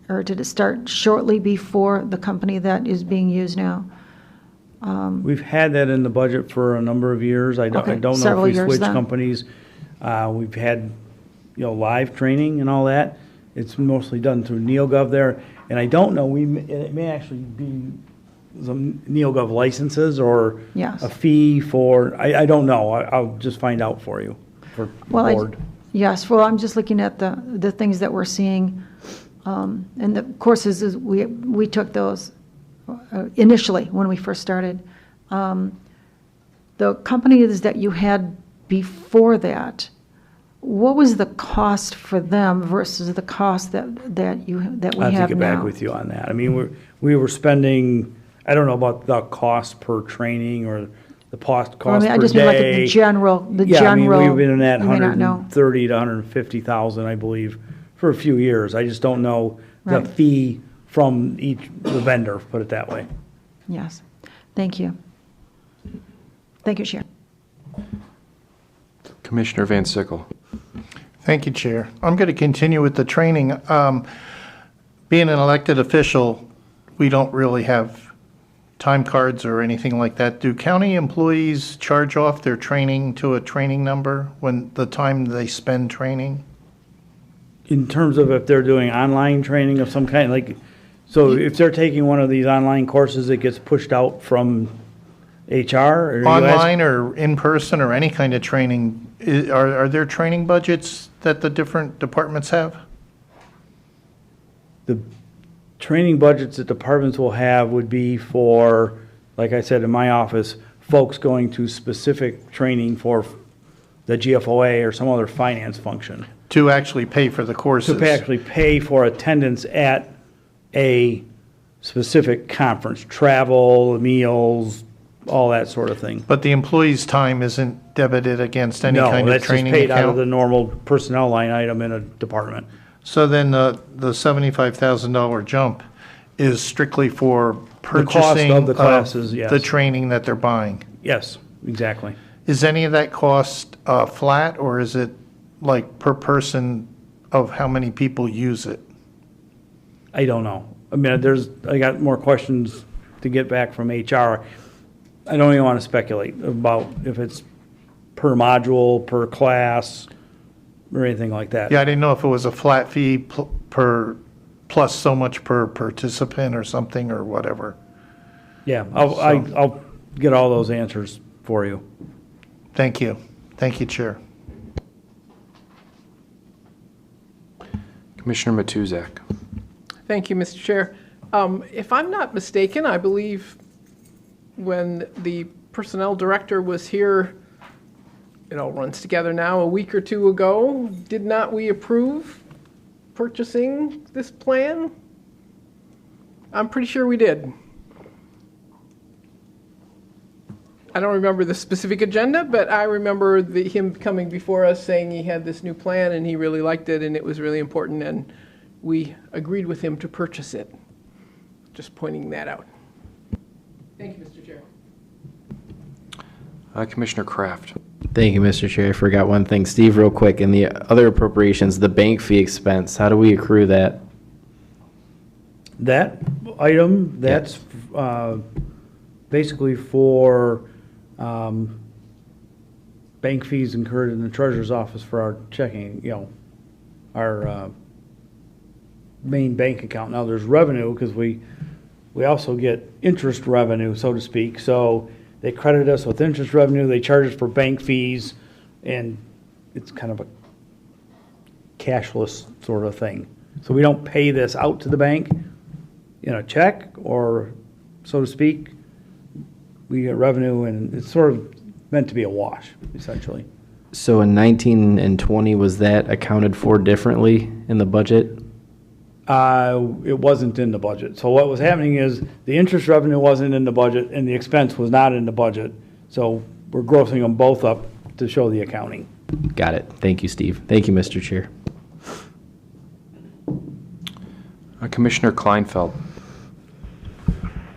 Or did it start shortly before the company that is being used now? We've had that in the budget for a number of years. I don't know several if we years switched then. companies. We've had, live training and all that. It's mostly done through NeoGov there. And I don't know, it may actually be some NeoGov licenses or Yes. a fee for, I don't know. I'll just find out for you, for Well, board. yes, well, I'm just looking at the things that we're seeing. And the courses, we took those initially when we first started. The companies that you had before that, what was the cost for them versus the cost that we I'll have have to get back now? with you on that. I mean, we were spending, I don't know about the cost per training or the cost Well, I per mean, day. I just mean like the general, Yeah, I mean, we've been in that you may not know. 130 to 150,000, I believe, for a few years. I just don't know the Right. fee from the vendor, put it that way. Yes, thank you. Thank you, Chair. Commissioner Van Sickle. Thank you, Chair. I'm going to continue with the training. Being an elected official, we don't really have time cards or anything like that. Do county employees charge off their training to a training number when the time they spend training? in terms of if they're doing online training of some kind, like, so if they're taking one of these online courses, it gets pushed out from HR? Or you ask- Online or in person or any kind of training, are there training budgets that the different departments have? The training budgets that departments will have would be for, like I said in my office, folks going to specific training for the GFOA or some other finance function. To actually pay for the courses? To actually pay for attendance at a specific conference, travel, meals, all that sort of thing. But the employee's time isn't debited against any kind of training No, that's just paid out of account? the normal personnel line item in a department. So then the $75,000 jump is strictly for The cost purchasing of the classes, yes. the training that they're buying? Yes, exactly. Is any of that cost flat, or is it like per person of how many people use it? I don't know. I mean, I got more questions to get back from HR. I don't even want to speculate about if it's per module, per class, or anything like that. Yeah, I didn't know if it was a flat fee per, plus so much per participant or something or whatever. Yeah, I'll get all those answers for you. Thank you. Thank you, Chair. Commissioner Matuzak. Thank you, Mr. Chair. If I'm not mistaken, I believe when the Personnel Director was here, it all runs together now, a week or two ago, did not we approve purchasing this plan? I'm pretty sure we did. I don't remember the specific agenda, but I remember him coming before us saying he had this new plan and he really liked it and it was really important and we agreed with him to purchase it. Just pointing that out. Thank you, Mr. Chair. Commissioner Kraft. Thank you, Mr. Chair. I forgot one thing. Steve, real quick, in the other appropriations, the bank fee expense, how do we accrue that? That item, that's basically for bank fees incurred in the treasurer's office for our checking, our main bank account. Now, there's revenue because we also get interest revenue, so to speak. So they credit us with interest revenue, they charge us for bank fees, and it's kind of a cashless sort of thing. So we don't pay this out to the bank in a check, or so to speak. We get revenue, and it's sort of meant to be a wash, essentially. So in 19 and 20, was that accounted for differently in the budget? It wasn't in the budget. So what was happening is the interest revenue wasn't in the budget and the expense was not in the budget. So we're grossing them both up to show the accounting. Got it. Thank you, Steve. Thank you, Mr. Chair. Commissioner Kleinfeld.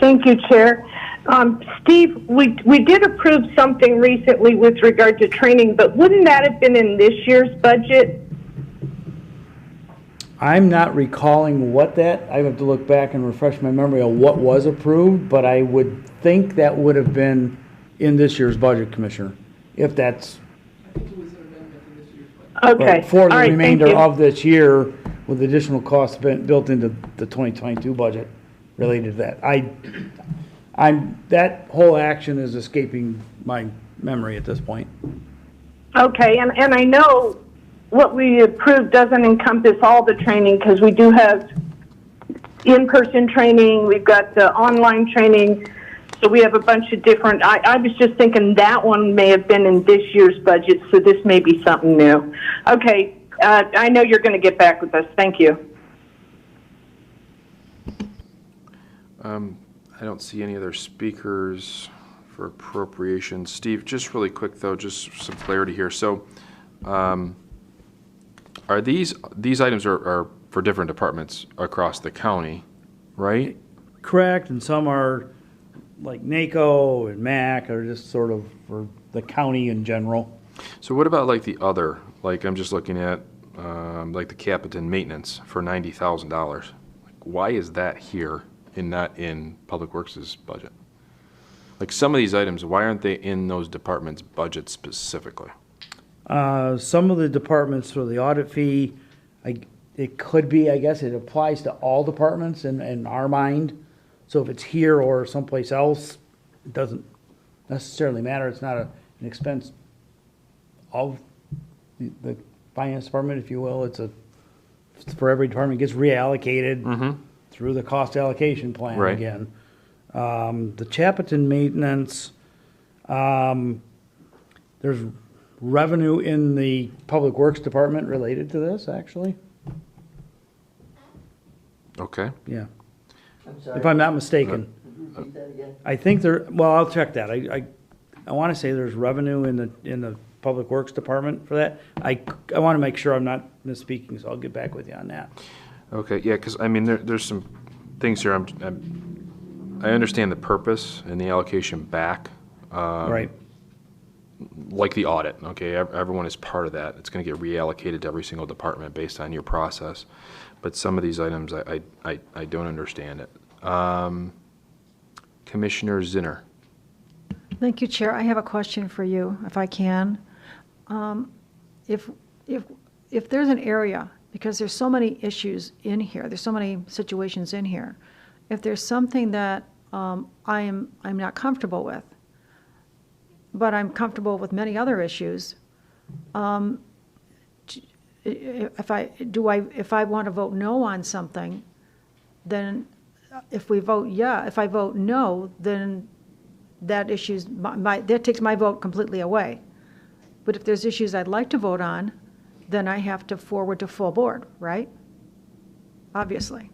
Thank you, Chair. Steve, we did approve something recently with regard to training, but wouldn't that have been in this year's budget? I'm not recalling what that, I have to look back and refresh my memory of what was approved, but I would think that would have been in this year's budget, Commissioner, if that's. Okay. For All the right, remainder thank you. of this year, with additional costs built into the 2022 budget related to that. That whole action is escaping my memory at this point. Okay, and I know what we approved doesn't encompass all the training because we do have in-person training, we've got the online training, so we have a bunch of different, I was just thinking that one may have been in this year's budget, so this may be something new. Okay, I know you're going to get back with us. Thank you. I don't see any other speakers for appropriations. Steve, just really quick though, just some clarity here. So, are these items are for different departments across the county, right? Correct, and some are like NACO and MAC are just sort of for the county in general. So what about like the other, like I'm just looking at like the Captain maintenance for $90,000. Like, why is that here and not in Public Works' budget? Like some of these items, why aren't they in those departments' budgets specifically? Some of the departments for the audit fee, it could be, I guess, it applies to all departments in our mind. So if it's here or someplace else, it doesn't necessarily matter. It's not an expense of the finance department, if you will. It's for every department, it gets reallocated through the cost allocation plan Right. again. The Chapatin maintenance, there's revenue in the Public Works Department related to this, actually. Okay. Yeah, I'm sorry. if I'm not mistaken. Could you repeat that again? I think well, I'll check that. I want to say there's revenue in the Public Works Department for that. I want to make sure I'm not misspeaking, so I'll get back with you on that. Okay, yeah, because, I mean, there's some things here, I understand the purpose and the allocation back. Right. Like the audit, okay, everyone is part of that. It's going to get reallocated to every single department based on your process. But some of these items, I don't understand it. Commissioner Zinner. Thank you, Chair. I have a question for you, if I can. If there's an area, because there's so many issues in here, there's so many situations in here, if there's something that I'm not comfortable with, but I'm comfortable with many other issues, if I want to vote no on something, then if I vote no, then that takes my vote completely away. But if there's issues I'd like to vote on, then I have to forward to full board, right? Obviously.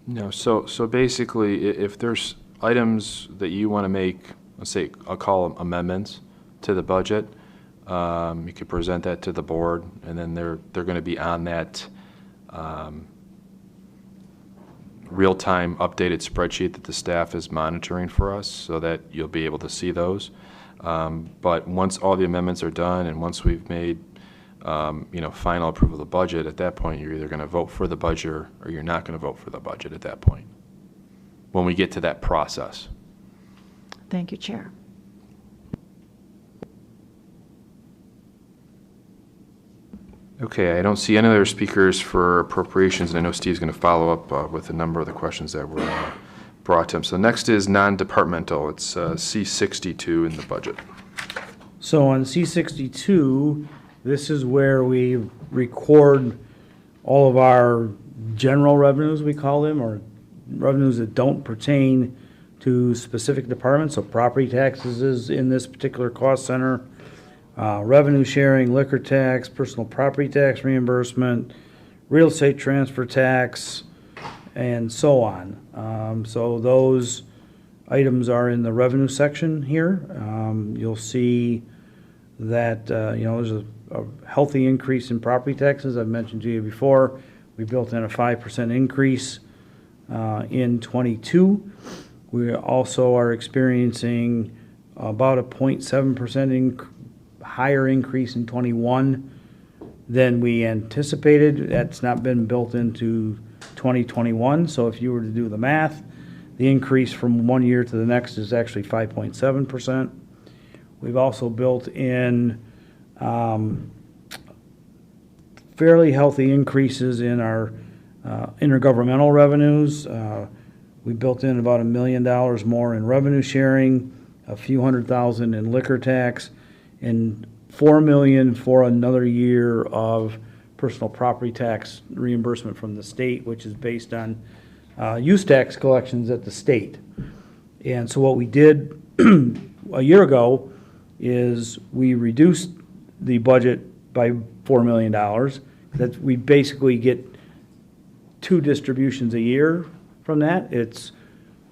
No, so basically, if there's items that you want to make, let's say, I'll call them amendments to the budget, you could present that to the board, and then they're going to be on that real-time updated spreadsheet that the staff is monitoring for us, so that you'll be able to see those. But once all the amendments are done, and once we've made final approval of the budget, at that point, you're either going to vote for the budget or you're not going to vote for the budget at that point, when we get to that process. Thank you, Chair. Okay, I don't see any other speakers for appropriations, and I know Steve's going to follow up with a number of the questions that were brought to him. So next is non-departmental. It's C62 in the budget. So on C62, this is where we record all of our general revenues, we call them, or revenues that don't pertain to specific departments. So property taxes is in this particular cost center, revenue sharing, liquor tax, personal property tax reimbursement, real estate transfer tax, and so on. So those items are in the revenue section here. You'll see that, there's a healthy increase in property taxes. I've mentioned to you before, we built in a 5% increase in '22. We also are experiencing about a 0.7% higher increase in '21 than we anticipated. That's not been built into 2021. So if you were to do the math, the increase from one year to the next is actually 5.7%. We've also built in fairly healthy increases in our intergovernmental revenues. We built in about $1 million more in revenue sharing, a few $100,000 in liquor tax, and $4 million for another year of personal property tax reimbursement from the state, which is based on use tax collections at the state. And so what we did a year ago is we reduced the budget by $4 million. That we basically get 2 distributions a year from that. It's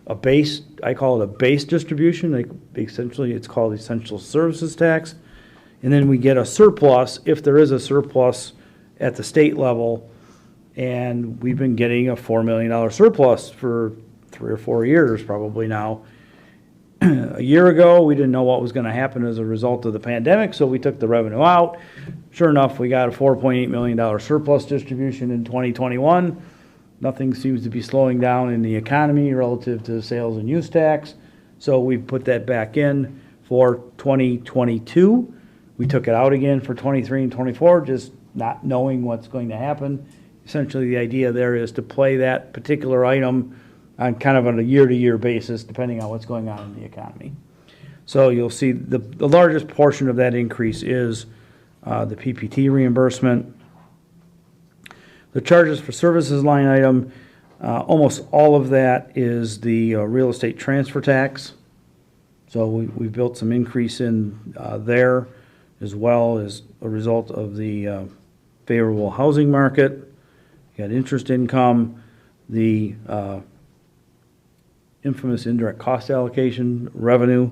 a base, I call it a base distribution. Like essentially, it's called essential services tax. And then we get a surplus if there is a surplus at the state level. And we've been getting a $4 million surplus for 3 or 4 years probably now. A year ago, we didn't know what was going to happen as a result of the pandemic, so we took the revenue out. Sure enough, we got a $4.8 million surplus distribution in 2021. Nothing seems to be slowing down in the economy relative to sales and use tax, so we put that back in for 2022. We took it out again for 23 and 24, just not knowing what's going to happen. essentially the idea there is to play that particular item on kind of on a year-to-year basis, depending on what's going on in the economy. So you'll see the largest portion of that increase is the PPT reimbursement. The charges for services line item, almost all of that is the real estate transfer tax. So we've built some increase in there, as well as a result of the favorable housing market. You got interest income, the infamous indirect cost allocation revenue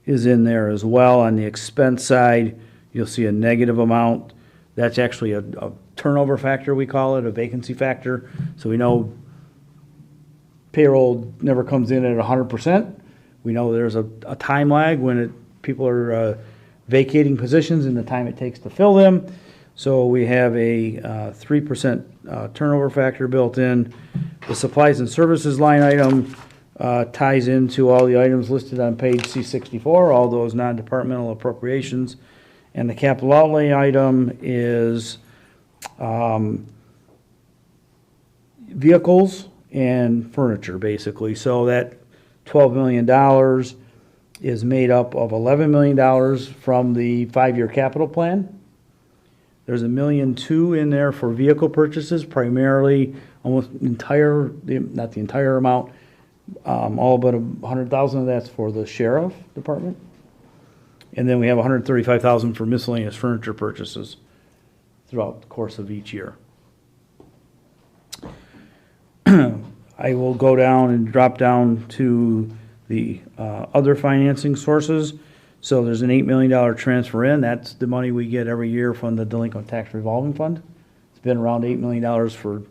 is in there as well. On the expense side, you'll see a negative amount. That's actually a turnover factor, we call it, a vacancy factor. So we know payroll never comes in at 100%. We know there's a time lag when people are vacating positions and the time it takes to fill them. So we have a 3% turnover factor built in. The supplies and services line item ties into all the items listed on page C64, all those non-departmental appropriations. And the capital outlay item is vehicles and furniture, basically. So that $12 million is made up of $11 million from the 5-year capital plan. There's $1.2 million in there for vehicle purchases, primarily almost entire, not the entire amount, all but $100,000 of that's for the sheriff department. And then we have $135,000 for miscellaneous furniture purchases throughout the course of each year. I will go down and drop down to the other financing sources. So there's an $8 million transfer in. That's the money we get every year from the Delinquent Tax Revolving Fund. It's been around $8 million for a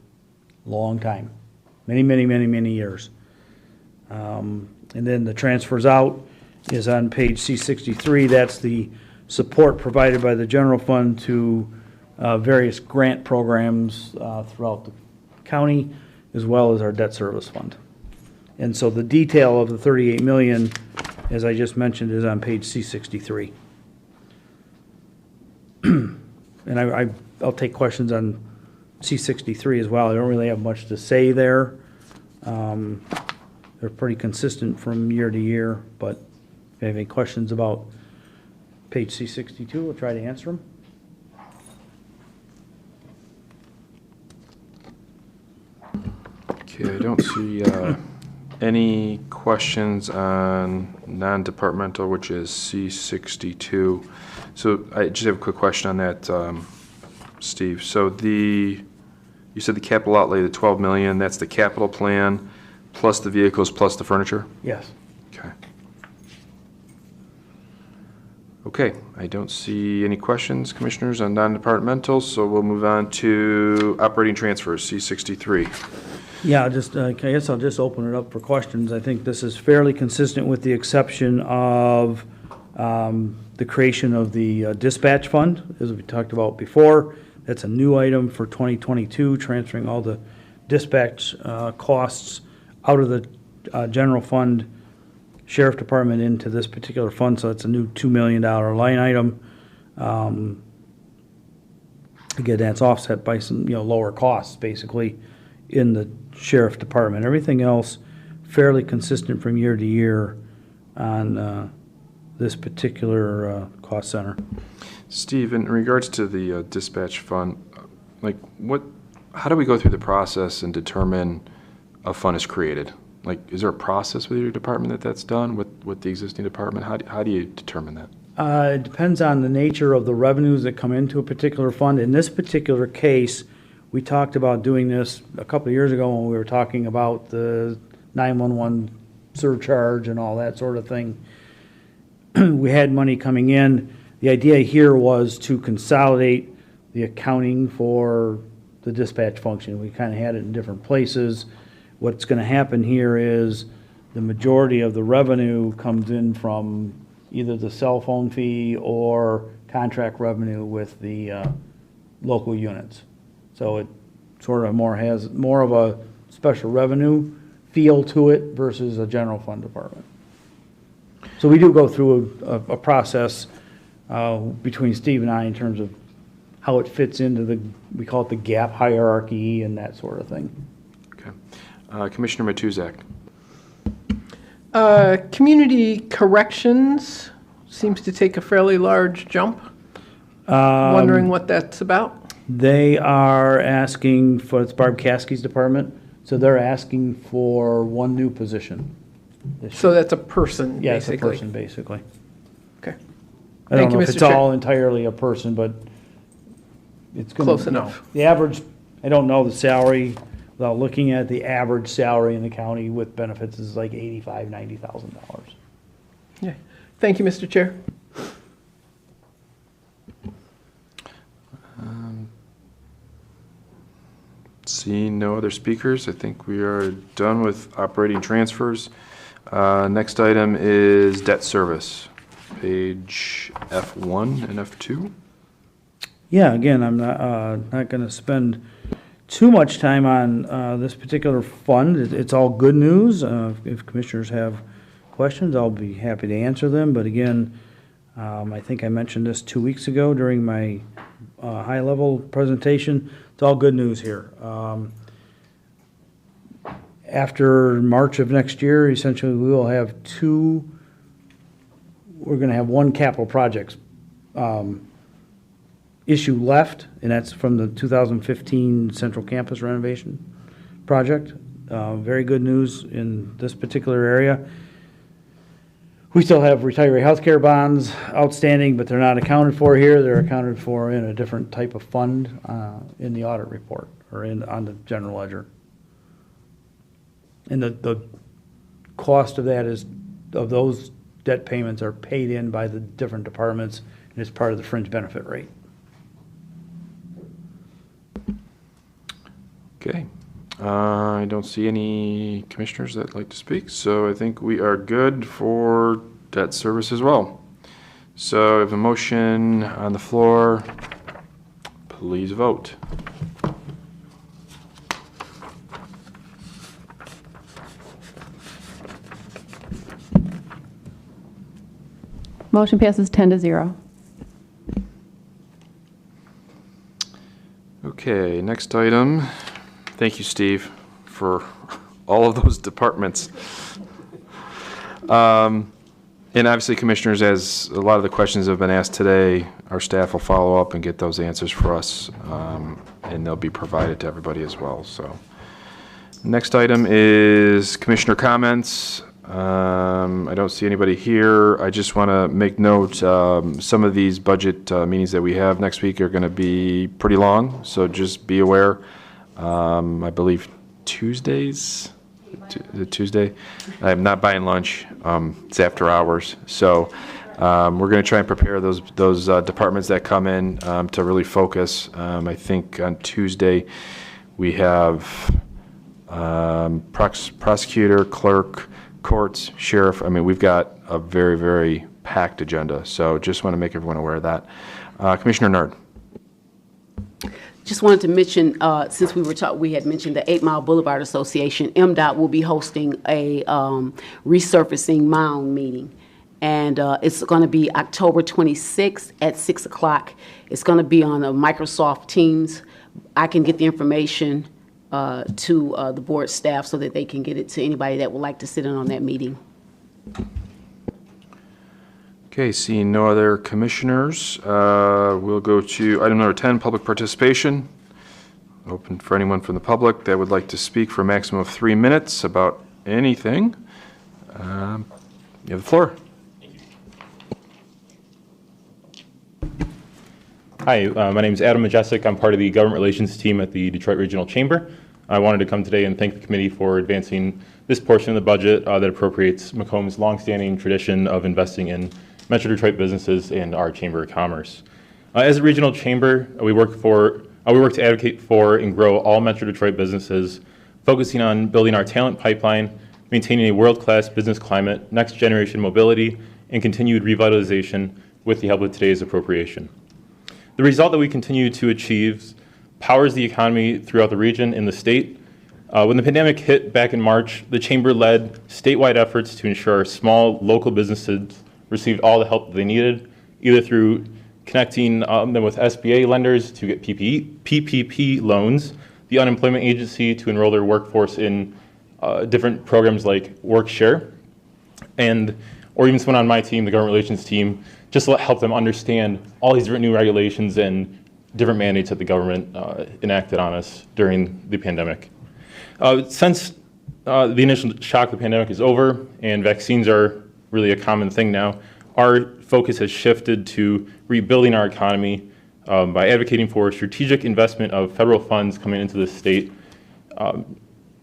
long time, many years. And then the transfers out is on page C63. That's the support provided by the general fund to various grant programs throughout the county, as well as our debt service fund. And so the detail of the $38 million, as I just mentioned, is on page C63. And I'll take questions on C63 as well. I don't really have much to say there. They're pretty consistent from year to year, but if you have any questions about page C62, we'll try to answer them. Okay, I don't see any questions on non-departmental, which is C62. So I just have a quick question on that, Steve. So you said the capital outlay, the $12 million, that's the capital plan plus the vehicles plus the furniture? Yes. Okay. Okay, I don't see any questions, Commissioners, on non-departmental, so we'll move on to operating transfers, C63. Yeah, I guess I'll just open it up for questions. I think this is fairly consistent with the exception of the creation of the dispatch fund, as we talked about before. That's a new item for 2022, transferring all the dispatch costs out of the general fund sheriff department into this particular fund, so it's a new $2 million line item. Again, that's offset by some lower costs, basically, in the sheriff department. Everything else fairly consistent from year to year on this particular cost center. Steve, in regards to the dispatch fund, how do we go through the process and determine a fund is created? Is there a process with your department that's done with the existing department? How do you determine that? It depends on the nature of the revenues that come into a particular fund. In this particular case, we talked about doing this a couple of years ago when we were talking about the 911 surcharge and all that sort of thing. We had money coming in. The idea here was to consolidate the accounting for the dispatch function. We kind of had it in different places. What's going to happen here is the majority of the revenue comes in from either the cell phone fee or contract revenue with the local units. So it sort of has more of a special revenue feel to it versus a general fund department. So we do go through a process between Steve and I in terms of how it fits into we call it the gap hierarchy and that sort of thing. Okay. Commissioner Matuzak. Community corrections seems to take a fairly large jump. Wondering what that's about? They are asking for, it's Barb Caskey's department, so they're asking for one new position. So that's a person, Yeah, it's a basically. person, basically. Okay. I Thank don't know you, if Mr. it's Chair. all entirely a person, but it's going to. Close enough. The average, I don't know the salary, without looking at the average salary in the county with benefits is like $85,000, $90,000. Yeah. Thank you, Mr. Chair. Seeing no other speakers, I think we are done with operating transfers. Next item is debt service, page F1 and F2. Yeah, again, I'm not going to spend too much time on this particular fund. It's all good news. If commissioners have questions, I'll be happy to answer them. But again, I think I mentioned this 2 weeks ago during my high-level presentation. It's all good news here. After March of next year, essentially, we will have we're going to have one capital projects issue left, and that's from the 2015 Central Campus renovation project. Very good news in this particular area. We still have retiree healthcare bonds outstanding, but they're not accounted for here. They're accounted for in a different type of fund in the audit report or on the general ledger. And the cost of that of those debt payments are paid in by the different departments, and it's part of the fringe benefit rate. Okay. I don't see any commissioners that'd like to speak, so I think we are good for debt service as well. So I have a motion on the floor. Please vote. Motion passes 10-0. Okay, next item. Thank you, Steve, for all of those departments. And obviously, commissioners, as a lot of the questions have been asked today, our staff will follow up and get those answers for us, and they'll be provided to everybody as well. So, next item is commissioner comments. I don't see anybody here. I just want to make note, some of these budget meetings that we have next week are going to be pretty long, so just be aware. I believe Tuesdays, Tuesday. I'm not buying lunch. It's after hours, so we're going to try and prepare those departments that come in to really focus. I think on Tuesday we have prosecutor, clerk, courts, sheriff. I mean, we've got a very, very packed agenda, so just want to make everyone aware of that. Commissioner Nerd. Just wanted to mention, since we had mentioned the 8 Mile Boulevard Association, MDOT will be hosting a resurfacing mound meeting. And it's going to be October 26th at 6 o'clock. It's going to be on Microsoft Teams. I can get the information to the board staff so that they can get it to anybody that would like to sit in on that meeting. Okay, seeing no other commissioners, we'll go to item number 10, public participation. Open for anyone from the public that would like to speak for a maximum of 3 minutes about anything. You have the floor. Hi, my name is Adam Majestic. I'm part of the government relations team at the Detroit Regional Chamber. I wanted to come today and thank the committee for advancing this portion of the budget that appropriates Macomb's longstanding tradition of investing in Metro Detroit businesses and our Chamber of Commerce. As a regional chamber, we work to advocate for and grow all Metro Detroit businesses, focusing on building our talent pipeline, maintaining a world-class business climate, next-generation mobility, and continued revitalization with the help of today's appropriation. The result that we continue to achieve powers the economy throughout the region and the state. When the pandemic hit back in March, the Chamber led statewide efforts to ensure our small local businesses received all the help that they needed, either through connecting them with SBA lenders to get PPP loans, the unemployment agency to enroll their workforce in different programs like WorkShare, or even someone on my team, the government relations team, just to help them understand all these different new regulations and different mandates that the government enacted on us during the pandemic. Since the initial shock of the pandemic is over and vaccines are really a common thing now, our focus has shifted to rebuilding our economy by advocating for strategic investment of federal funds coming into the state.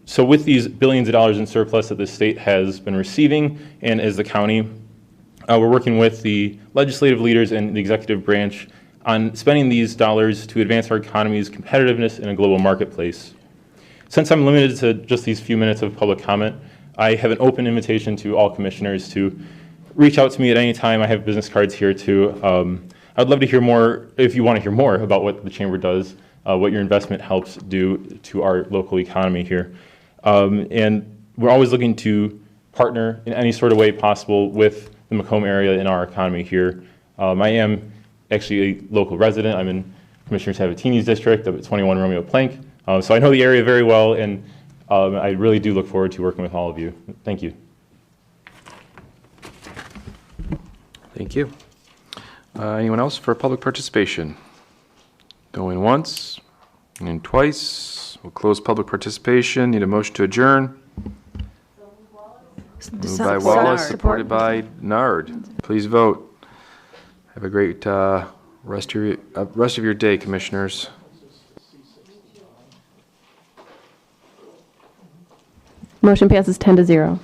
So with these billions of dollars in surplus that the state has been receiving, and as the county, we're working with the legislative leaders and the executive branch on spending these dollars to advance our economy's competitiveness in a global marketplace. Since I'm limited to just these few minutes of public comment, I have an open invitation to all commissioners to reach out to me at any time. I have business cards here too. I'd love to hear more, if you want to hear more about what the Chamber does, what your investment helps do to our local economy here. And we're always looking to partner in any sort of way possible with the Macomb area in our economy here. I am actually a local resident. I'm in Commissioner Sabatini's district up at 21 Romeo Plank. So I know the area very well, and I really do look forward to working with all of you. Thank you. Thank you. Anyone else for public participation? Going once and twice. We'll close public participation. Need a motion to adjourn. Moved by Wallace, supported by Nard. Please vote. Have a great rest of your day, commissioners. Motion passes 10-0.